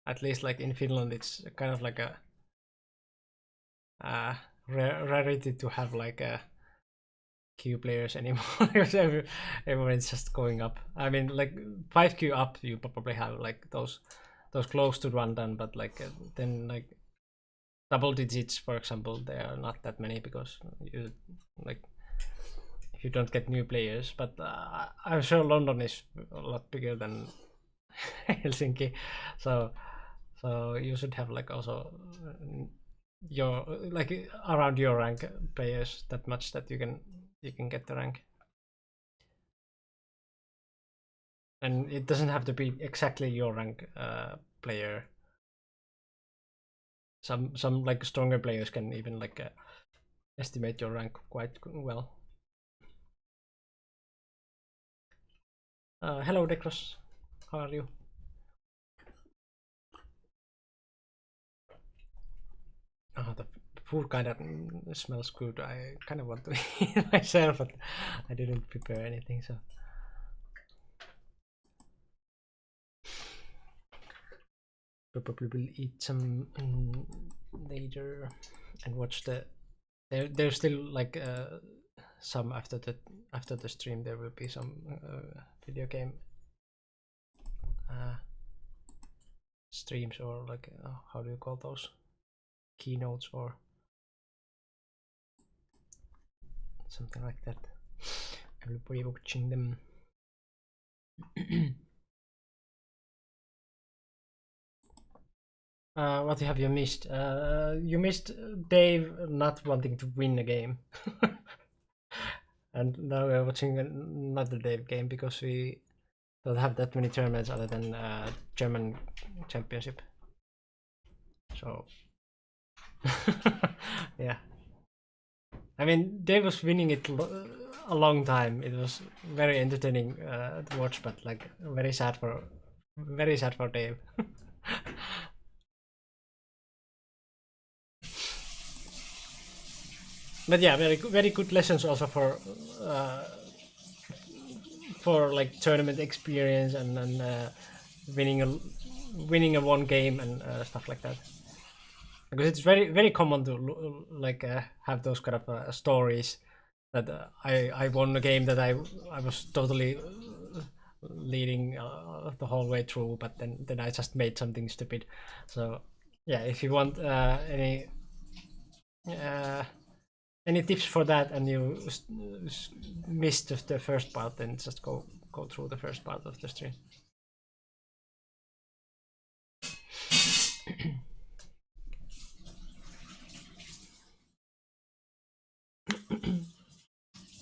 at least like in Finland, it's kind of like a rarity to have like a queue players anymore because everyone's just going up. I mean, like 5 queue up, you probably have like those close to run done, but like then like double digits, for example, there are not that many because you like if you don't get new players. But I'm sure London is a lot bigger than Helsinki, so you should have like also your like around your rank players that much that you can get the rank. And it doesn't have to be exactly your rank player. Some like stronger players can even like estimate your rank quite well. Hello Dekros, how are you? Oh, the food kind of smells good. I kind of want to eat myself, but I didn't prepare anything, so. Probably will eat some later and watch the. There's still like some after the stream. There will be some video game streams, or like how do you call those, keynotes or something like that. I will be watching them. What have you missed? You missed Dave not wanting to win a game. And now we're watching another Dave game because we don't have that many tournaments other than German championship. So yeah. I mean, Dave was winning it a long time. It was very entertaining to watch, but like very sad for Dave. But yeah, very good lessons also for like tournament experience and winning a one game and stuff like that. Because it's very common to like have those kind of stories that I won a game that I was totally leading the whole way through, but then I just made something stupid. So yeah, if you want any tips for that and you missed the first part, then just go through the first part of the stream.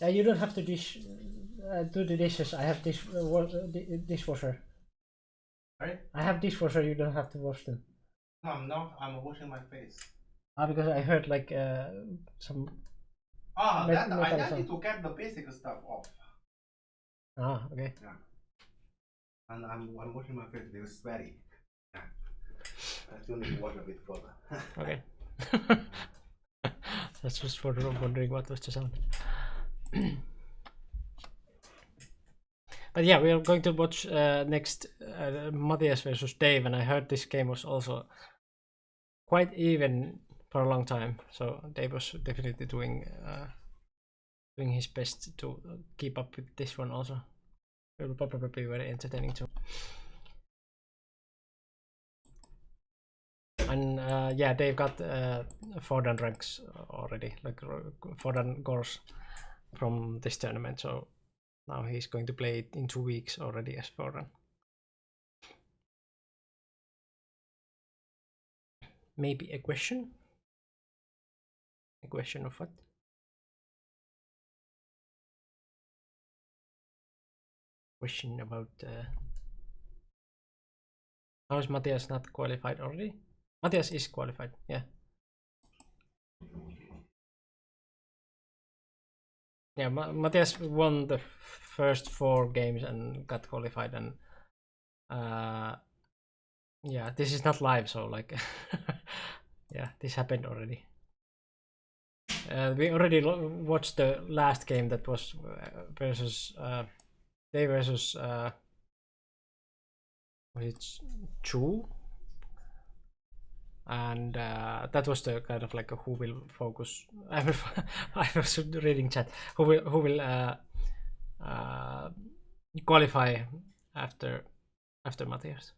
You don't have to do the dishes. I have dishwasher. Right? I have dishwasher. You don't have to wash them. No, I'm washing my face. Because I heard like some. I need to get the basic stuff off. Okay. Yeah. And I'm washing my face. It's sweaty. Yeah. I still need to wash a bit further. Okay. That's just for wondering what was the sound. But yeah, we are going to watch next Matthias versus Dave, and I heard this game was also quite even for a long time. So Dave was definitely doing his best to keep up with this one also. It will probably be very entertaining too. And yeah, they've got 4 ranks already, like 4 goals from this tournament. So now he's going to play it in 2 weeks already as 4. Maybe a question? A question of what? Question about how is Matthias not qualified already? Matthias is qualified, yeah. Yeah, Matthias won the first 4 games and got qualified, and yeah, this is not live, so like yeah, this happened already. We already watched the last game that was versus they versus was it Chu, and that was the kind of like a who will focus. I was reading chat. Who will qualify after Matthias,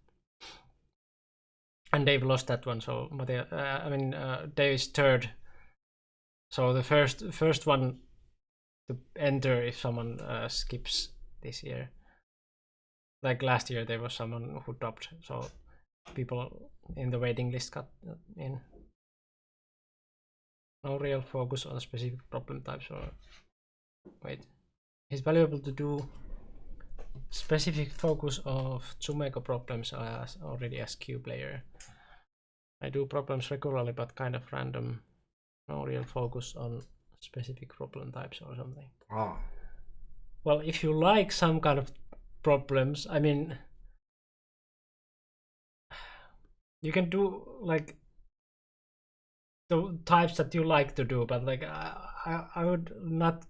and Dave lost that one. So Matthias, Dave is 3rd. So the first one to enter if someone skips this year. Like last year, there was someone who dropped, so people in the waiting list got in. No real focus on specific problem types, or wait, it's valuable to do specific focus of Tsumeko problems already as Q player. I do problems regularly, but kind of random. No real focus on specific problem types or something. Oh. Well, if you like some kind of problems, I mean, you can do like the types that you like to do, but like I would not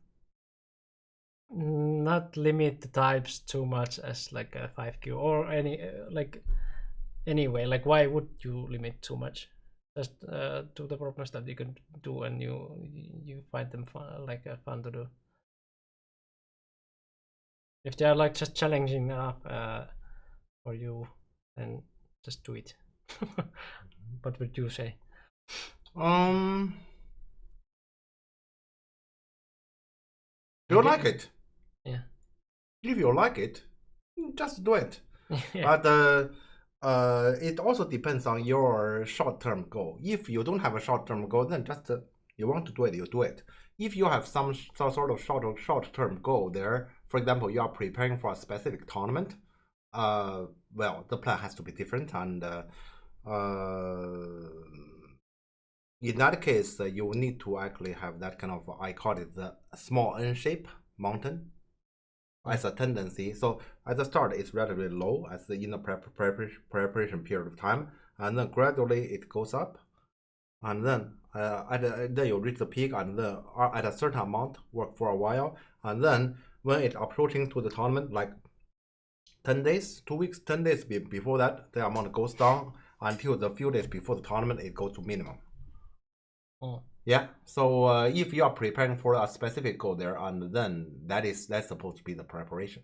limit the types too much as like a 5Q or any like anyway. Like, why would you limit too much? Just do the problems that you can do, and you find them fun, like fun to do. If they are like just challenging enough for you, then just do it. What would you say? Do you like it? Yeah. If you like it, just do it. Yeah. But it also depends on your short-term goal. If you don't have a short-term goal, then just you want to do it, you do it. If you have some sort of short-term goal there, for example, you are preparing for a specific tournament, well, the plan has to be different, and in that case, you need to actually have that kind of, I call it the small N-shape mountain as a tendency. So at the start, it's relatively low as in the preparation period of time, and then gradually it goes up, and then then you reach the peak, and then at a certain amount work for a while, and then when it's approaching to the tournament, like 10 days, 2 weeks, 10 days before that, the amount goes down until the few days before the tournament, it goes to minimum. Oh. Yeah, so if you are preparing for a specific goal there, and then that's supposed to be the preparation.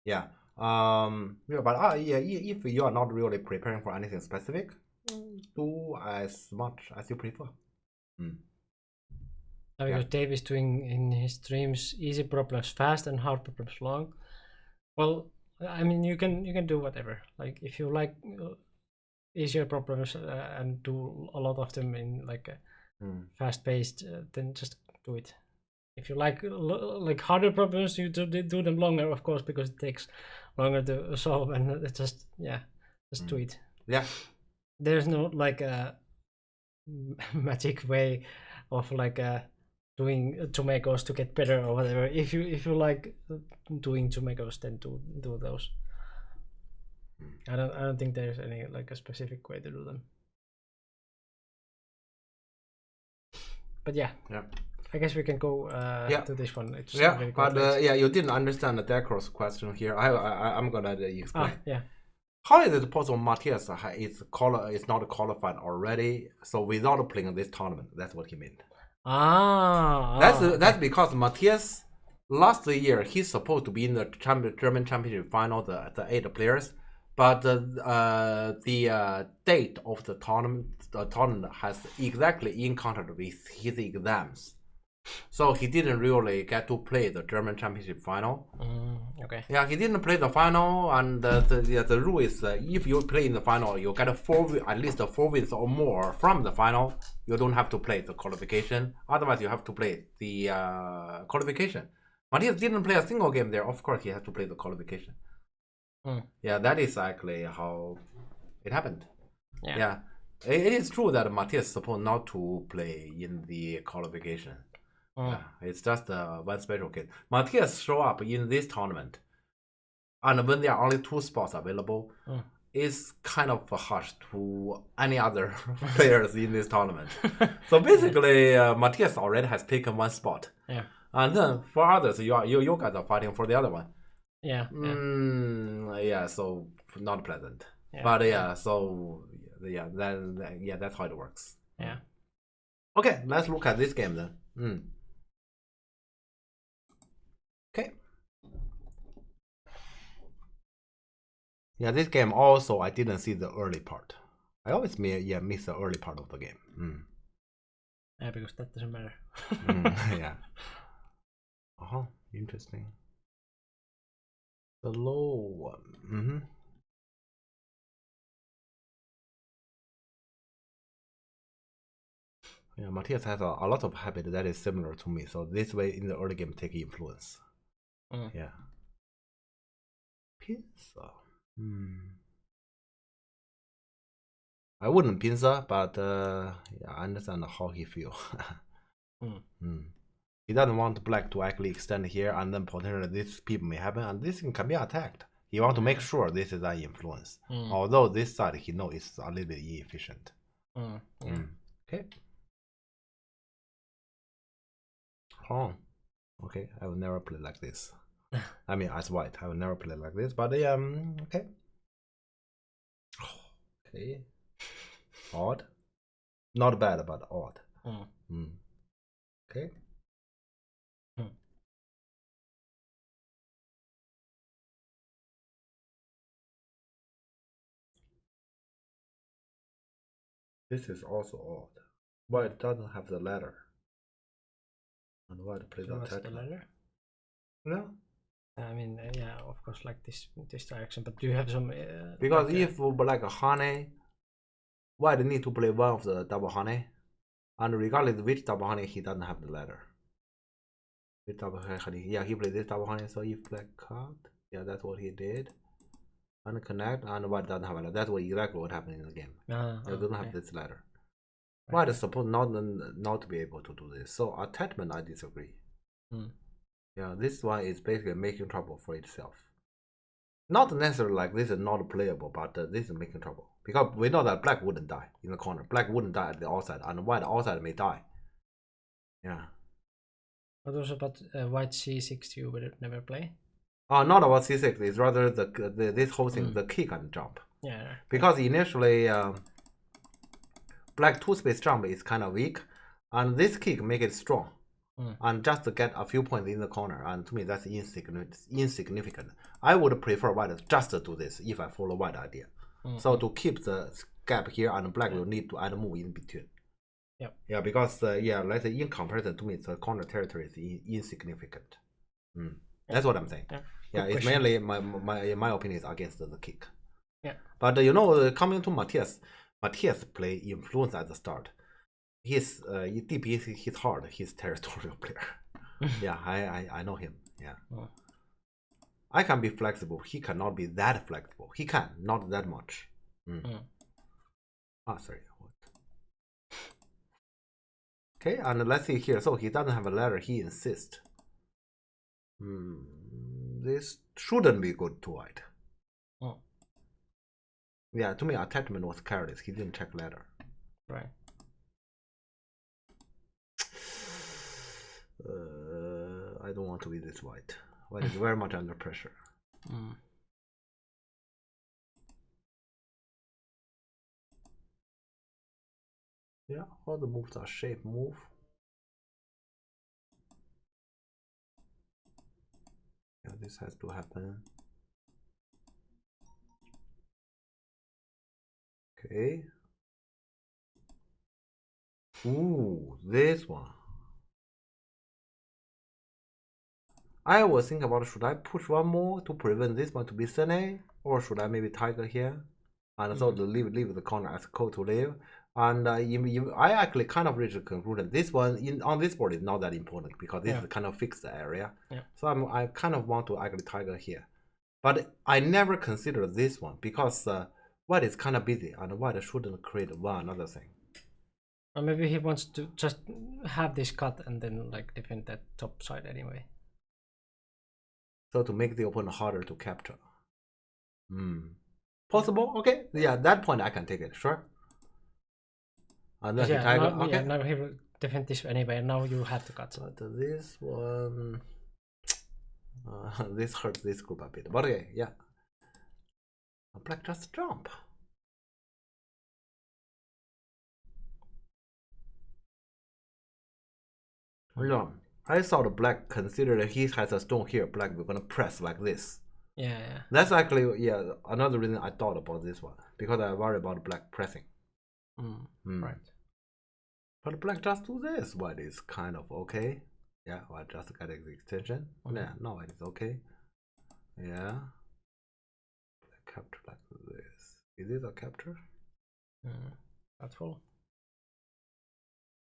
Yeah. Yeah, but yeah, if you are not really preparing for anything specific, do as much as you prefer. Because Dave is doing in his streams easy problems fast and hard problems long. Well, I mean, you can do whatever. Like, if you like easier problems and do a lot of them in like fast paced, then just do it. If you like harder problems, you do them longer, of course, because it takes longer to solve, and it's just do it. Yeah. There's no like a magic way of like doing Tsumekos to get better or whatever. If you like doing Tsumekos, then do those. I don't think there's any like a specific way to do them. But yeah. I guess we can go to this one. It's really but you didn't understand the Decros question here. I'm gonna explain. Yeah. How is it possible Matthias is not qualified already? So without playing this tournament, that's what he meant. That's because Matthias last year he's supposed to be in the German Championship final, the 8 players, but the date of the tournament has exactly encountered with his exams, so he didn't really get to play the German Championship final. Okay. Yeah, he didn't play the final, and the rule is if you play in the final, you get at least 4 wins or more from the final. You don't have to play the qualification. Otherwise, you have to play the qualification. Matthias didn't play a single game there. Of course, he had to play the qualification. Yeah, that is actually how it happened. Yeah. It is true that Matthias is supposed not to play in the qualification. Yeah, it's just one special case. Matthias show up in this tournament, and when there are only 2 spots available, it's kind of harsh to any other players in this tournament. So basically, Matthias already has taken 1 spot. Yeah. And then for others, you guys are fighting for the other one. Yeah. Yeah, so not pleasant. Yeah. But yeah, so yeah, that's how it works. Yeah. Okay, let's look at this game then. Okay. Yeah, this game also I didn't see the early part. I always miss the early part of the game. Yeah, because that doesn't matter. Yeah. Interesting. The low one. Yeah, Matthias has a lot of habit that is similar to me. So this way in the early game take influence. Yeah. Pincer. I wouldn't pincer, but yeah, I understand how he feel. He doesn't want black to actually extend here, and then potentially this people may happen, and this thing can be attacked. He want to make sure this is an influence. Although this side he knows is a little bit inefficient. Okay. Okay, I will never play like this. I mean, as white, I will never play like this. But okay. Okay. Odd. Not bad, but odd. Okay. This is also odd. White doesn't have the ladder. And white plays the ladder? No. I mean, yeah, of course, like this direction. But do you have some? Because if like a honey, white need to play one of the double honey, and regardless which double honey, he doesn't have the ladder. Which double honey? Yeah, he played this double honey. So if black cut, yeah, that's what he did. And connect, and white doesn't have a ladder. That's exactly what happened in the game. They don't have this ladder. White is supposed not to be able to do this. So attachment, I disagree. Yeah, this one is basically making trouble for itself. Not necessarily like this is not playable, but this is making trouble. Because we know that black wouldn't die in the corner. Black wouldn't die at the outside, and white outside may die. Yeah. What was about white c6 you would never play? Not about c6. It's rather this whole thing, the kick and jump. Yeah. Because initially, black 2-space jump is kind of weak, and this kick make it strong. And just to get a few points in the corner, and to me that's insignificant. I would prefer white just to do this if I follow white idea. So to keep the gap here, and black will need to add a move in between. Yeah, because let's say in comparison to me, the corner territory is insignificant. That's what I'm saying. Yeah, it's mainly my opinion is against the kick. Yeah. But coming to Matthias play influence at the start. He's deep in his heart, he's territorial player. Yeah, I know him. Yeah. I can be flexible. He cannot be that flexible. He can, not that much. Sorry. What? Okay, and let's see here. So he doesn't have a ladder. He insists. This shouldn't be good to white. Yeah, to me, attachment was careless. He didn't check ladder. Right. I don't want to be this white. White is very much under pressure. Yeah, all the moves are shape move. Yeah, this has to happen. Okay. Ooh, this one. I was thinking about should I push one more to prevent this one to be Sene, or should I maybe tiger here? And so leave the corner as code to live. And I actually kind of reached the conclusion this one on this board is not that important because this is kind of fixed area. Yeah. So I kind of want to actually tiger here, but I never considered this one because white is kind of busy and white shouldn't create one another thing. Or maybe he wants to just have this cut and then like defend that top side anyway. So to make the opponent harder to capture. Possible? Okay. Yeah, that point I can take it. Sure. Unless tiger. Now, Okay. now he will defend this anyway. Now you have to cut. But this one, this hurts this group a bit. But okay, yeah. Black just jump. Yeah. I thought black considered he has a stone here. Black we're gonna press like this. Yeah. That's actually another reason I thought about this one because I worry about black pressing. Right. But black just do this. White is kind of okay. Yeah, white just get the extension. Yeah, no, it is okay. Yeah. Black capture like this. Is this a capture? That's full.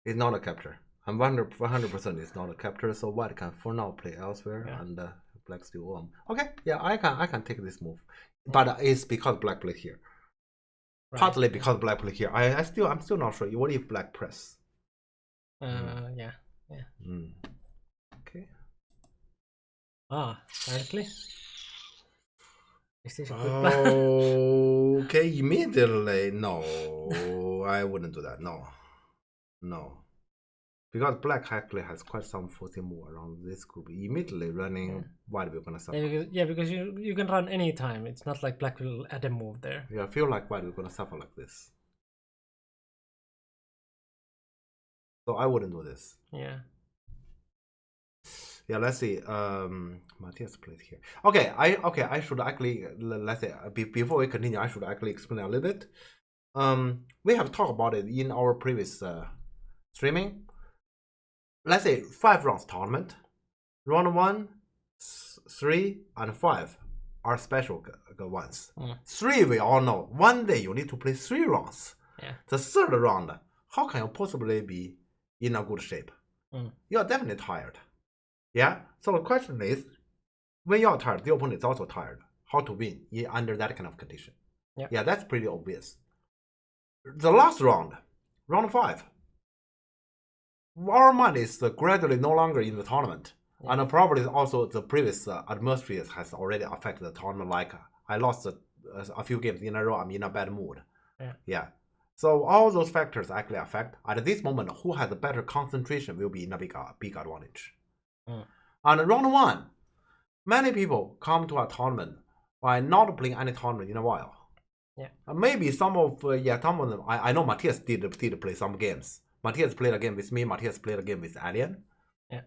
It's not a capture. I'm 100% it's not a capture. So white can for now play elsewhere and black still on. Okay, yeah, I can take this move, but it's because black play here. Right. Partly because black play here. I'm still not sure. What if black press? Yeah. Okay. Directly. Is this a good plan? Okay, immediately. No, I wouldn't do that. No. Because black actually has quite some forcing move around this group. Immediately running white we're gonna suffer. Yeah, because you can run any time. It's not like black will add a move there. Yeah, I feel like white we're gonna suffer like this. So I wouldn't do this. Yeah. Yeah, let's see. Matthias played here. Okay, I should actually let's say before we continue, I should actually explain a little bit. We have talked about it in our previous streaming. Let's say 5 rounds tournament. Round 1, 3, and 5 are special ones. 3 we all know. One day you need to play 3 rounds. Yeah. The 3rd round, how can you possibly be in a good shape? You are definitely tired. Yeah. So the question is, when you are tired, the opponent is also tired. How to win under that kind of condition? Yeah, that's pretty obvious. The last round, round 5. Our mind is gradually no longer in the tournament, and probably also the previous atmosphere has already affected the tournament. Like I lost a few games in a row, I'm in a bad mood. Yeah. So all those factors actually affect. At this moment, who has a better concentration will be in a big advantage. And round 1, many people come to a tournament by not playing any tournament in a while. Yeah. Maybe some of them. I know Matthias did play some games. Matthias played a game with me. Matthias played a game with Alien. Yeah.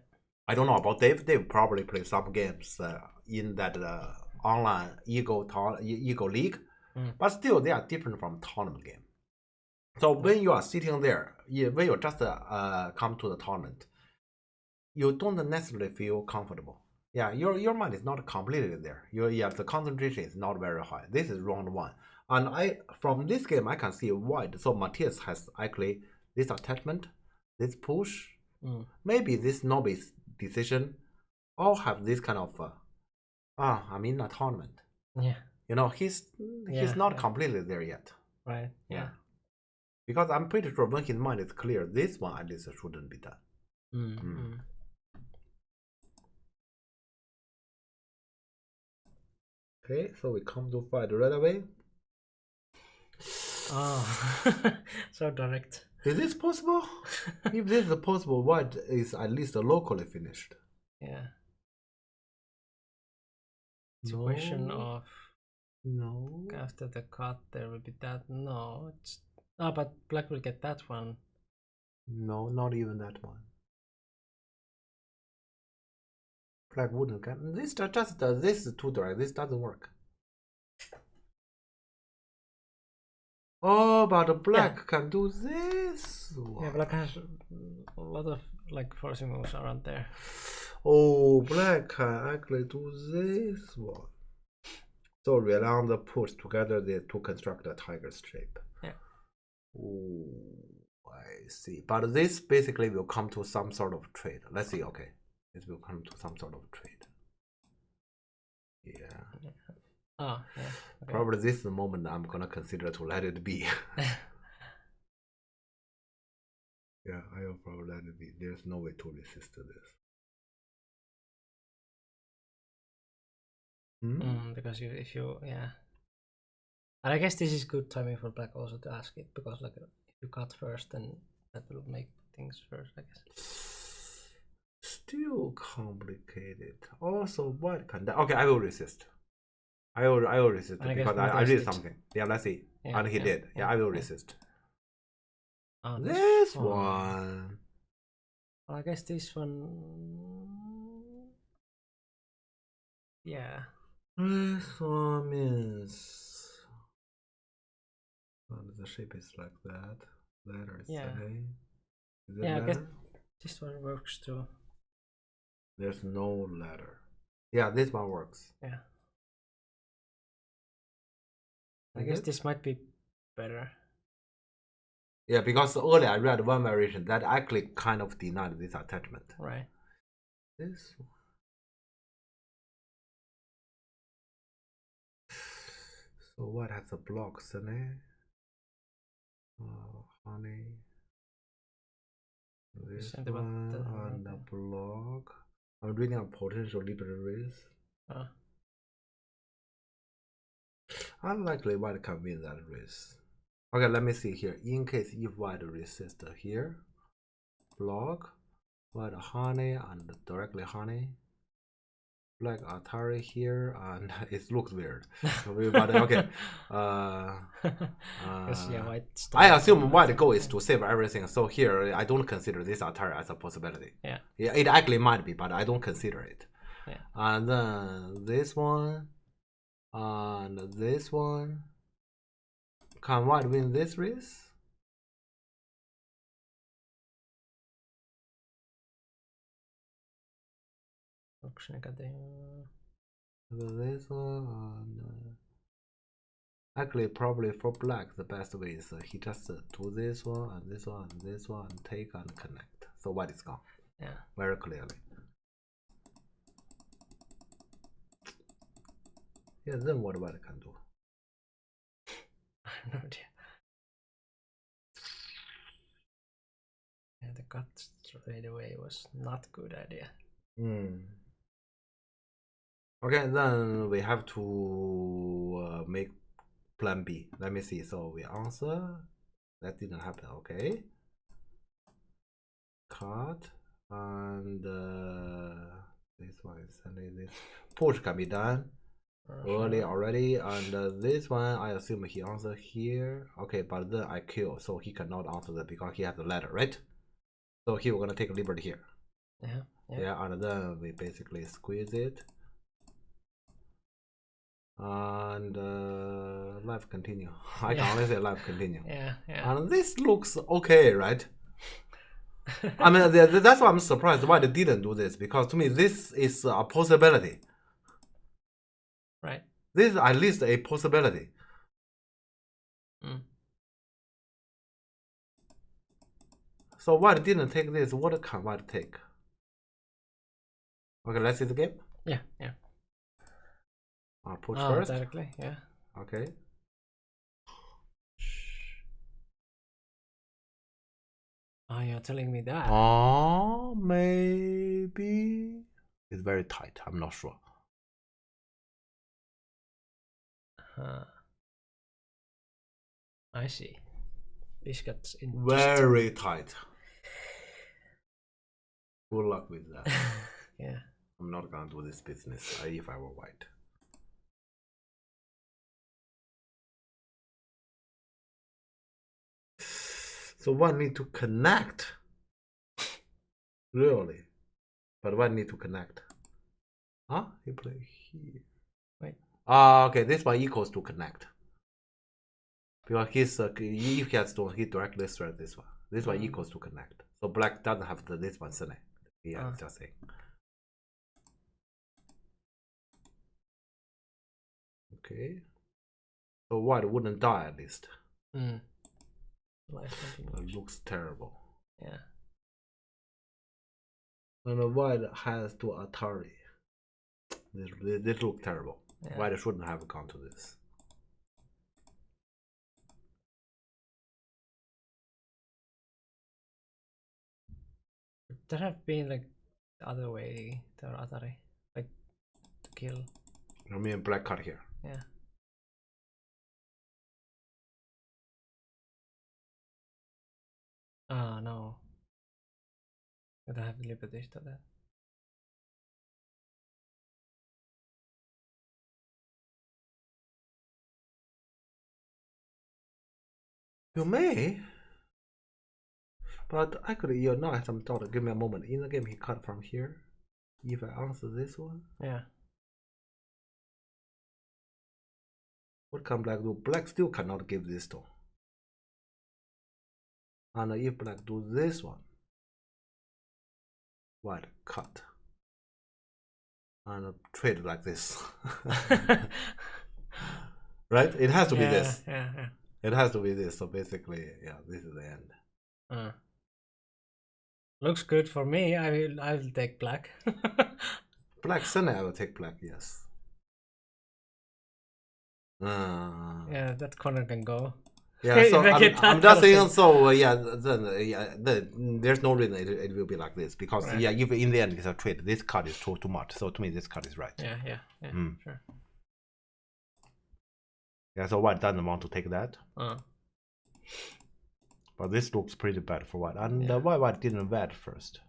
I don't know about Dave. Dave probably played some games in that online Ego League. But still, they are different from tournament game. So when you are sitting there, when you just come to the tournament, you don't necessarily feel comfortable. Yeah, your mind is not completely there. The concentration is not very high. This is round 1, and from this game I can see white. So Matthias has actually this attachment, this push, maybe this novice decision, all have this kind of I'm in a tournament. Yeah. He's not completely there yet. Right. Yeah. Because I'm pretty sure when his mind is clear, this one at least shouldn't be done. Okay, so we come to fight right away. So direct. Is this possible? If this is possible, white is at least locally finished. Yeah. It's a question of after the cut there will be that. No, it's but black will get that one. No, not even that one. Black wouldn't get this. This is too direct. This doesn't work. Oh, but black can do this one. Yeah, black has a lot of like forcing moves around there. Oh, black can actually do this one. So rely on the push together to construct a tiger's shape. Yeah. Oh, I see. But this basically will come to some sort of trade. Let's see. Okay, this will come to some sort of trade. Yeah. Oh, yeah. Okay. Probably this is the moment I'm gonna consider to let it be. Yeah, I will probably let it be. There's no way to resist this. Because if you yeah, and I guess this is good timing for black also to ask it, because like if you cut first, then that will make things first, I guess. Still complicated. Also, white can. Okay, I will resist. I will resist And I because guess I with read this something. Yeah, let's see. Yeah, And he yeah, did. Yeah, yeah, I will yeah. resist. Oh, This one. Well, I guess this one. Yeah. This one means. And the shape is like that. Letter is Yeah. A. Is it Yeah, I guess letter? this one works too. There's no letter. Yeah, this one works. Yeah. I Is guess it? this might be better. Yeah, because earlier I read one variation that actually kind of denied this attachment. Right. This one. So what has a block, Sene? Honey. This Send about one the- on the block. I'm reading a potential libraries. Unlikely white can win that race. Okay, let me see here. In case if white resists here, block, white honey and directly honey, black Atari here, and it looks weird. But okay. Because yeah, white. I assume white goal is to save everything. So here I don't consider this Atari as a possibility. Yeah. Yeah, it actually might be, but I don't consider it. Yeah. And then this one. And this one. Can white win this race? This one and actually probably for black the best way is he just do this one and this one and this one and take and connect. So white is gone. Yeah. Very clearly. Yeah, then what white can do? I have no idea. Yeah, the cut straight away was not good idea. Okay, then we have to make plan B. Let me see. So we answer. That didn't happen. Okay. Cut. And this one is suddenly this push can be done early already. And this one, I assume he answer here. Okay, but then I kill. So he cannot answer that because he has a ladder, right? So here we're going to take a liberty here. Yeah, and then we basically squeeze it. And life continue. I can only say life continue. Yeah. And this looks okay, right? I mean, that's why I'm surprised why they didn't do this, because to me this is a possibility. Right. This is at least a possibility. So white didn't take this. What can white take? Okay, let's see the game. Yeah. Push first. Directly. Yeah. Okay. Oh, you're telling me that. Oh, maybe it's very tight. I'm not sure. I see. Biscuits in. Very tight. Good luck with that. Yeah. I'm not gonna do this business if I were white. So one need to connect. Really? But one need to connect. Huh? You play here. Wait. Okay, this one equals to connect. Because he's if he has stone, he directly threat this one. This one equals to connect. So black doesn't have this one Sene. Yeah, just saying. Okay. So white wouldn't die at least. Life It looks terrible. Yeah. And white has to Atari. This look terrible. Yeah. White shouldn't have gone to this. There have been like the other way to Atari, like to kill. I mean black card here. Yeah. Ah no. But I have liberties to that. You may. But actually you're not some thought. Give me a moment. In the game he cut from here. If I answer this one, Yeah. what can black do? Black still cannot give this to. And if black do this one, white cut. And trade like this. Right? It has to be this. Yeah. It has to be this. So basically, yeah, this is the end. Looks good for me. I'll take black. Black Sene, I will take black, yes. Yeah, that corner can go. Yeah, so If I get I'm that just saying. person. So there's no reason it will be like this because Right. yeah, if in the end it's a trade, this card is too much. So to me, this card is right. Yeah. Sure. Yeah, so white doesn't want to take that, but this looks pretty bad for white. And why white didn't vet first?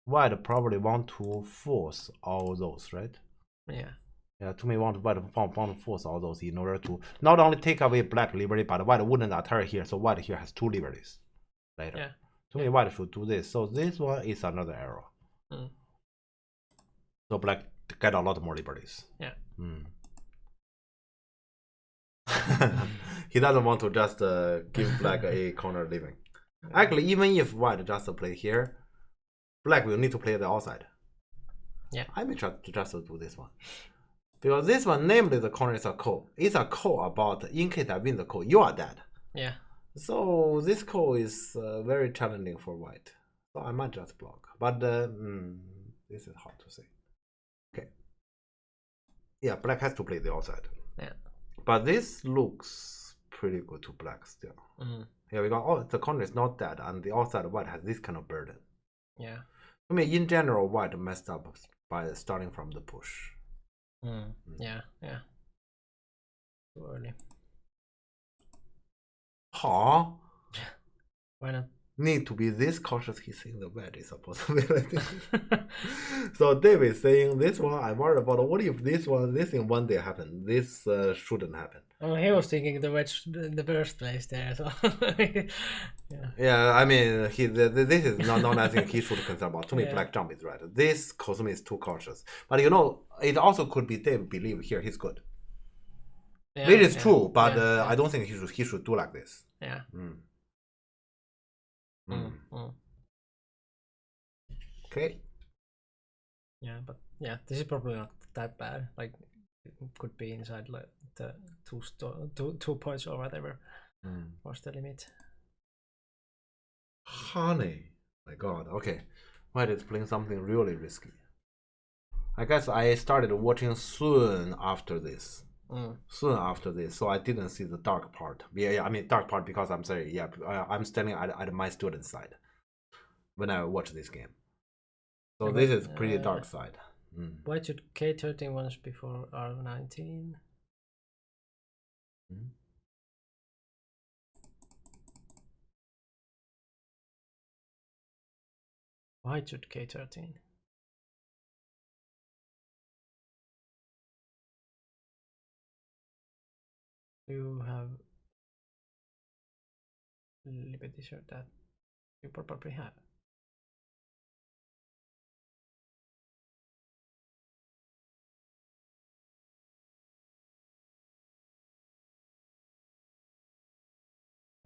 White probably want to force all those, right? Yeah. Yeah, to me, white want to force all those in order to not only take away black liberty, but white wouldn't attack here, so white here has 2 liberties later. Yeah. To me, white should do this. So this one is another error. So black get a lot more liberties. Yeah. He doesn't want to just give black a corner living. Actually, even if white just play here, black will need to play the outside. Yeah. I may try to just do this one. Because this one, namely the corner is a call. It's a call about in case I win the call, you are dead. Yeah. So this call is very challenging for white. So I might just block. But this is hard to say. Okay. Yeah, black has to play the outside. Yeah. But this looks pretty good to black still. Here we go. Oh, the corner is not dead, and the outside white has this kind of burden. Yeah. I mean, in general, white messed up by starting from the push. Yeah. Too early. Huh? Why not? Need to be this cautious. He's saying the wedge is a possibility. So David saying this one, I'm worried about what if this thing one day happen. This shouldn't happen. Oh, he was thinking the wedge in the first place there. So Yeah, I mean, this is not I think he should concern about. To me, Yeah. black jump is right. This Cosme is too cautious. But you know, it also could be Dave believe here he's good. yeah, Which is yeah, true, but yeah, I don't think he should do like this. yeah. Okay. Yeah, but yeah, this is probably not that bad. Like, it could be inside like the 2 points or whatever. What's the limit? Honey, my God. Okay, White is playing something really risky. I guess I started watching soon after this. So I didn't see the dark part. Yeah, I mean dark part because I'm sorry. Yeah, I'm standing at my student side when I watch this game. So Yeah, this but, is pretty dark side. Why should K13 once before R19? Why should K13? You have Liberty shirt that you probably have.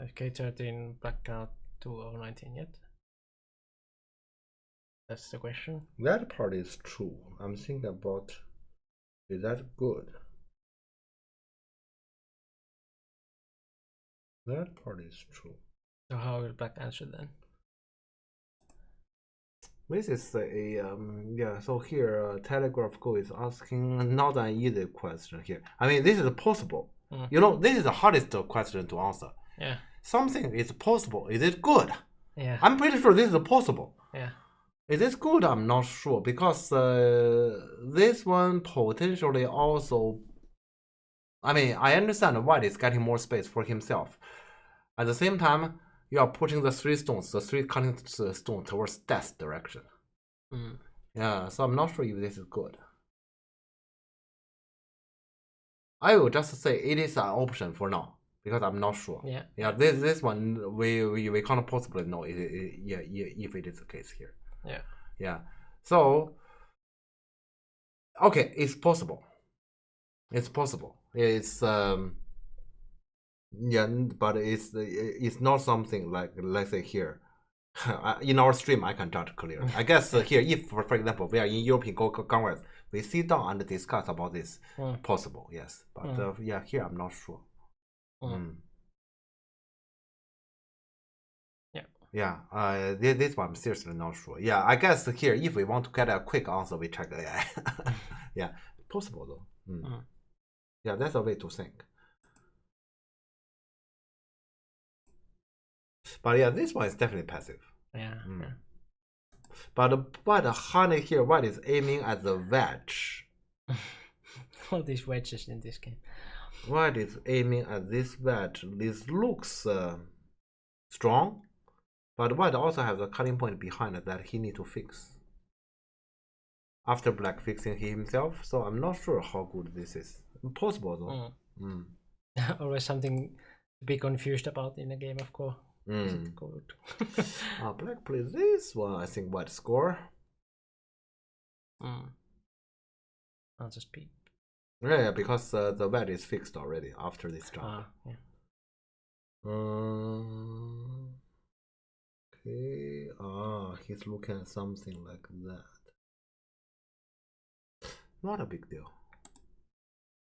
K13 black cannot do O19 yet. That's the question. That part is true. I'm thinking about, is that good? That part is true. So how will black answer then? This is yeah. So here, Telegraph Go is asking not an easy question here. I mean, this is possible. You know, this is the hardest question to answer. Yeah. Something is possible. Is it good? Yeah. I'm pretty sure this is possible. Yeah. Is this good? I'm not sure because this one potentially also. I mean, I understand White is getting more space for himself. At the same time, you are pushing the three cutting stone towards death direction. Yeah, so I'm not sure if this is good. I will just say it is an option for now because I'm not sure. Yeah. Yeah. This one we can't possibly know if it is the case here. Yeah. Yeah. So okay, it's possible. It's possible. It's yeah, but it's not something like, let's say here. In our stream, I can judge clearly. I guess here, if for example we are in European Congress, we sit down and discuss about this. Possible, yes, but yeah, here I'm not sure. Yeah, this one I'm seriously not sure. Yeah, I guess here, if we want to get a quick answer, we check AI. Yeah, possible though. Yeah, that's a way to think. But yeah, this one is definitely passive. Yeah. But what honey here, what is aiming at the wedge? All these wedges in this game. What is aiming at this wedge? This looks strong, but White also has a cutting point behind it that he needs to fix. After Black fixing himself, so I'm not sure how good this is. Possible though. Always something to be confused about in a game of Go. Is it good? Black plays this one. I think White score. I'll just peep. Yeah, because the wedge is fixed already after this jump. Yeah. Okay. He's looking at something like that. Not a big deal.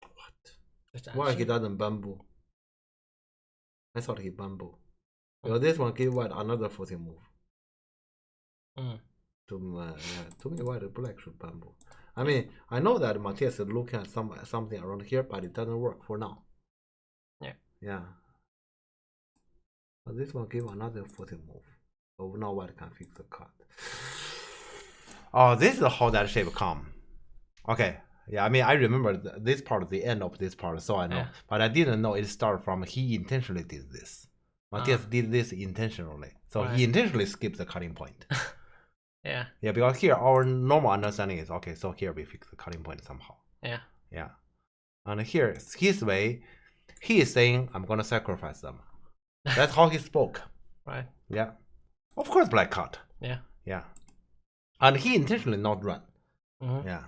What? Why he doesn't bamboo? I thought he bamboo. Well, this one give White another 14 move. To me, White Black should bamboo. I mean, I know that Matthias is looking at something around here, but it doesn't work for now. Yeah. But this one give another 14 move. So now White can fix the cut. Oh, this is how that shape come. Okay. Yeah, I mean, I remember this part, the end of this part, so I know. But I didn't know it started from he intentionally did this. Matthias did this intentionally. So he intentionally skipped the cutting point. Yeah. Yeah, because here our normal understanding is, okay, so here we fix the cutting point somehow. Yeah. Yeah. And here, his way, he is saying, I'm going to sacrifice them. That's how he spoke. Right. Yeah. Of course, Black cut. Yeah. Yeah. And he intentionally not run. Yeah.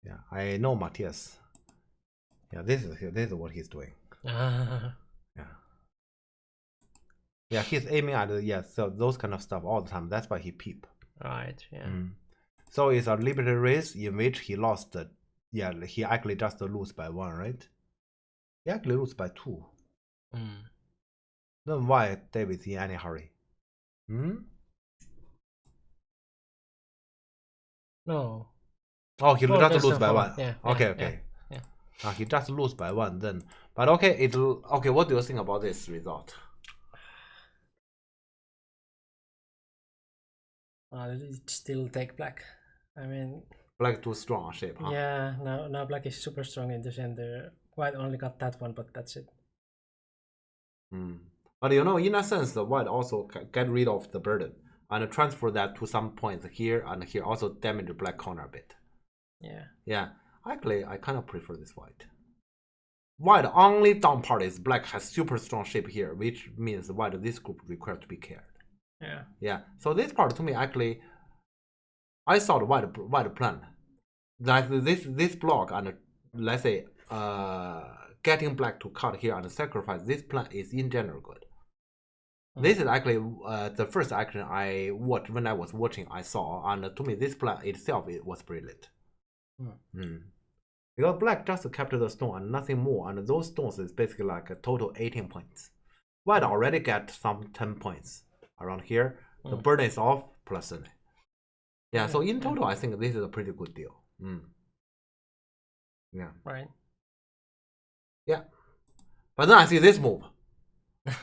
Yeah, I know Matthias. Yeah, this is what he's doing. Yeah. Yeah, he's aiming at so those kind of stuff all the time. That's why he peep. Right. Yeah. So it's a limited race in which he lost. He actually just lose by 1, right? He actually lose by 2. Then why David's in any hurry? No. Oh, he just lose by 1. Yeah. Okay. Yeah. He just lose by 1 then. But okay, okay. What do you think about this result? It still take Black. I mean, Black too strong shape, huh? Yeah, now Black is super strong in the center. White only got that one, but that's it. But you know, in a sense, the White also get rid of the burden and transfer that to some points here and here, also damage the Black corner a bit. Yeah. Actually, I kind of prefer this White. White only down part is Black has super strong shape here, which means White this group required to be cared. Yeah. So this part to me actually, I saw the White plan like this block and let's say, getting black to cut here and sacrifice this plan is in general good. This is actually the first action I watched when I was watching. I saw, and to me, this plan itself it was brilliant. Because black just captured the stone and nothing more, and those stones is basically like a total 18 points. White already get some 10 points around here. The burden is off plus 7. Yeah, so in total, I think this is a pretty good deal. Yeah. Right. Yeah. But then I see this move.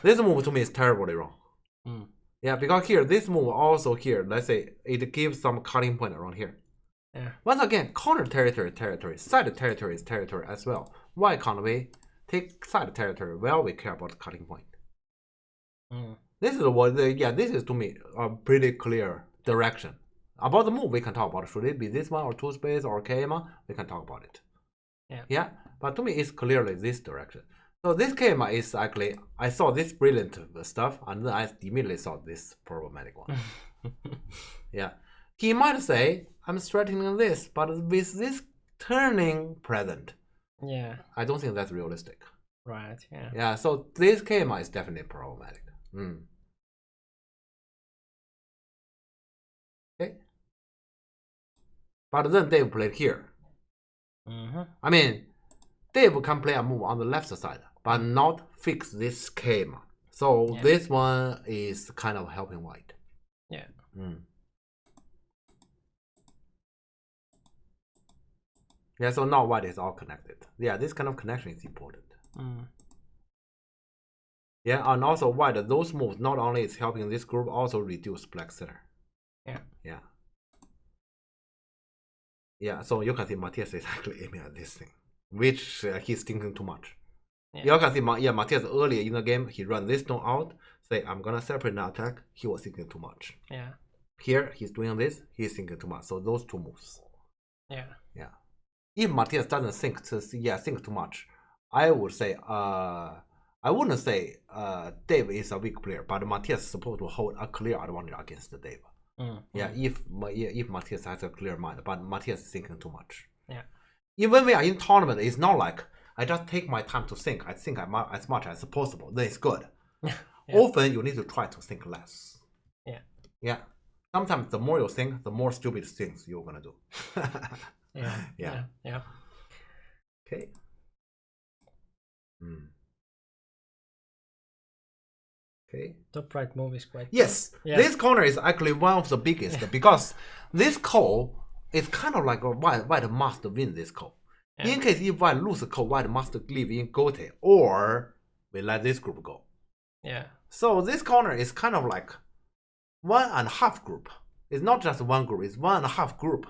This move to me is terribly wrong. Yeah, because here, this move also here, let's say, it gives some cutting point around here. Yeah. Once again, counter territory, side territory is territory as well. Why can't we take side territory? Well, we care about the cutting point. This is what, this is to me a pretty clear direction. About the move, we can talk about it. Should it be this one or 2 space or Keima? We can talk about it. Yeah, but to me, it's clearly this direction. So this Keima is actually, I saw this brilliant stuff, and then I immediately saw this problematic one. Yeah. He might say, I'm threatening this, but with this turning present, I don't think that's realistic. Right, Yeah, so this Keima is definitely problematic. Okay. But then Dave played here. I mean, Dave can play a move on the left side, but not fix this Keima. So this one is kind of helping white. Yeah. Yeah, so now white is all connected. Yeah, this kind of connection is important. Yeah, and also white, those moves not only is helping this group, also reduce black center. Yeah, so you can see Matthias is actually aiming at this thing, which he's thinking too much. You can see, Matthias earlier in the game, he ran this stone out, say, I'm gonna separate the attack. He was thinking too much. Here, he's doing this, he's thinking too much. So those two moves. Yeah. If Matthias doesn't think too much, I would say, I wouldn't say Dave is a weak player, but Matthias is supposed to hold a clear advantage against Dave. Yeah, if Matthias has a clear mind, but Matthias is thinking too much. Even when we are in tournament, it's not like I just take my time to think. I think as much as possible. Then it's good. Often you need to try to think less. Yeah. Sometimes the more you think, the more stupid things you're gonna do. Yeah. Okay. Okay. Top right move is quite. Yes, this corner is actually one of the biggest because this call is kind of like white must win this call. In case if white lose the call, white must live in Gote or we let this group go. So this corner is kind of like 1.5 group. It's not just one group, it's 1.5 group.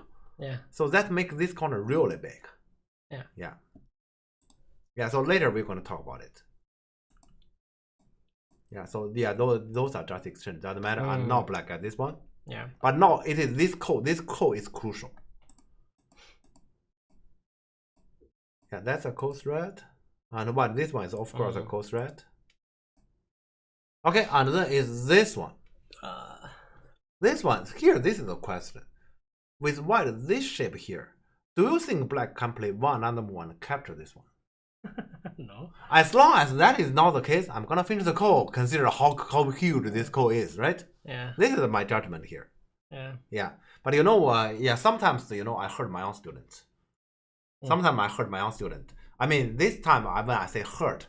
So that makes this corner really big. Yeah, so later we're going to talk about it. Yeah, so those are just exchange. Doesn't matter. I'm not black at this one. But now it is this code. This code is crucial. Yeah, that's a code thread. And what this one is of course a code thread. Okay, and then is this one. This one here, this is a question. With white this shape here, do you think black can play one another one and capture this one? No. As long as that is not the case, I'm gonna finish the code. Consider how huge this code is, right? This is my judgment here. Yeah. But sometimes I hurt my own students. Sometimes I hurt my own student. I mean, this time when I say hurt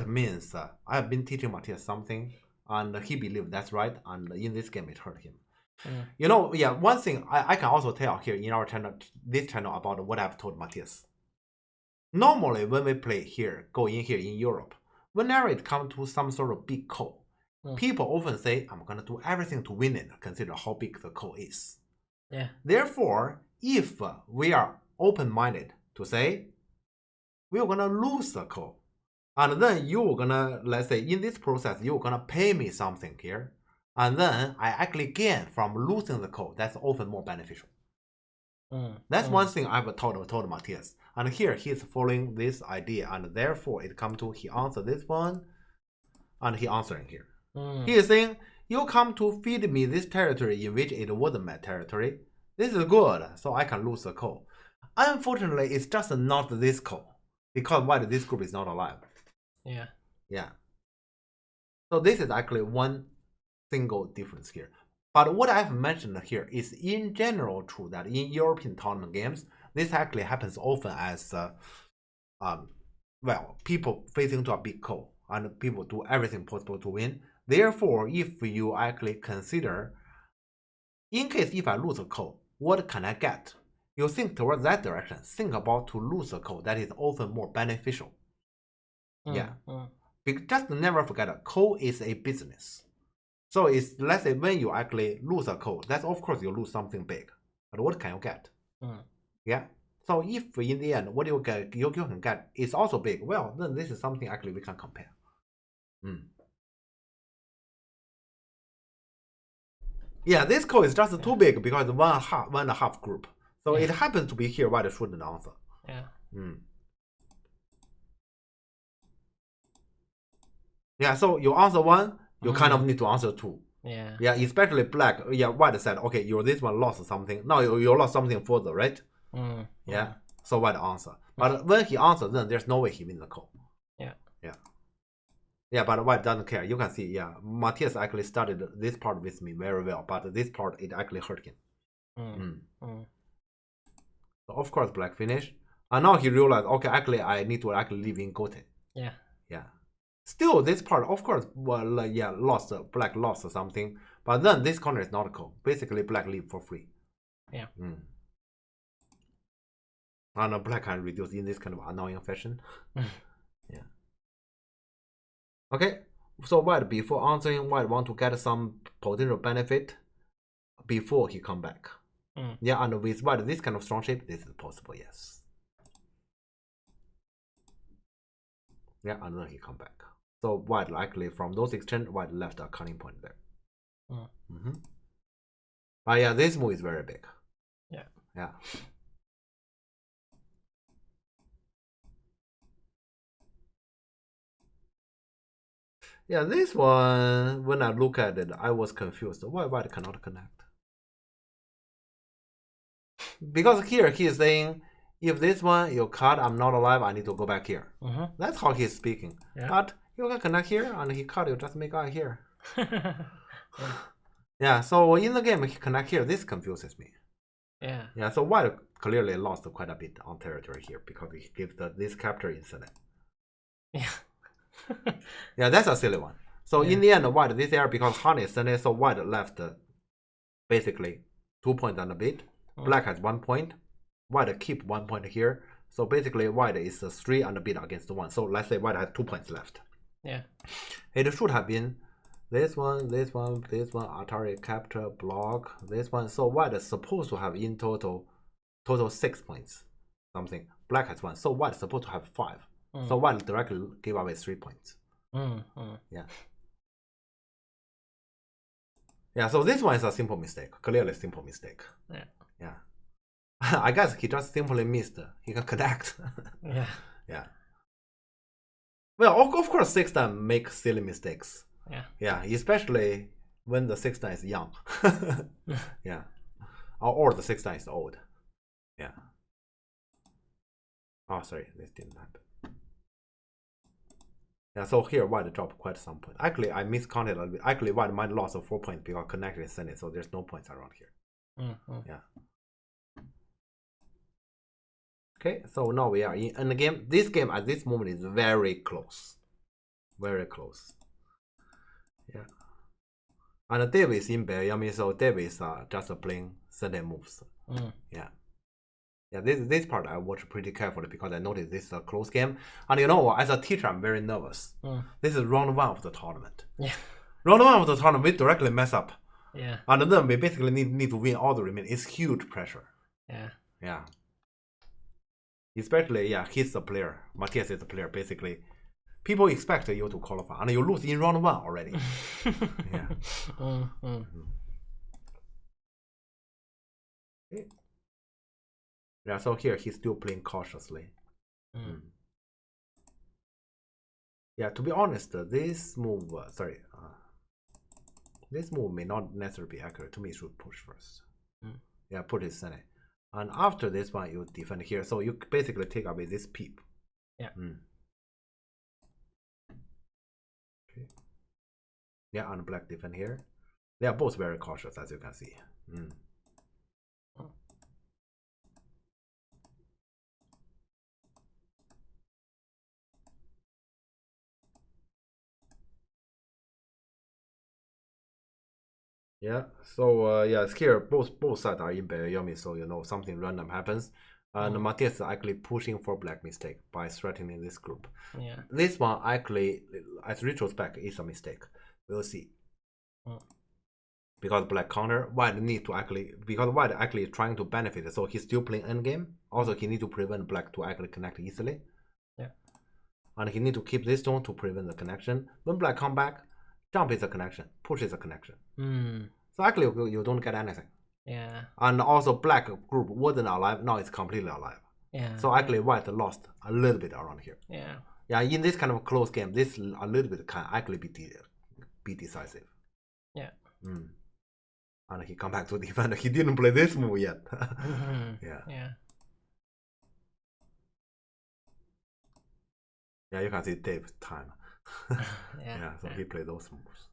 means I've been teaching Matthias something, and he believed that's right, and in this game it hurt him. One thing I can also tell here in our channel, this channel, about what I've told Matthias. Normally, when we play here, go in here in Europe, whenever it comes to some sort of big call, people often say, I'm going to do everything to win it, consider how big the call is. Therefore, if we are open-minded to say, we're going to lose the call, and then you're going to, let's say, in this process, you're going to pay me something here, and then I actually gain from losing the call, that's often more beneficial. That's one thing I've told Matthias. And here he's following this idea, and therefore it comes to he answer this one, and he answering here. He is saying, you come to feed me this territory in which it wasn't my territory. This is good, so I can lose the call. Unfortunately, it's just not this call because white this group is not alive. Yeah. Yeah. So this is actually one single difference here. But what I've mentioned here is in general true that in European tournament games, this actually happens often as well, people facing to a big call and people do everything possible to win. Therefore, if you actually consider, in case if I lose a call, what can I get? You think towards that direction. Think about to lose a call that is often more beneficial. Yeah. Just never forget that call is a business. So it's, let's say when you actually lose a call, that's of course you lose something big. But what can you get? Yeah. So if in the end what you can get is also big, well then this is something actually we can compare. Yeah, this call is just too big because one and a half group. So it happens to be here why the shouldn't answer. Yeah. Yeah, so you answer one, you kind of need to answer two. Yeah. Yeah, especially black. Yeah, white said, okay, you this one lost something. Now you lost something further, right? Yeah. So white answer. But when he answers, then there's no way he wins the call. Yeah. Yeah. Yeah, but white doesn't care. You can see, yeah, Matthias actually started this part with me very well, but this part it actually hurt him. So of course black finished. And now he realized, okay, actually I need to actually live in Goten. Yeah. Yeah. Still, this part, of course, well, yeah, black lost something, but then this corner is not a call. Basically, black leave for free. Yeah. And black can reduce in this kind of annoying fashion. Yeah. Okay, so white before answering, white want to get some potential benefit before he come back. Yeah, and with white this kind of strong shape, this is possible. Yes. Yeah, and then he come back. So white likely from those exchange, white left a cunning point there. But yeah, this move is very big. Yeah. Yeah. Yeah, this one, when I look at it, I was confused. Why white cannot connect? Because here he is saying, if this one you cut, I'm not alive, I need to go back here. That's how he's speaking. Yeah. But you can connect here, and he cut, you just make out here. Yeah, so in the game, he connect here. This confuses me. Yeah. Yeah, so white clearly lost quite a bit on territory here because he gave this capture incident. Yeah. Yeah, that's a silly one. So in the end, white this area because honey is Sunday, so white left basically 2 points and a bit. Black has 1 point. White keep 1 point here. So basically, white is 3 and a bit against 1. So let's say white has 2 points left. Yeah. It should have been this one, this one, this one, Atari capture, block, this one. So white is supposed to have in total 6 points. Something. Black has 1. So white is supposed to have 5. So white directly gave away 3 points. Yeah. Yeah, so this one is a simple mistake. Clearly simple mistake. Yeah. Yeah. I guess he just simply missed. He can connect. Yeah. Yeah. Well, of course, 6-dan make silly mistakes. Yeah. Yeah, especially when the 6-dan is young. Yeah. Or the 6-dan is old. Yeah. Oh, sorry, this didn't happen. Yeah, so here white dropped quite some point. Actually, I miscounted a little bit. Actually, white might lost 4 points because connected is Senate, so there's no points around here. Yeah. Okay, so now we are in the game. This game at this moment is very close. Very close. Yeah. And Dave is in Miami, so Dave is just playing Sunday moves. Yeah. Yeah, this part I watch pretty carefully because I noticed this is a close game. And you know, as a teacher, I'm very nervous. This is round 1 of the tournament. Yeah. Round 1 of the tournament, we directly mess up. Yeah. And then we basically need to win all the remaining. It's huge pressure. Yeah. Yeah. Especially, yeah, he's the player. Matthias is the player, basically. People expect you to qualify, and you lose in round 1 already. Yeah. Okay. Yeah, so here he's still playing cautiously. Yeah, to be honest, this move, this move may not necessarily be accurate. To me, it should push first. Yeah, put his Senate. And after this one, you defend here. So you basically take away this peep. Yeah. Okay. Yeah, and black defend here. They are both very cautious, as you can see. Yeah, so yeah, here both sides are in Bayomi, so you know something random happens. And Matthias is actually pushing for black mistake by threatening this group. Yeah. This one actually, as retrospect, is a mistake. We'll see. Because black counter, white need to actually, because white actually trying to benefit, so he's still playing endgame. Also, he need to prevent black to actually connect easily. Yeah. And he need to keep this stone to prevent the connection. When black come back, jump is a connection, push is a connection. So actually you don't get anything. Yeah. And also black group wasn't alive, now it's completely alive. Yeah. So actually white lost a little bit around here. Yeah. Yeah, in this kind of close game, this a little bit can actually be decisive. Yeah. And he come back to defend. He didn't play this move yet. Yeah. Yeah. Yeah, you can see Dave's time. Yeah. So he played those moves.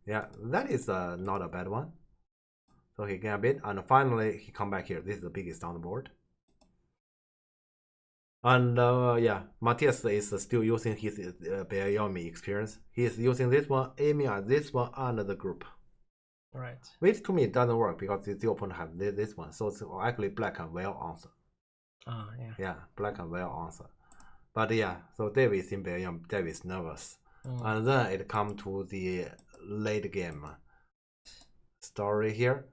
Yeah, that is not a bad one. So he gain a bit, and finally he come back here. This is the biggest on the board. And yeah, Matthias is still using his Bayomi experience. He is using this one, aiming at this one and the group. Right. Which to me doesn't work because the opponent have this one. So actually black can well answer. Oh, yeah. Yeah, black can well answer. But yeah, so Dave is in Bayomi, Dave is nervous. And then it come to the late game story here.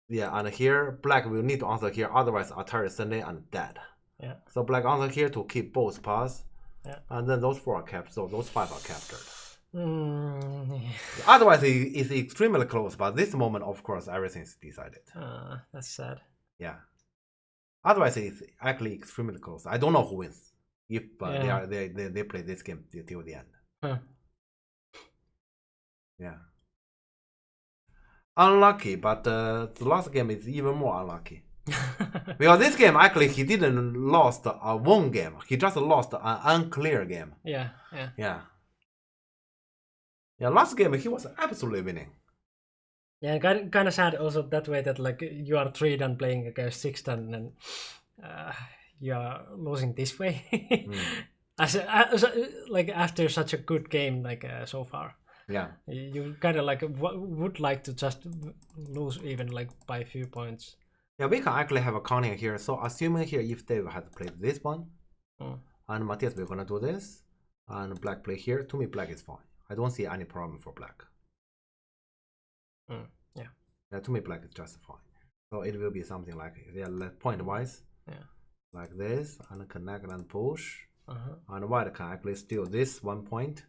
Yeah, and here black will need to answer here, otherwise Atari Sunday and dead. Yeah. So black answer here to keep both paths. Yeah. And then those 4 are kept, so those 5 are captured. Yeah. Otherwise it's extremely close, but this moment of course everything is decided. That's sad. Yeah. Otherwise it's actually extremely close. I don't know who wins if they play this game till the end. Yeah. Unlucky, but the last game is even more unlucky. Because this game actually he didn't lost a one game. He just lost an unclear game. Yeah. Yeah. Yeah, last game he was absolutely winning. Yeah, kind of sad also that way that like you are 3 dan playing against 6 dan and you are losing this way. as like after such a good game like so far. Yeah. You kind of like would like to just lose even like by a few points. Yeah, we can actually have a counting here. So assuming here if Dave had played this one, and Matthias we're gonna do this, and black play here. To me, black is fine. I don't see any problem for black. Yeah, to me, black is just fine. So it will be something like point wise. Yeah. Like this, and connect and push. And white can actually steal this 1 point.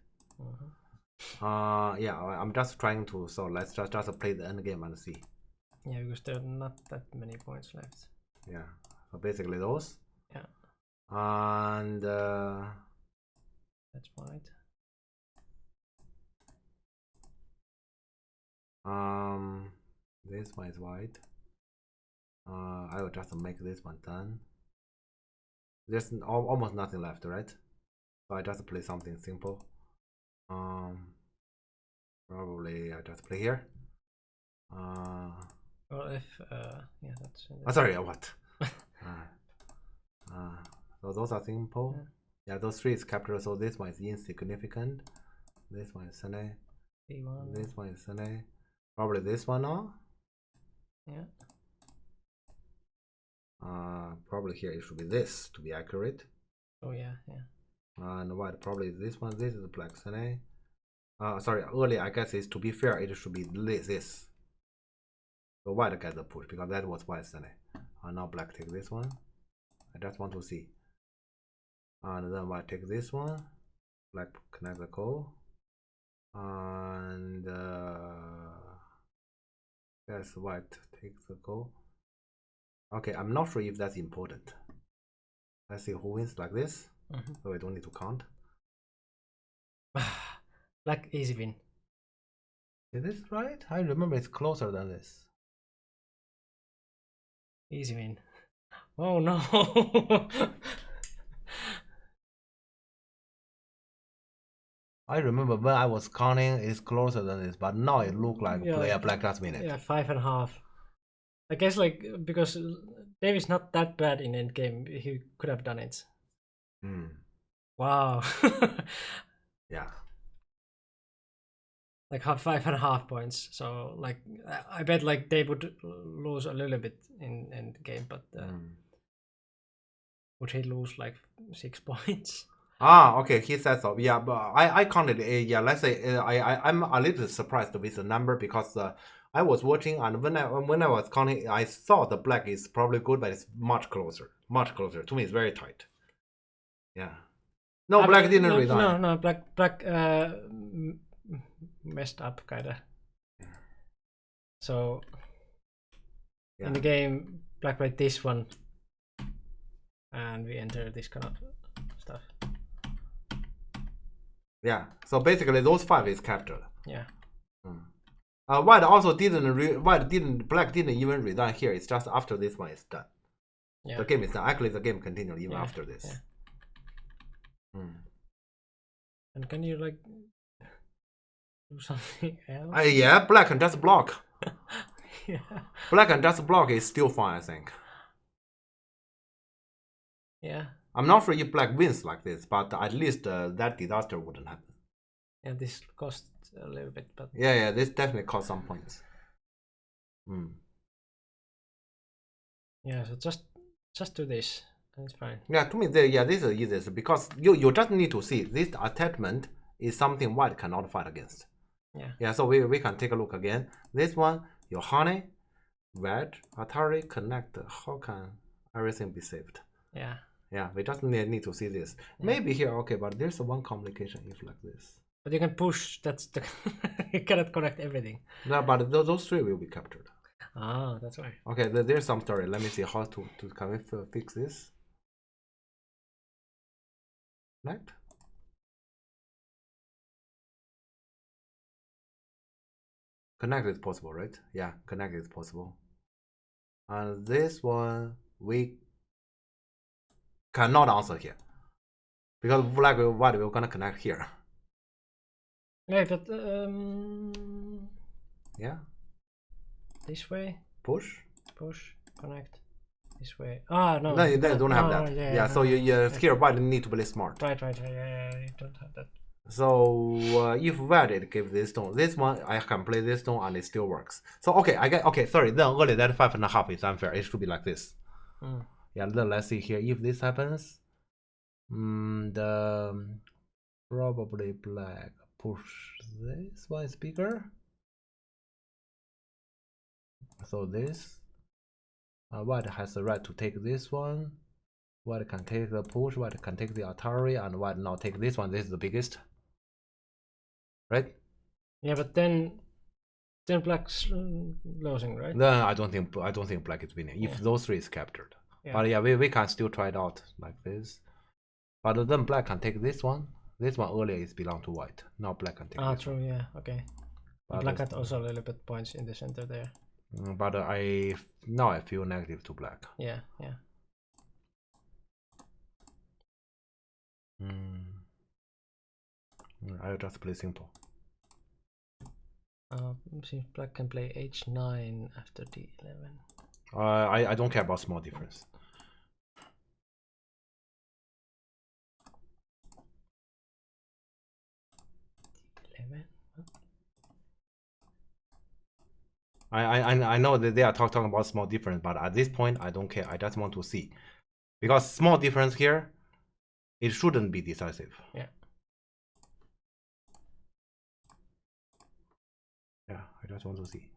Yeah, I'm just trying to. So let's just play the end game and see. Yeah, because there are not that many points left. Yeah, so basically those. Yeah. And that's white. This one is white. I will just make this one done. There's almost nothing left, right? So I just play something simple. Probably I just play here. Or if yeah, that's. Sorry, what? So those are simple. Yeah, those 3 is captured. So this one is insignificant. This one is Sunday. This one is Sunday. Probably this one now. Yeah. Probably here it should be this to be accurate. Oh yeah. And white probably this one. This is black Sunday. Sorry, earlier I guess is to be fair, it should be this. So white gets the push because that was white Sunday. And now black take this one. I just want to see. And then white take this one. Black connect the call. And yes, white takes the call. Okay, I'm not sure if that's important. Let's see who wins like this. So we don't need to count. Black easy win. Is this right? I remember it's closer than this. Easy win. Oh no. I remember when I was counting, it's closer than this, but now it looked like Yeah, black last minute. Yeah, 5.5. I guess like because Dave is not that bad in endgame, he could have done it. Hmm. Wow. Yeah. Like 5.5 points. So like I bet like Dave would lose a little bit in endgame, but would he lose like 6 points? Ah, okay. He said so. Yeah, but I counted. Yeah, let's say I'm a little surprised with the number because I was watching and when I was counting, I thought the black is probably good, but it's much closer. Much closer. To me, it's very tight. Yeah. No, black didn't resign. No, black messed up kinda. So in the game, black played this one, and we enter this kind of stuff. Yeah. So basically, those 5 is captured. Yeah. White also black didn't even resign here. It's just after this one is done. Yeah. The game is done. Actually, the game continued even after this. Yeah. And can you like do something else? Yeah, black can just block. Yeah. Black and just block is still fine, I think. Yeah. I'm not sure if black wins like this, but at least that disaster wouldn't happen. Yeah, this cost a little bit, but Yeah, this definitely cost some points. yeah, so just do this and it's fine. Yeah, to me, this is easiest because you just need to see this attachment is something white cannot fight against. Yeah. Yeah, so we can take a look again. This one, your honey, red, Atari, connect. How can everything be saved? Yeah. Yeah, we just need to see this. Yeah. Maybe here, okay, but there's one complication if like this. But you can push, that's the you cannot connect everything. No, but those 3 will be captured. Ah, that's why. Okay, there's some story. Let me see how to can we fix this. Connect. Connect is possible, right? Yeah, connect is possible. And this one we cannot answer here because black and white we're gonna connect here. Yeah, but yeah. This way. Push, connect. This way. Ah, no. No, you don't have that. Yeah, so you here white need to be smart. Right. Yeah, you don't have that. So if white give this stone, this one I can play this stone and it still works. So okay, sorry. Then early that 5.5 is unfair. It should be like this. Yeah. Then let's see here if this happens. Probably black push this one is bigger. So this white has the right to take this one. White can take the push. White can take the Atari, and white now take this one. This is the biggest, right? Yeah, but then black's losing, right? Then I don't think black is winning if those 3 is captured. Yeah. But yeah, we can still try it out like this. But then black can take this one. This one earlier is belong to white. Now black can take. This true. One. Yeah. Okay. But black had also a little bit points in the center there. But now I feel negative to black. Yeah. I'll just play simple. See, black can play h9 after d11. I don't care about small difference. I know that they are talking about small difference, but at this point I don't care. I just want to see, because small difference here, it shouldn't be decisive. Yeah. Yeah, I just want to see.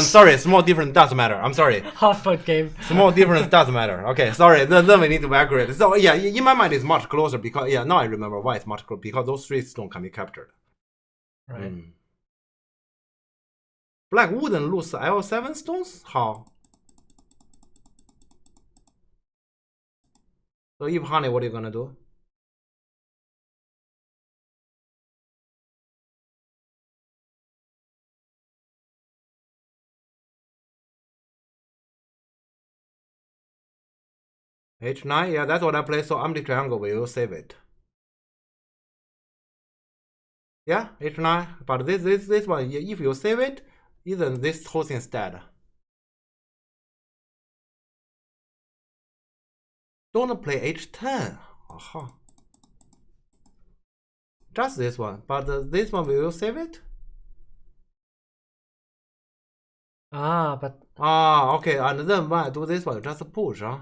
Sorry, small difference doesn't matter. I'm sorry. Half point game. Small difference doesn't matter. Okay, sorry. Then we need to be accurate. So yeah, in my mind it's much closer because now I remember why it's much closer, because those 3 stones can be captured. Right. Black wouldn't lose L7 stones? How? So if honey, what are you gonna do? H9, yeah, that's what I play. So empty triangle, we will save it. Yeah, H9. But this one, if you save it, even this whole thing instead. Don't play H10. Aha. Just this one, but this one we will save it. But Okay, and then when I do this one, just push, huh?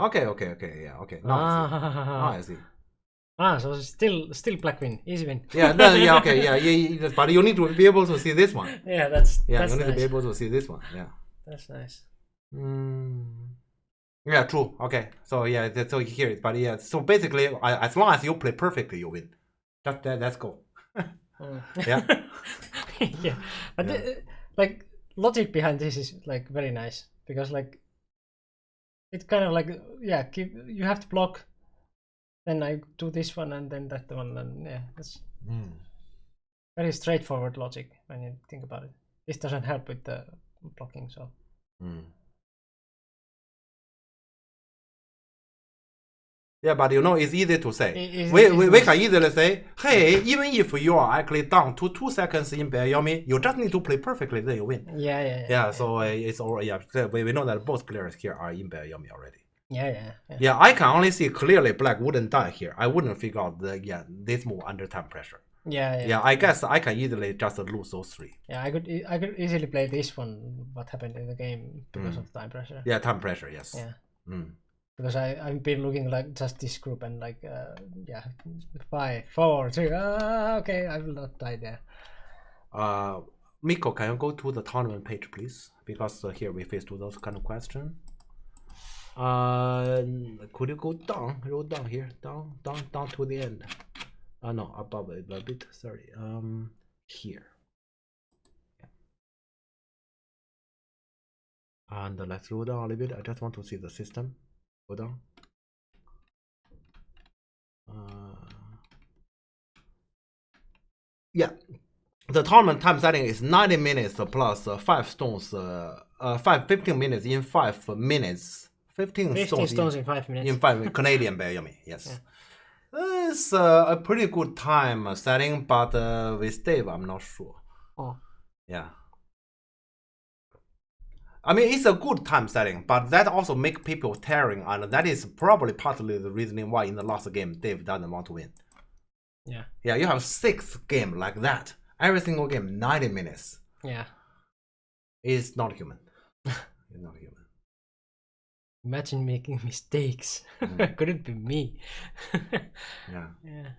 Okay, yeah, okay. Now I see. So still black win, easy win. Yeah, okay, yeah, but you need to be able to see this one. Yeah, that's you nice. need to be able to see this one. Yeah. That's nice. Yeah, true. Okay, so yeah, so here, but yeah, so basically, as long as you play perfectly, you win. Just let's go. Yeah. Yeah, but like logic behind this is like very nice because like it kind of like you have to block, then I do this one and then that one, and yeah, that's very straightforward logic when you think about it. This doesn't help with the blocking, so. Yeah, but it's easy to say. We can easily say, hey, even if you are actually down to 2 seconds in Bayomi, you just need to play perfectly, then you win. Yeah. So it's all, we know that both players here are in Bayomi already. Yeah, I can only see clearly black wouldn't die here. I wouldn't figure out this move under time pressure. Yeah, I guess I can easily just lose those 3. Yeah, I could easily play this one, what happened in the game because of time pressure. Yeah, time pressure, yes. Yeah. Because I've been looking like just this group and like 5, 4, 3. Okay, I will not die there. Miko, can you go to the tournament page, please? Because here we face to those kind of questions. Could you go down? Roll down here, down to the end. No, above it a bit. Sorry. Here. And let's roll down a little bit. I just want to see the system. Go down. Yeah, the tournament time setting is 90 minutes plus 5 stones. 15 minutes in 5 minutes. 15 stones in 5 minutes. In 5 minutes. Canadian Bayomi, yes. Yeah. It's a pretty good time setting, but with Dave, I'm not sure. Yeah. I mean, it's a good time setting, but that also makes people tiring, and that is probably partly the reasoning why in the last game Dave doesn't want to win. Yeah, you have 6 games like that. Every single game, 90 minutes. Yeah. It's not human. It's not human. Imagine making mistakes. Could it be me? Yeah. Yeah.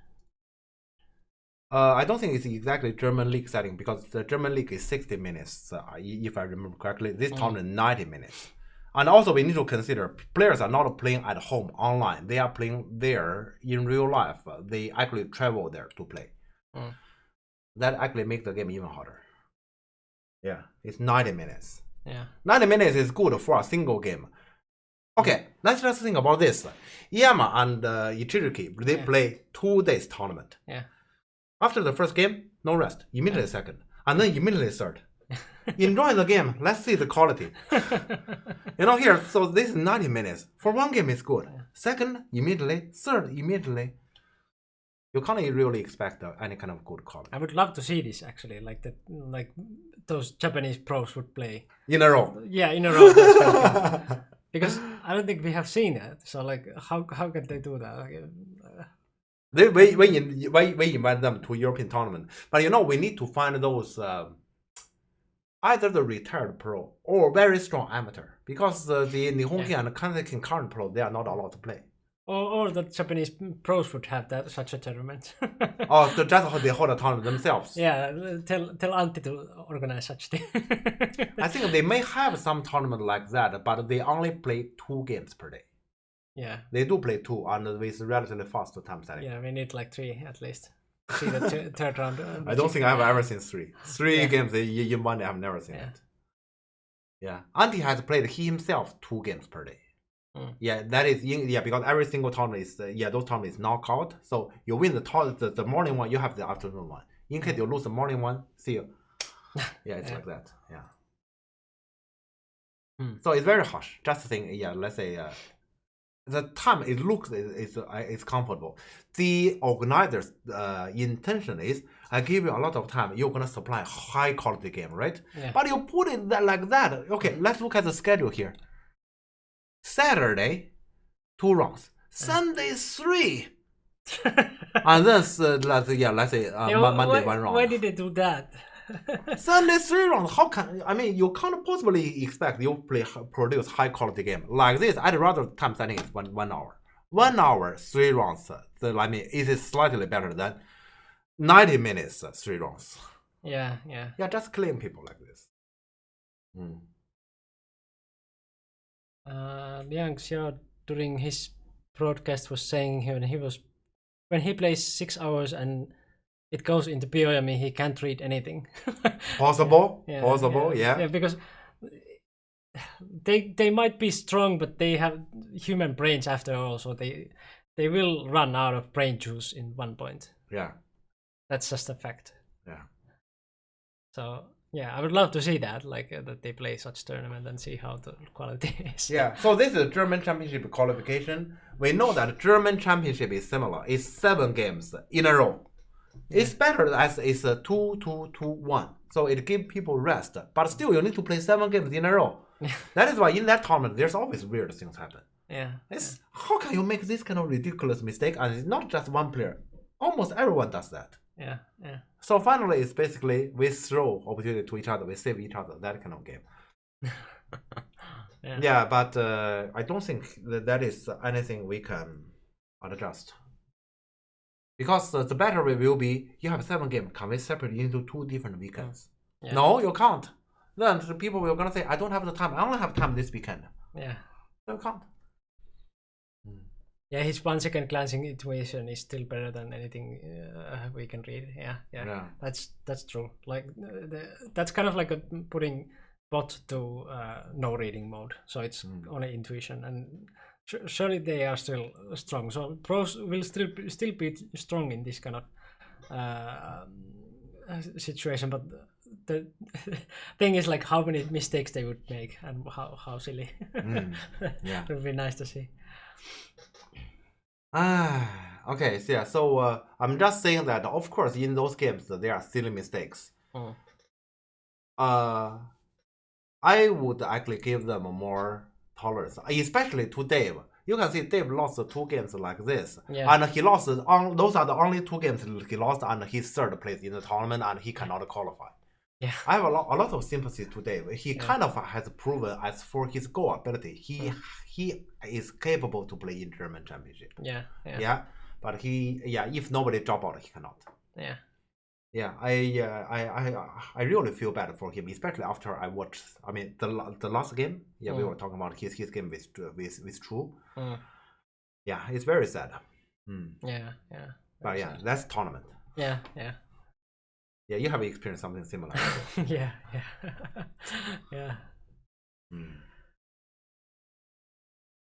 I don't think it's exactly German league setting because the German league is 60 minutes, if I remember correctly. This tournament 90 minutes. And also we need to consider players are not playing at home online. They are playing there in real life. They actually travel there to play. That actually makes the game even harder. Yeah, it's 90 minutes. Yeah. 90 minutes is good for a single game. Okay, let's just think about this. Yama and Ichiriki, they play 2 days tournament. Yeah. After the first game, no rest. Immediately second. And then immediately third. Enjoy the game. Let's see the quality. Here, so this is 90 minutes. For one game, it's good. Second, immediately. Third, immediately. You can't really expect any kind of good quality. I would love to see this actually, like those Japanese pros would play. In a row. Yeah, in a row. Because I don't think we have seen it. So like, how can they do that? We invite them to European tournament, but we need to find those either the retired pro or very strong amateur, because the Nihonki and Kaneki current pro, they are not allowed to play. Or the Japanese pros would have such a tournament. Just they hold a tournament themselves. Yeah, tell Antti to organize such thing. I think they may have some tournament like that, but they only play 2 games per day. Yeah. They do play 2 and with relatively fast time setting. Yeah, we need like 3 at least. See the third round. I don't think I've ever seen 3. 3 games in one day, I've never seen it. Yeah. Antti has played himself 2 games per day. Yeah, that is because every single tournament is those tournaments is knockout. So you win the morning one, you have the afternoon one. In case you lose the morning one, see you. Yeah, it's like that. Yeah. So it's very harsh. Just think, yeah, let's say the time it looks is comfortable. The organizer's intention is, I give you a lot of time, you're gonna supply high quality game, right? Yeah. But you put it like that. Okay, let's look at the schedule here. Saturday, 2 rounds. Sunday, 3. And then let's say Monday, 1 round. Why did they do that? Sunday 3 rounds. How can you can't possibly expect you produce high quality game like this? I'd rather time setting is 1 hour. 1 hour, 3 rounds. It is slightly better than 90 minutes, 3 rounds. Yeah. Yeah, just claim people like this. Liang Xiao during his broadcast was saying when he plays 6 hours and it goes into Bioyami, he can't read anything. Possible, Yeah, possible, yeah, because they might be strong, but they have human brains after all, so they will run out of brain juice in one point. Yeah. That's just a fact. Yeah. So yeah, I would love to see that, that they play such tournament and see how the quality is. Yeah. So this is German Championship qualification. We know that German Championship is similar. It's 7 games in a row. It's better as it's a 2-2-2-1. So it gives people rest. But still, you need to play 7 games in a row. That is why in that tournament, there's always weird things happen. Yeah. How can you make this kind of ridiculous mistake? And it's not just one player. Almost everyone does that. Yeah. So finally, it's basically we throw opportunity to each other, we save each other, that kind of game. Yeah, but I don't think that is anything we can adjust. Because the better way will be, you have 7 games, can we separate into 2 different weekends? Yeah. No, you can't. Then the people will gonna say, I don't have the time, I only have time this weekend. Yeah. You can't. Yeah, his 1 second glancing intuition is still better than anything we can read. Yeah. That's true. That's kind of like putting bot to no reading mode. So it's only intuition, and surely they are still strong. So pros will still be strong in this kind of situation. But the thing is, how many mistakes they would make and how silly. Yeah. It would be nice to see. Okay, so yeah, so I'm just saying that of course in those games there are silly mistakes. I would actually give them more tolerance, especially to Dave. You can see Dave lost 2 games like this, and he lost those are the only 2 games he lost, and he's 3rd place in the tournament, and he cannot qualify. Yeah, I have a lot of sympathy to Dave. He kind of has proven, as for his goal ability, he is capable to play in German Championship. Yeah, but if nobody drop out, he cannot. Yeah, I really feel bad for him, especially after I watched. The last game. Yeah, we were talking about his game with True. Yeah, it's very sad. Yeah. But yeah, that's tournament. Yeah. Yeah, you have experienced something similar. Yeah.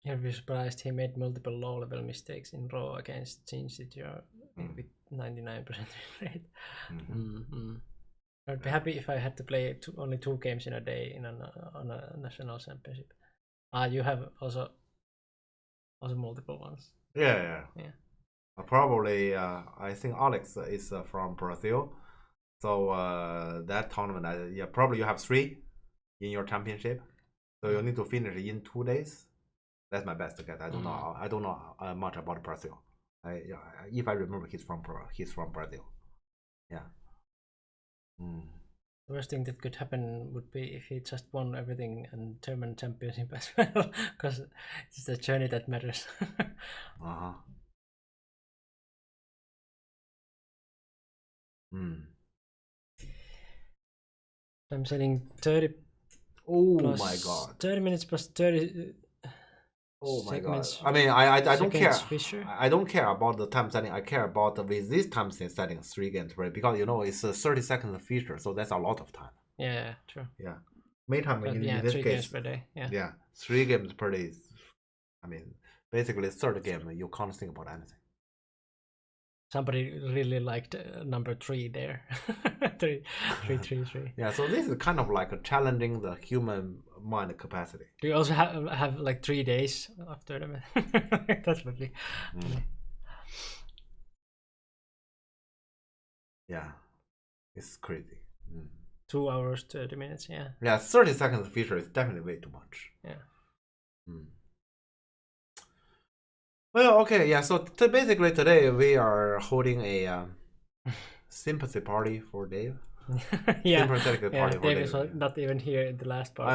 You'll be surprised he made multiple low-level mistakes in row against Jin Sitio with 99% rate. I'd be happy if I had to play only 2 games in a day on a national championship. You have also multiple ones. Yeah. Probably, I think Alex is from Brazil. So that tournament, probably you have 3 in your championship. So you need to finish in 2 days. That's my best guess. I don't know much about Brazil. If I remember, he's from Brazil. Yeah. The worst thing that could happen would be if he just won everything and German championship as well, because it's the journey that matters. I'm saying 30. Oh my god! 30 minutes plus 30. Oh my god! I don't care. Fisher? I don't care about the time setting. I care about with this time setting 3 games, right? Because it's a 30 seconds feature, so that's a lot of time. Yeah, true. Yeah, Maytime in this 3 case. games per day. Yeah, 3 games per day. Is, basically 3rd game you can't think about anything. somebody really liked number 3 there. 333. Yeah, so this is kind of like challenging the human mind capacity. Do you also have like 3 days after them? That would be. Yeah, it's crazy. 2 hours 30 minutes. Yeah. Yeah, 30 seconds feature is definitely way too much. Yeah. Well, okay, yeah. So basically today we are holding a sympathy party for Dave. Yeah. Sympathetic Yeah. party for Dave Dave. is not even here in the last part.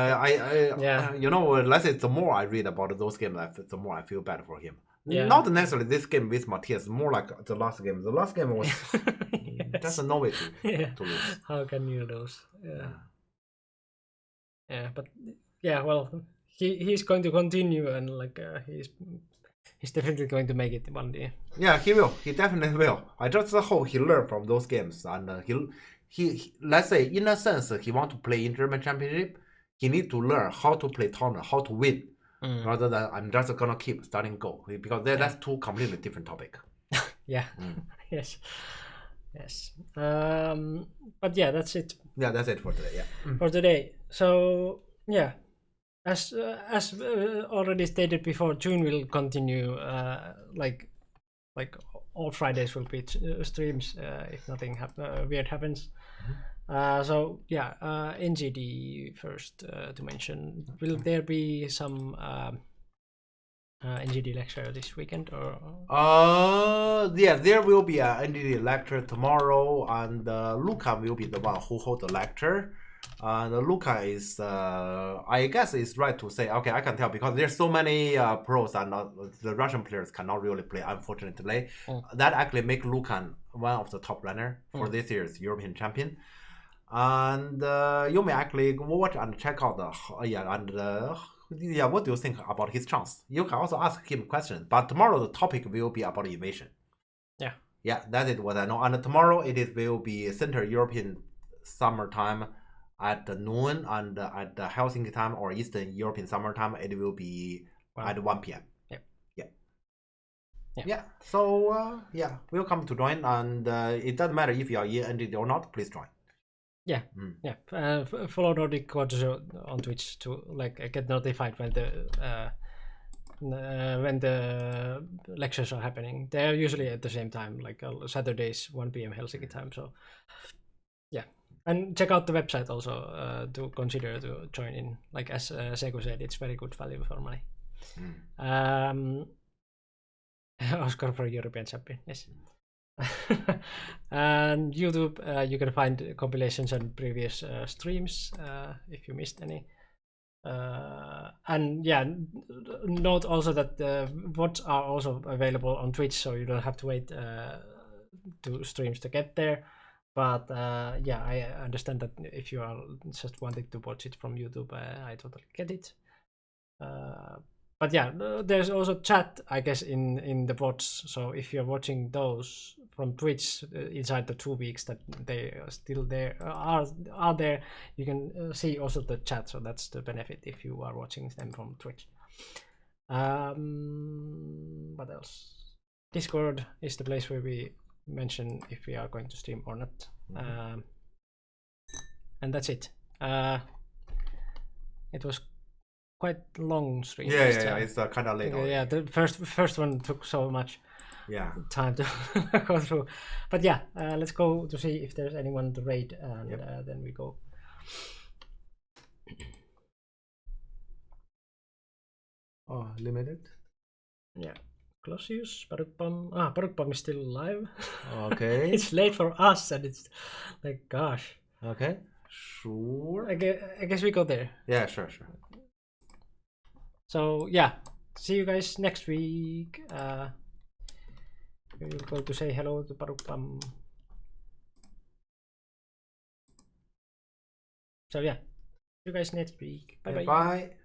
Yeah. You know, let's say the more I read about those games, the more I feel bad for him. Yeah. Not necessarily this game with Matthias, more like the last game. The last game was just no way to lose. How can you lose? Yeah. Yeah, but yeah, well, he's going to continue and like he's definitely going to make it one day. Yeah, he will. He definitely will. I just hope he learned from those games and he let's say in a sense he want to play in German Championship. He need to learn how to play tournament, how to win, rather than I'm just gonna keep starting go because that's two completely different topic. Yeah. Yes. But yeah, that's it. Yeah, that's it for today. Yeah. For today. So yeah, as already stated before, June will continue. Like all Fridays will be streams if nothing weird happens. So yeah, NGD first to mention. Will there be some NGD lecture this weekend or? Yeah, there will be an NGD lecture tomorrow, and Luca will be the one who hold the lecture. And Luca is, I guess it's right to say, okay, I can tell because there's so many pros and the Russian players cannot really play, unfortunately. That actually make Luca one of the top runner for this year's European champion. And you may actually watch and check out what do you think about his chance? You can also ask him questions. But tomorrow the topic will be about invasion. Yeah, that is what I know. And tomorrow will be Central European summertime at noon, and at the Helsinki time or Eastern European summertime it will be at 1 p.m. Yeah. So welcome to join, and it doesn't matter if you are in NGD or not. Please join. Yeah. Follow Nordic Quadro on Twitch to like get notified when the lectures are happening. They're usually at the same time, like Saturdays 1 p.m. Helsinki time. So yeah, and check out the website also to consider to join in. Like as Seku said, it's very good value for money. Oscar for European champion, yes. And YouTube, you can find compilations and previous streams if you missed any. And yeah, note also that the VODs are also available on Twitch, so you don't have to wait to streams to get there. But yeah, I understand that if you are just wanting to watch it from YouTube, I totally get it. But yeah, there's also chat, I guess, in the VODs. So if you're watching those from Twitch inside the 2 weeks that they are still there, are there, you can see also the chat. So that's the benefit if you are watching them from Twitch. What else? Discord is the place where we mention if we are going to stream or not. And that's it. It was quite long stream. Yeah, it's kind of late. Yeah, the first one took so much time to go through. But yeah, let's go to see if there's anyone to raid, and then we go. Oh, limited? Yeah. Closius, Parukpam. Parukpam is still alive. Okay. It's late for us, and it's like, gosh. Okay. Sure. I guess we go there. Yeah, sure. So yeah, see you guys next week. We're going to say hello to Parukpam. So yeah, see you guys next week. Bye. Bye.